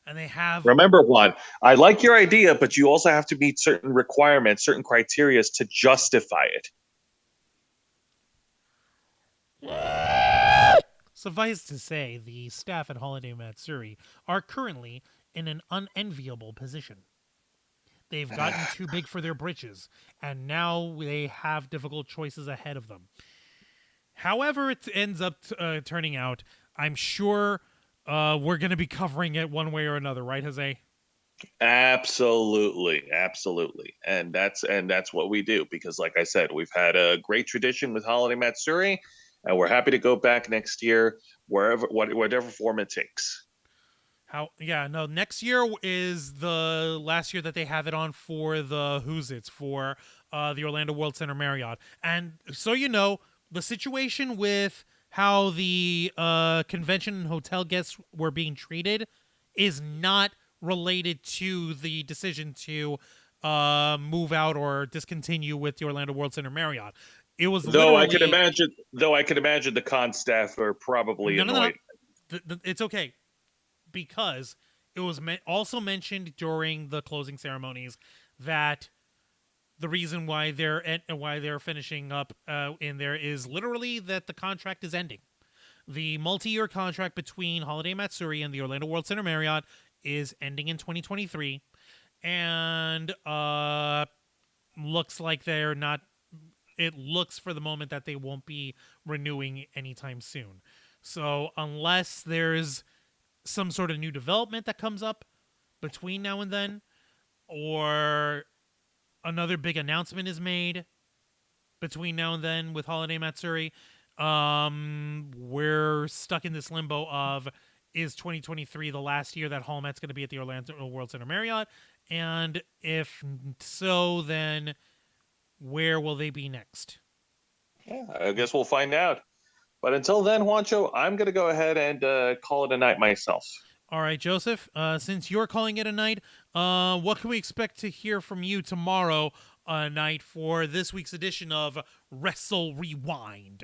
And they have... Remember, Juan, I like your idea, but you also have to meet certain requirements, certain criteria to justify it. Suffice to say, the staff at Holiday Matsuri are currently in an unenviable position. They've gotten too big for their britches, and now they have difficult choices ahead of them. However it ends up turning out, I'm sure... we're going to be covering it one way or another, right, Jose? Absolutely. And that's what we do, because like I said, we've had a great tradition with Holiday Matsuri, and we're happy to go back next year, whatever form it takes. Next year is the last year that they have it on for the Who's It's for the Orlando World Center Marriott. And so you know, the situation with how the convention and hotel guests were being treated is not related to the decision to move out or discontinue with the Orlando World Center Marriott. It was though I could imagine the con staff are probably annoyed. No. It's okay, because it was also mentioned during the closing ceremonies that the reason why they're finishing up in there is literally that the contract is ending. The multi-year contract between Holiday Matsuri and the Orlando World Center Marriott is ending in 2023, and looks like they're not. It looks for the moment that they won't be renewing anytime soon. So unless there's some sort of new development that comes up between now and then, or another big announcement is made between now and then with Holiday Matsuri, we're stuck in this limbo of, is 2023 the last year that HolMat's going to be at the Orlando World Center Marriott? And if so, then where will they be next? Yeah, I guess we'll find out. But until then, Juancho, I'm going to go ahead and call it a night myself. All right, Joseph, since you're calling it a night, what can we expect to hear from you tomorrow night for this week's edition of Wrestle Rewind?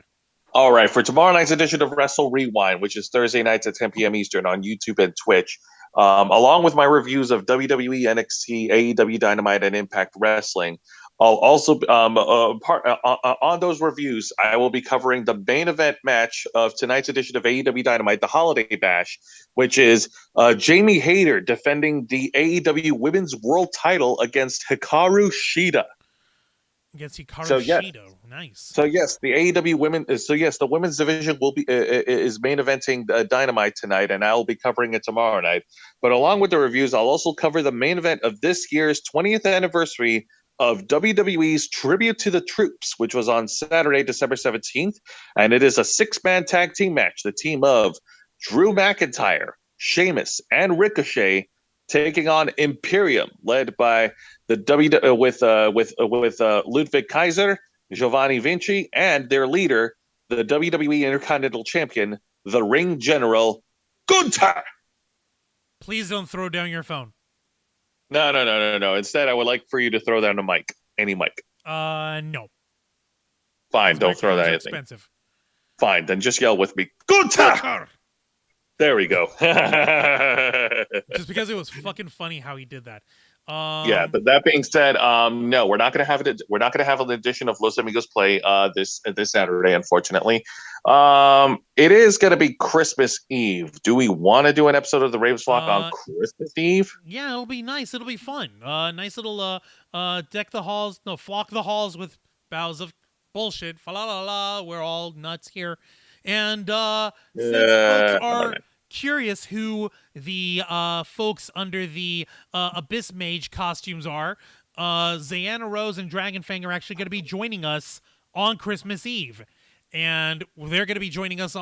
All right, for tomorrow night's edition of Wrestle Rewind, which is Thursday nights at 10 p.m. Eastern on YouTube and Twitch, along with my reviews of WWE, NXT, AEW Dynamite, and Impact Wrestling, I'll also on those reviews, I will be covering the main event match of tonight's edition of AEW Dynamite, the Holiday Bash, which is Jamie Hayter defending the AEW Women's World Title against Hikaru Shida. Against Hikaru So, yes. Shida. Nice. So yes, the AEW women. So yes, the women's division will be is main eventing Dynamite tonight, and I'll be covering it tomorrow night. But along with the reviews, I'll also cover the main event of this year's 20th anniversary of WWE's Tribute to the Troops, which was on Saturday, December 17th, and it is a 6-man tag team match. The team of Drew McIntyre, Sheamus, and Ricochet taking on Imperium, led by the with Ludwig Kaiser, Giovanni Vinci, and their leader, the WWE Intercontinental Champion, the Ring General, Gunther. Please don't throw down your phone. No. Instead, I would like for you to throw down a mic. Any mic. No. Fine, Those don't throw that microphones are anything. expensive. Fine, then just yell with me. Gunther! There we go. Just because it was fucking funny how he did that. Yeah, but that being said, no, we're not gonna have it. We're not gonna have an edition of Los Amigos Play this Saturday, unfortunately. It is gonna be Christmas Eve. Do we want to do an episode of the Ravens Flock on Christmas Eve? Yeah, it'll be nice. It'll be fun. Nice little deck the halls, no, flock the halls with boughs of bullshit. Fa la la la. We're all nuts here, and since folks are curious who the folks under the Abyss Mage costumes are, Arauz and Dragonfang are actually going to be joining us on Christmas Eve. And they're going to be joining us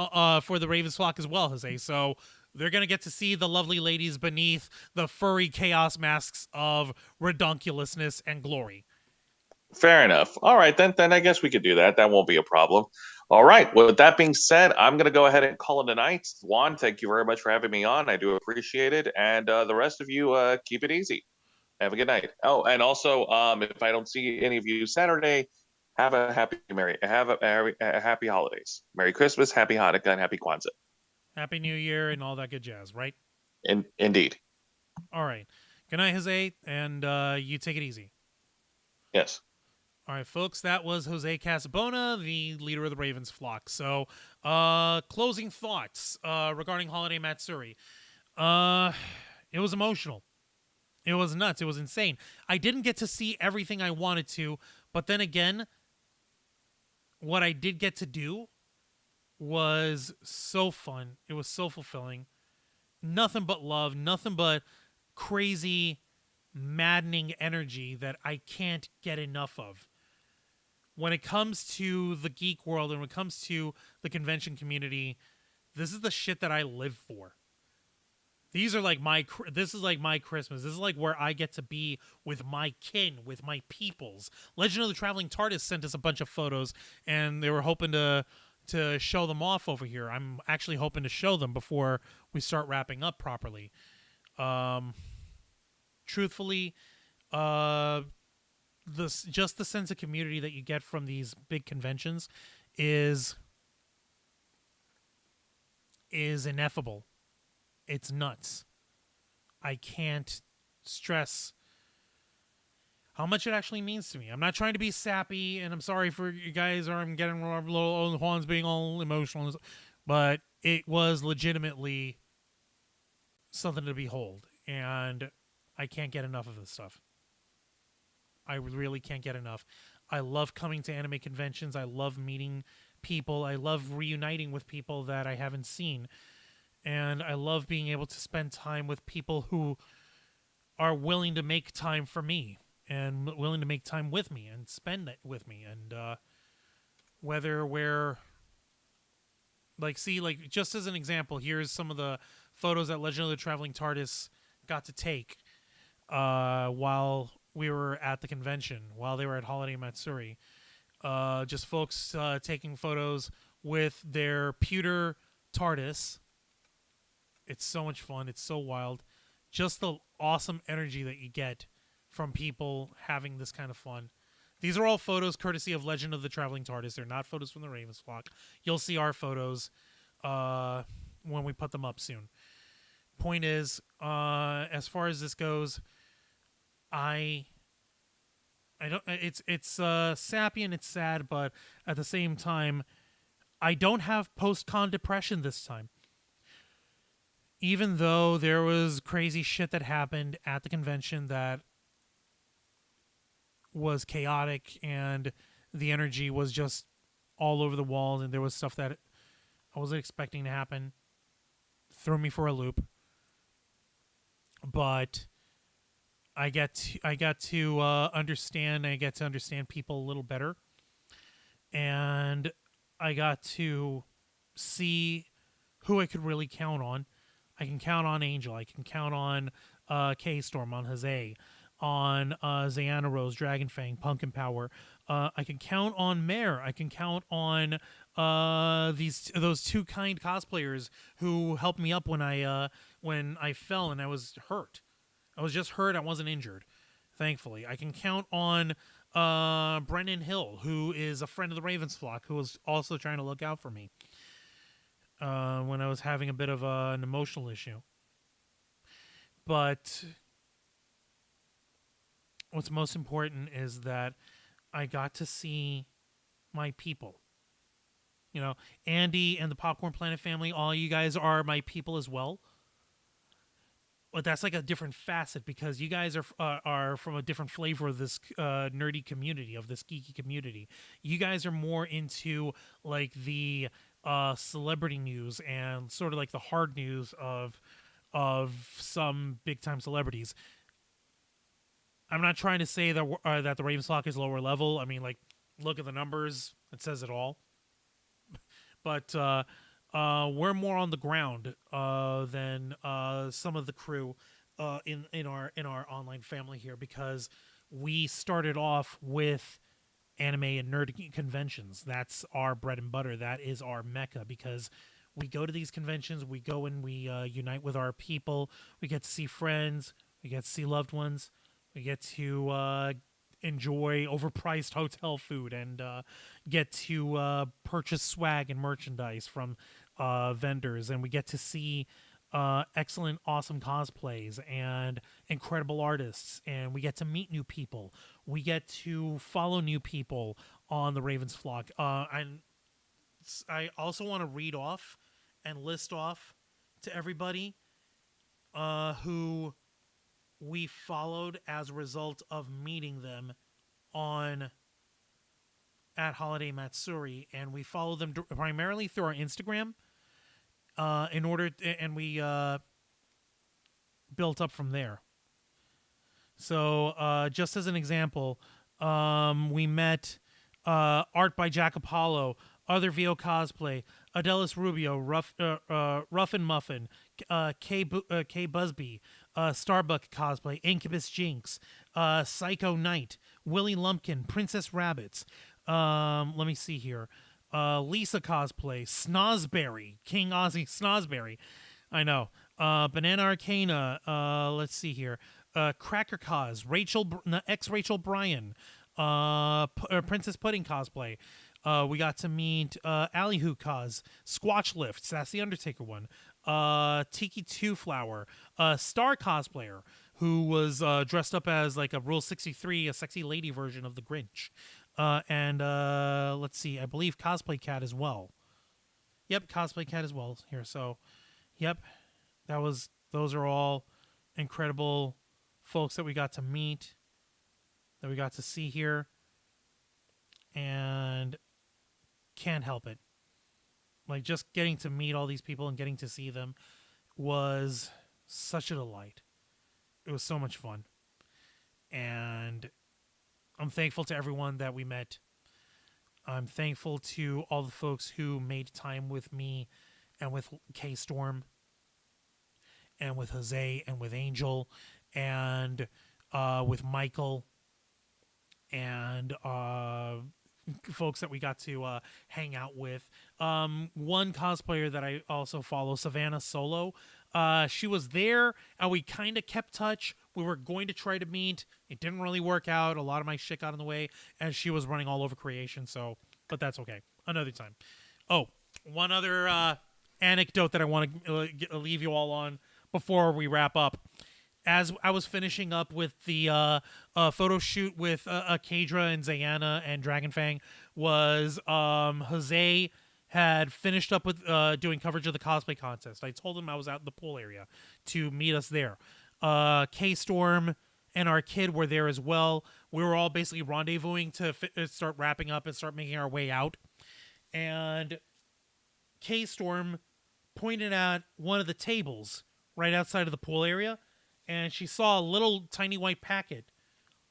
for the Ravens Flock as well, Jose. So they're going to get to see the lovely ladies beneath the furry chaos masks of redunculousness and glory. Fair enough. All right, then I guess we could do that. That won't be a problem. All right. Well, with that being said, I'm going to go ahead and call it a night. Juan, thank you very much for having me on. I do appreciate it. And the rest of you, keep it easy. Have a good night. Oh, and also, if I don't see any of you Saturday, have a happy holidays. Merry Christmas, happy Hanukkah, and happy Kwanzaa. Happy New Year and all that good jazz, right? Indeed. All right. Good night, Jose, and you take it easy. Yes. All right, folks, that was Jose Casabona, the leader of the Ravens Flock. So, closing thoughts regarding Holiday Matsuri. It was emotional. It was nuts. It was insane. I didn't get to see everything I wanted to, but then again, what I did get to do was so fun. It was so fulfilling. Nothing but love, nothing but crazy, maddening energy that I can't get enough of. When it comes to the geek world and when it comes to the convention community, this is the shit that I live for. This is like my Christmas. This is like where I get to be with my kin, with my peoples. Legend of the Traveling TARDIS sent us a bunch of photos, and they were hoping to show them off over here. I'm actually hoping to show them before we start wrapping up properly. Truthfully, just the sense of community that you get from these big conventions is ineffable. It's nuts. I can't stress how much it actually means to me. I'm not trying to be sappy, and I'm sorry for you guys, or I'm getting little Juan's being all emotional, but it was legitimately something to behold, and I can't get enough of this stuff. I really can't get enough. I love coming to anime conventions. I love meeting people. I love reuniting with people that I haven't seen. And I love being able to spend time with people who are willing to make time for me and willing to make time with me and spend it with me. And whether we're just as an example, here's some of the photos that Legend of the Traveling TARDIS got to take while we were at the convention, while they were at Holiday Matsuri. Just folks taking photos with their pewter TARDIS. It's so much fun. It's so wild. Just the awesome energy that you get from people having this kind of fun. These are all photos courtesy of Legend of the Traveling TARDIS. They're not photos from the Ravens Flock. You'll see our photos when we put them up soon. Point is, as far as this goes, I I don't. It's sappy and it's sad, but at the same time, I don't have post-con depression this time. Even though there was crazy shit that happened at the convention that was chaotic and the energy was just all over the wall, and there was stuff that I wasn't expecting to happen, threw me for a loop. But I got to understand. I get to understand people a little better, and I got to see who I could really count on. I can count on Angel. I can count on K-Storm, on Jose, on Zayana Rose, Dragonfang, Pumpkin Power. I can count on Mare. I can count on those two kind cosplayers who helped me up when I fell and I was hurt. I was just hurt. I wasn't injured, thankfully. I can count on Brennan Hill, who is a friend of the Ravens flock, who was also trying to look out for me when I was having a bit of an emotional issue. But what's most important is that I got to see my people. You know, Andy and the Popcorn Planet family, all you guys are my people as well. But that's like a different facet because you guys are from a different flavor of this nerdy community, of this geeky community. You guys are more into like the celebrity news and sort of like the hard news of some big time celebrities. I'm not trying to say that the Ravens flock is lower level. I mean, like, look at the numbers; it says it all. But we're more on the ground than some of the crew in our online family here, because we started off with anime and nerd conventions. That's our bread and butter. That is our mecca, because we go to these conventions, we go and we unite with our people. We get to see friends, we get to see loved ones, we get to enjoy overpriced hotel food and get to purchase swag and merchandise from vendors, and we get to see excellent, awesome cosplays and incredible artists, and we get to meet new people. We get to follow new people on the Ravens flock. And I also want to read off and list off to everybody who we followed as a result of meeting them at Holiday Matsuri, and we follow them primarily through our Instagram. And we built up from there. So just as an example, we met Art by Jack Apollo, Other VO Cosplay, Adelis Rubio, Rough and Muffin, K Busby, Starbuck Cosplay, Incubus Jinx, Psycho Knight, Willie Lumpkin, Princess Rabbits. Let me see here. Lisa Cosplay, Snozberry, King Ozzy Snozberry. I know. Banana Arcana. Let's see here. Cracker Cos, ex-Rachel Bryan, Princess Pudding Cosplay. We got to meet Allyhoo Cos, Squatch Lifts, that's the Undertaker one. Tiki Two Flower, Star Cosplayer, who was dressed up as like a Rule 63, a sexy lady version of the Grinch. And let's see, I believe Cosplay Cat as well. Yep, Cosplay Cat as well here. So, yep, those are all incredible folks that we got to meet, that we got to see here, and can't help it. Like, just getting to meet all these people and getting to see them was such a delight. It was so much fun. And I'm thankful to everyone that we met. I'm thankful to all the folks who made time with me and with K-Storm and with Jose and with Angel and with Michael and folks that we got to hang out with. One cosplayer that I also follow, Savannah Solo, she was there and we kind of kept touch. We were going to try to meet. It didn't really work out. A lot of my shit got in the way, and she was running all over creation. So, but that's okay. Another time. Oh, one other anecdote that I want to leave you all on before we wrap up. as I was finishing up with the photo shoot with Kadra and Zayana and Dragonfang, was Jose had finished up with doing coverage of the cosplay contest. I told him I was out in the pool area to meet us there. K-Storm and our kid were there as well. We were all basically rendezvousing to start wrapping up and start making our way out. And K-Storm pointed at one of the tables right outside of the pool area, and she saw a little tiny white packet,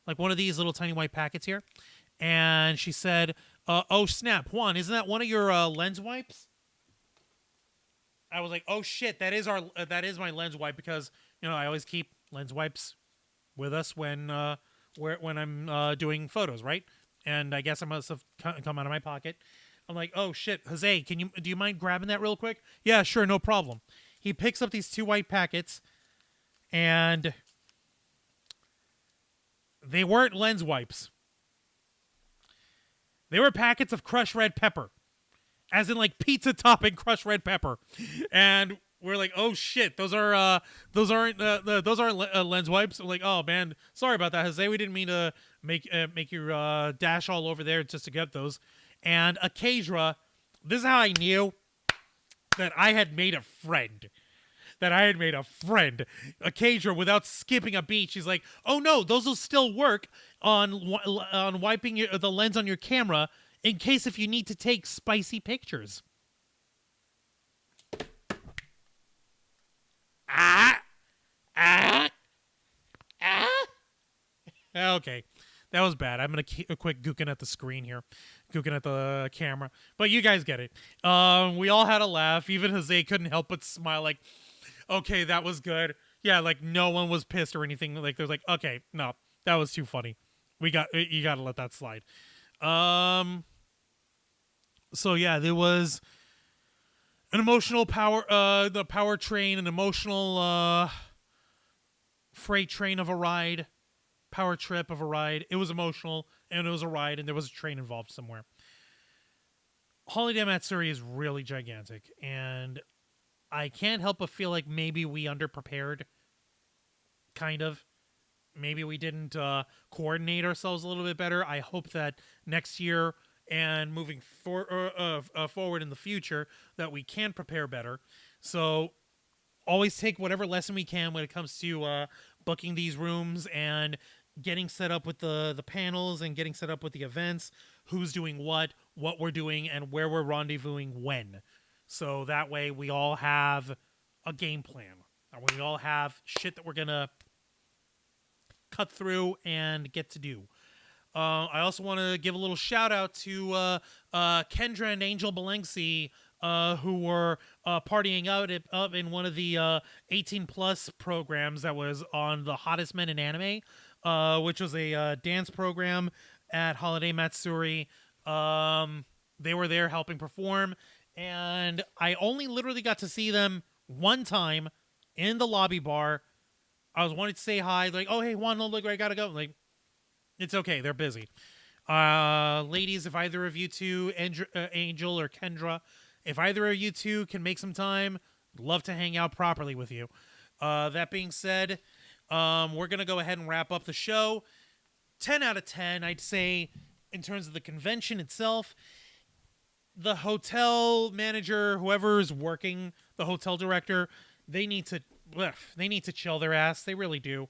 like one of these little tiny white packets here. And she said, oh snap, Juan, isn't that one of your lens wipes? I was like, oh shit, that is my lens wipe, because I always keep lens wipes with us when I'm doing photos, right? And I guess I must have come out of my pocket. I'm like, oh shit, Jose, do you mind grabbing that real quick? Yeah, sure, no problem. He picks up these 2 white packets, and they weren't lens wipes. They were packets of crushed red pepper, as in like pizza topping crushed red pepper, and we're like, oh shit, those aren't lens wipes. I'm like, oh man, sorry about that, Jose. We didn't mean to make you dash all over there just to get those. And Akadra, this is how I knew that I had made a friend. Akadra, without skipping a beat, she's like, oh no, those will still work on wiping the lens on your camera in case if you need to take spicy pictures. Okay, that was bad. I'm gonna keep a quick gooking at the screen here, gooking at the camera, but you guys get it. We all had a laugh. Even Jose couldn't help but smile, like, okay, that was good. Yeah, like no one was pissed or anything. Like there's like, okay, no, that was too funny. You gotta let that slide. So yeah, there was an emotional the power train, an emotional freight train of a ride, power trip of a ride. It was emotional, and it was a ride, and there was a train involved somewhere. Holiday Matsuri is really gigantic, and I can't help but feel like maybe we underprepared, kind of. Maybe we didn't coordinate ourselves a little bit better. I hope that next year and moving forward in the future that we can prepare better. So always take whatever lesson we can when it comes to booking these rooms and getting set up with the panels and getting set up with the events, who's doing what we're doing, and where we're rendezvousing when. So that way we all have a game plan. And we all have shit that we're going to cut through and get to do. I also want to give a little shout out to Kendra and Angel Belenksi, who were partying out in one of the 18 plus programs that was on the Hottest Men in Anime, which was a dance program at Holiday Matsuri. They were there helping perform, and I only literally got to see them one time in the lobby bar. I was wanting to say hi, like, oh hey Juan, look, I gotta go. Like, it's okay, they're busy. Ladies, if either of you two, Angel or Kendra, if either of you two can make some time, I'd love to hang out properly with you. That being said, we're going to go ahead and wrap up the show. 10 out of 10, I'd say, in terms of the convention itself. The hotel manager, whoever's working, the hotel director, they need to chill their ass. They really do.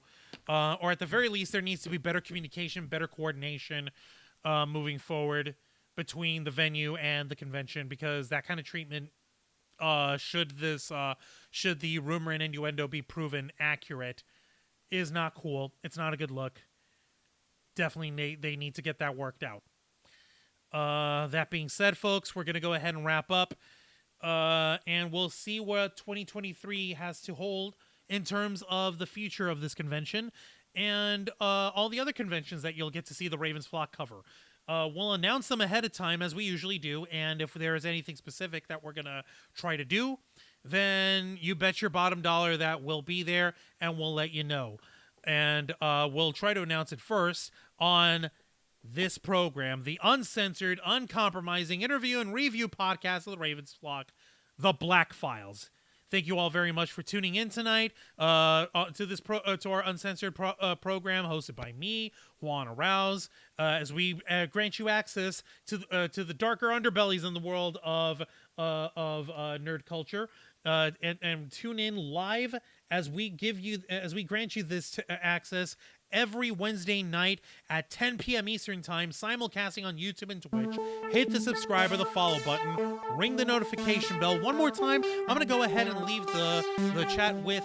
Or at the very least, there needs to be better communication, better coordination moving forward between the venue and the convention, because that kind of treatment, should the rumor and innuendo be proven accurate, is not cool. It's not a good look. Definitely they need to get that worked out. That being said, folks, we're going to go ahead and wrap up. And we'll see what 2023 has to hold in terms of the future of this convention and all the other conventions that you'll get to see the Ravens Flock cover. We'll announce them ahead of time, as we usually do, and if there is anything specific that we're going to try to do, then you bet your bottom dollar that we'll be there, and we'll let you know. And we'll try to announce it first on this program, the uncensored, uncompromising interview and review podcast of the Ravens Flock, The Black Files. Thank you all very much for tuning in tonight to this to our uncensored program hosted by me, Juan Arauz, as we grant you access to the darker underbellies in the world of nerd culture. And tune in live as we grant you this access every Wednesday night at 10 p.m. Eastern Time, simulcasting on YouTube and Twitch. Hit the subscribe or the follow button. Ring the notification bell. One more time, I'm going to go ahead and leave the chat with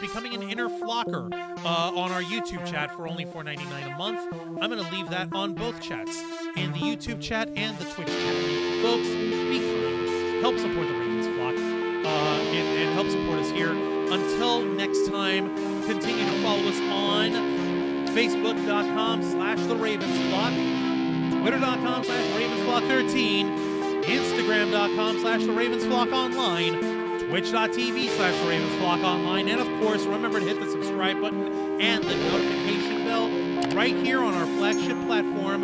becoming an inner flocker on our YouTube chat for only $4.99 a month. I'm going to leave that on both chats, in the YouTube chat and the Twitch chat. Folks, be kind. Help support the Ravens flock and help support us here. Until next time, continue to follow us on Facebook.com/TheRavensFlock, Twitter.com/RavensFlock13, Instagram.com/TheRavensFlockOnline, Twitch.tv/TheRavensFlockOnline, and of course, remember to hit the subscribe button and the notification bell right here on our flagship platform,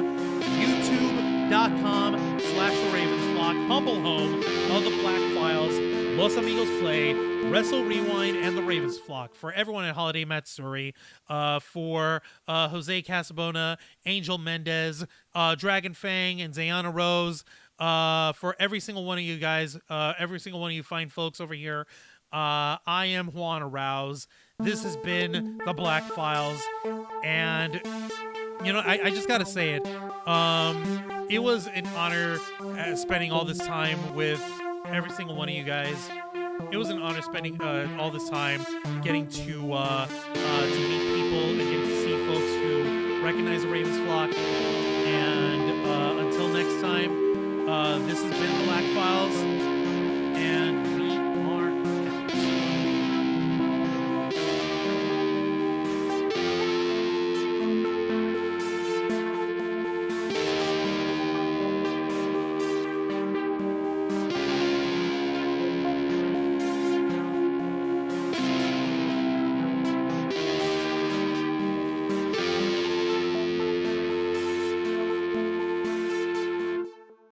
YouTube.com/TheRavensFlock, humble home of the Black Files, Los Amigos Play, Wrestle Rewind, and the Ravens Flock. For everyone at Holiday Matsuri, for Jose Casabona, Angel Mendez, Dragon Fang, and Zayana Rose, for every single one of you guys, every single one of you fine folks over here, I am Juan Arauz. This has been the Black Files, and you know, I just gotta say it. It was an honor spending all this time with every single one of you guys. It was an honor spending all this time getting to meet people and getting to see folks who recognize the Ravens flock. And until next time, this has been the Black Files, and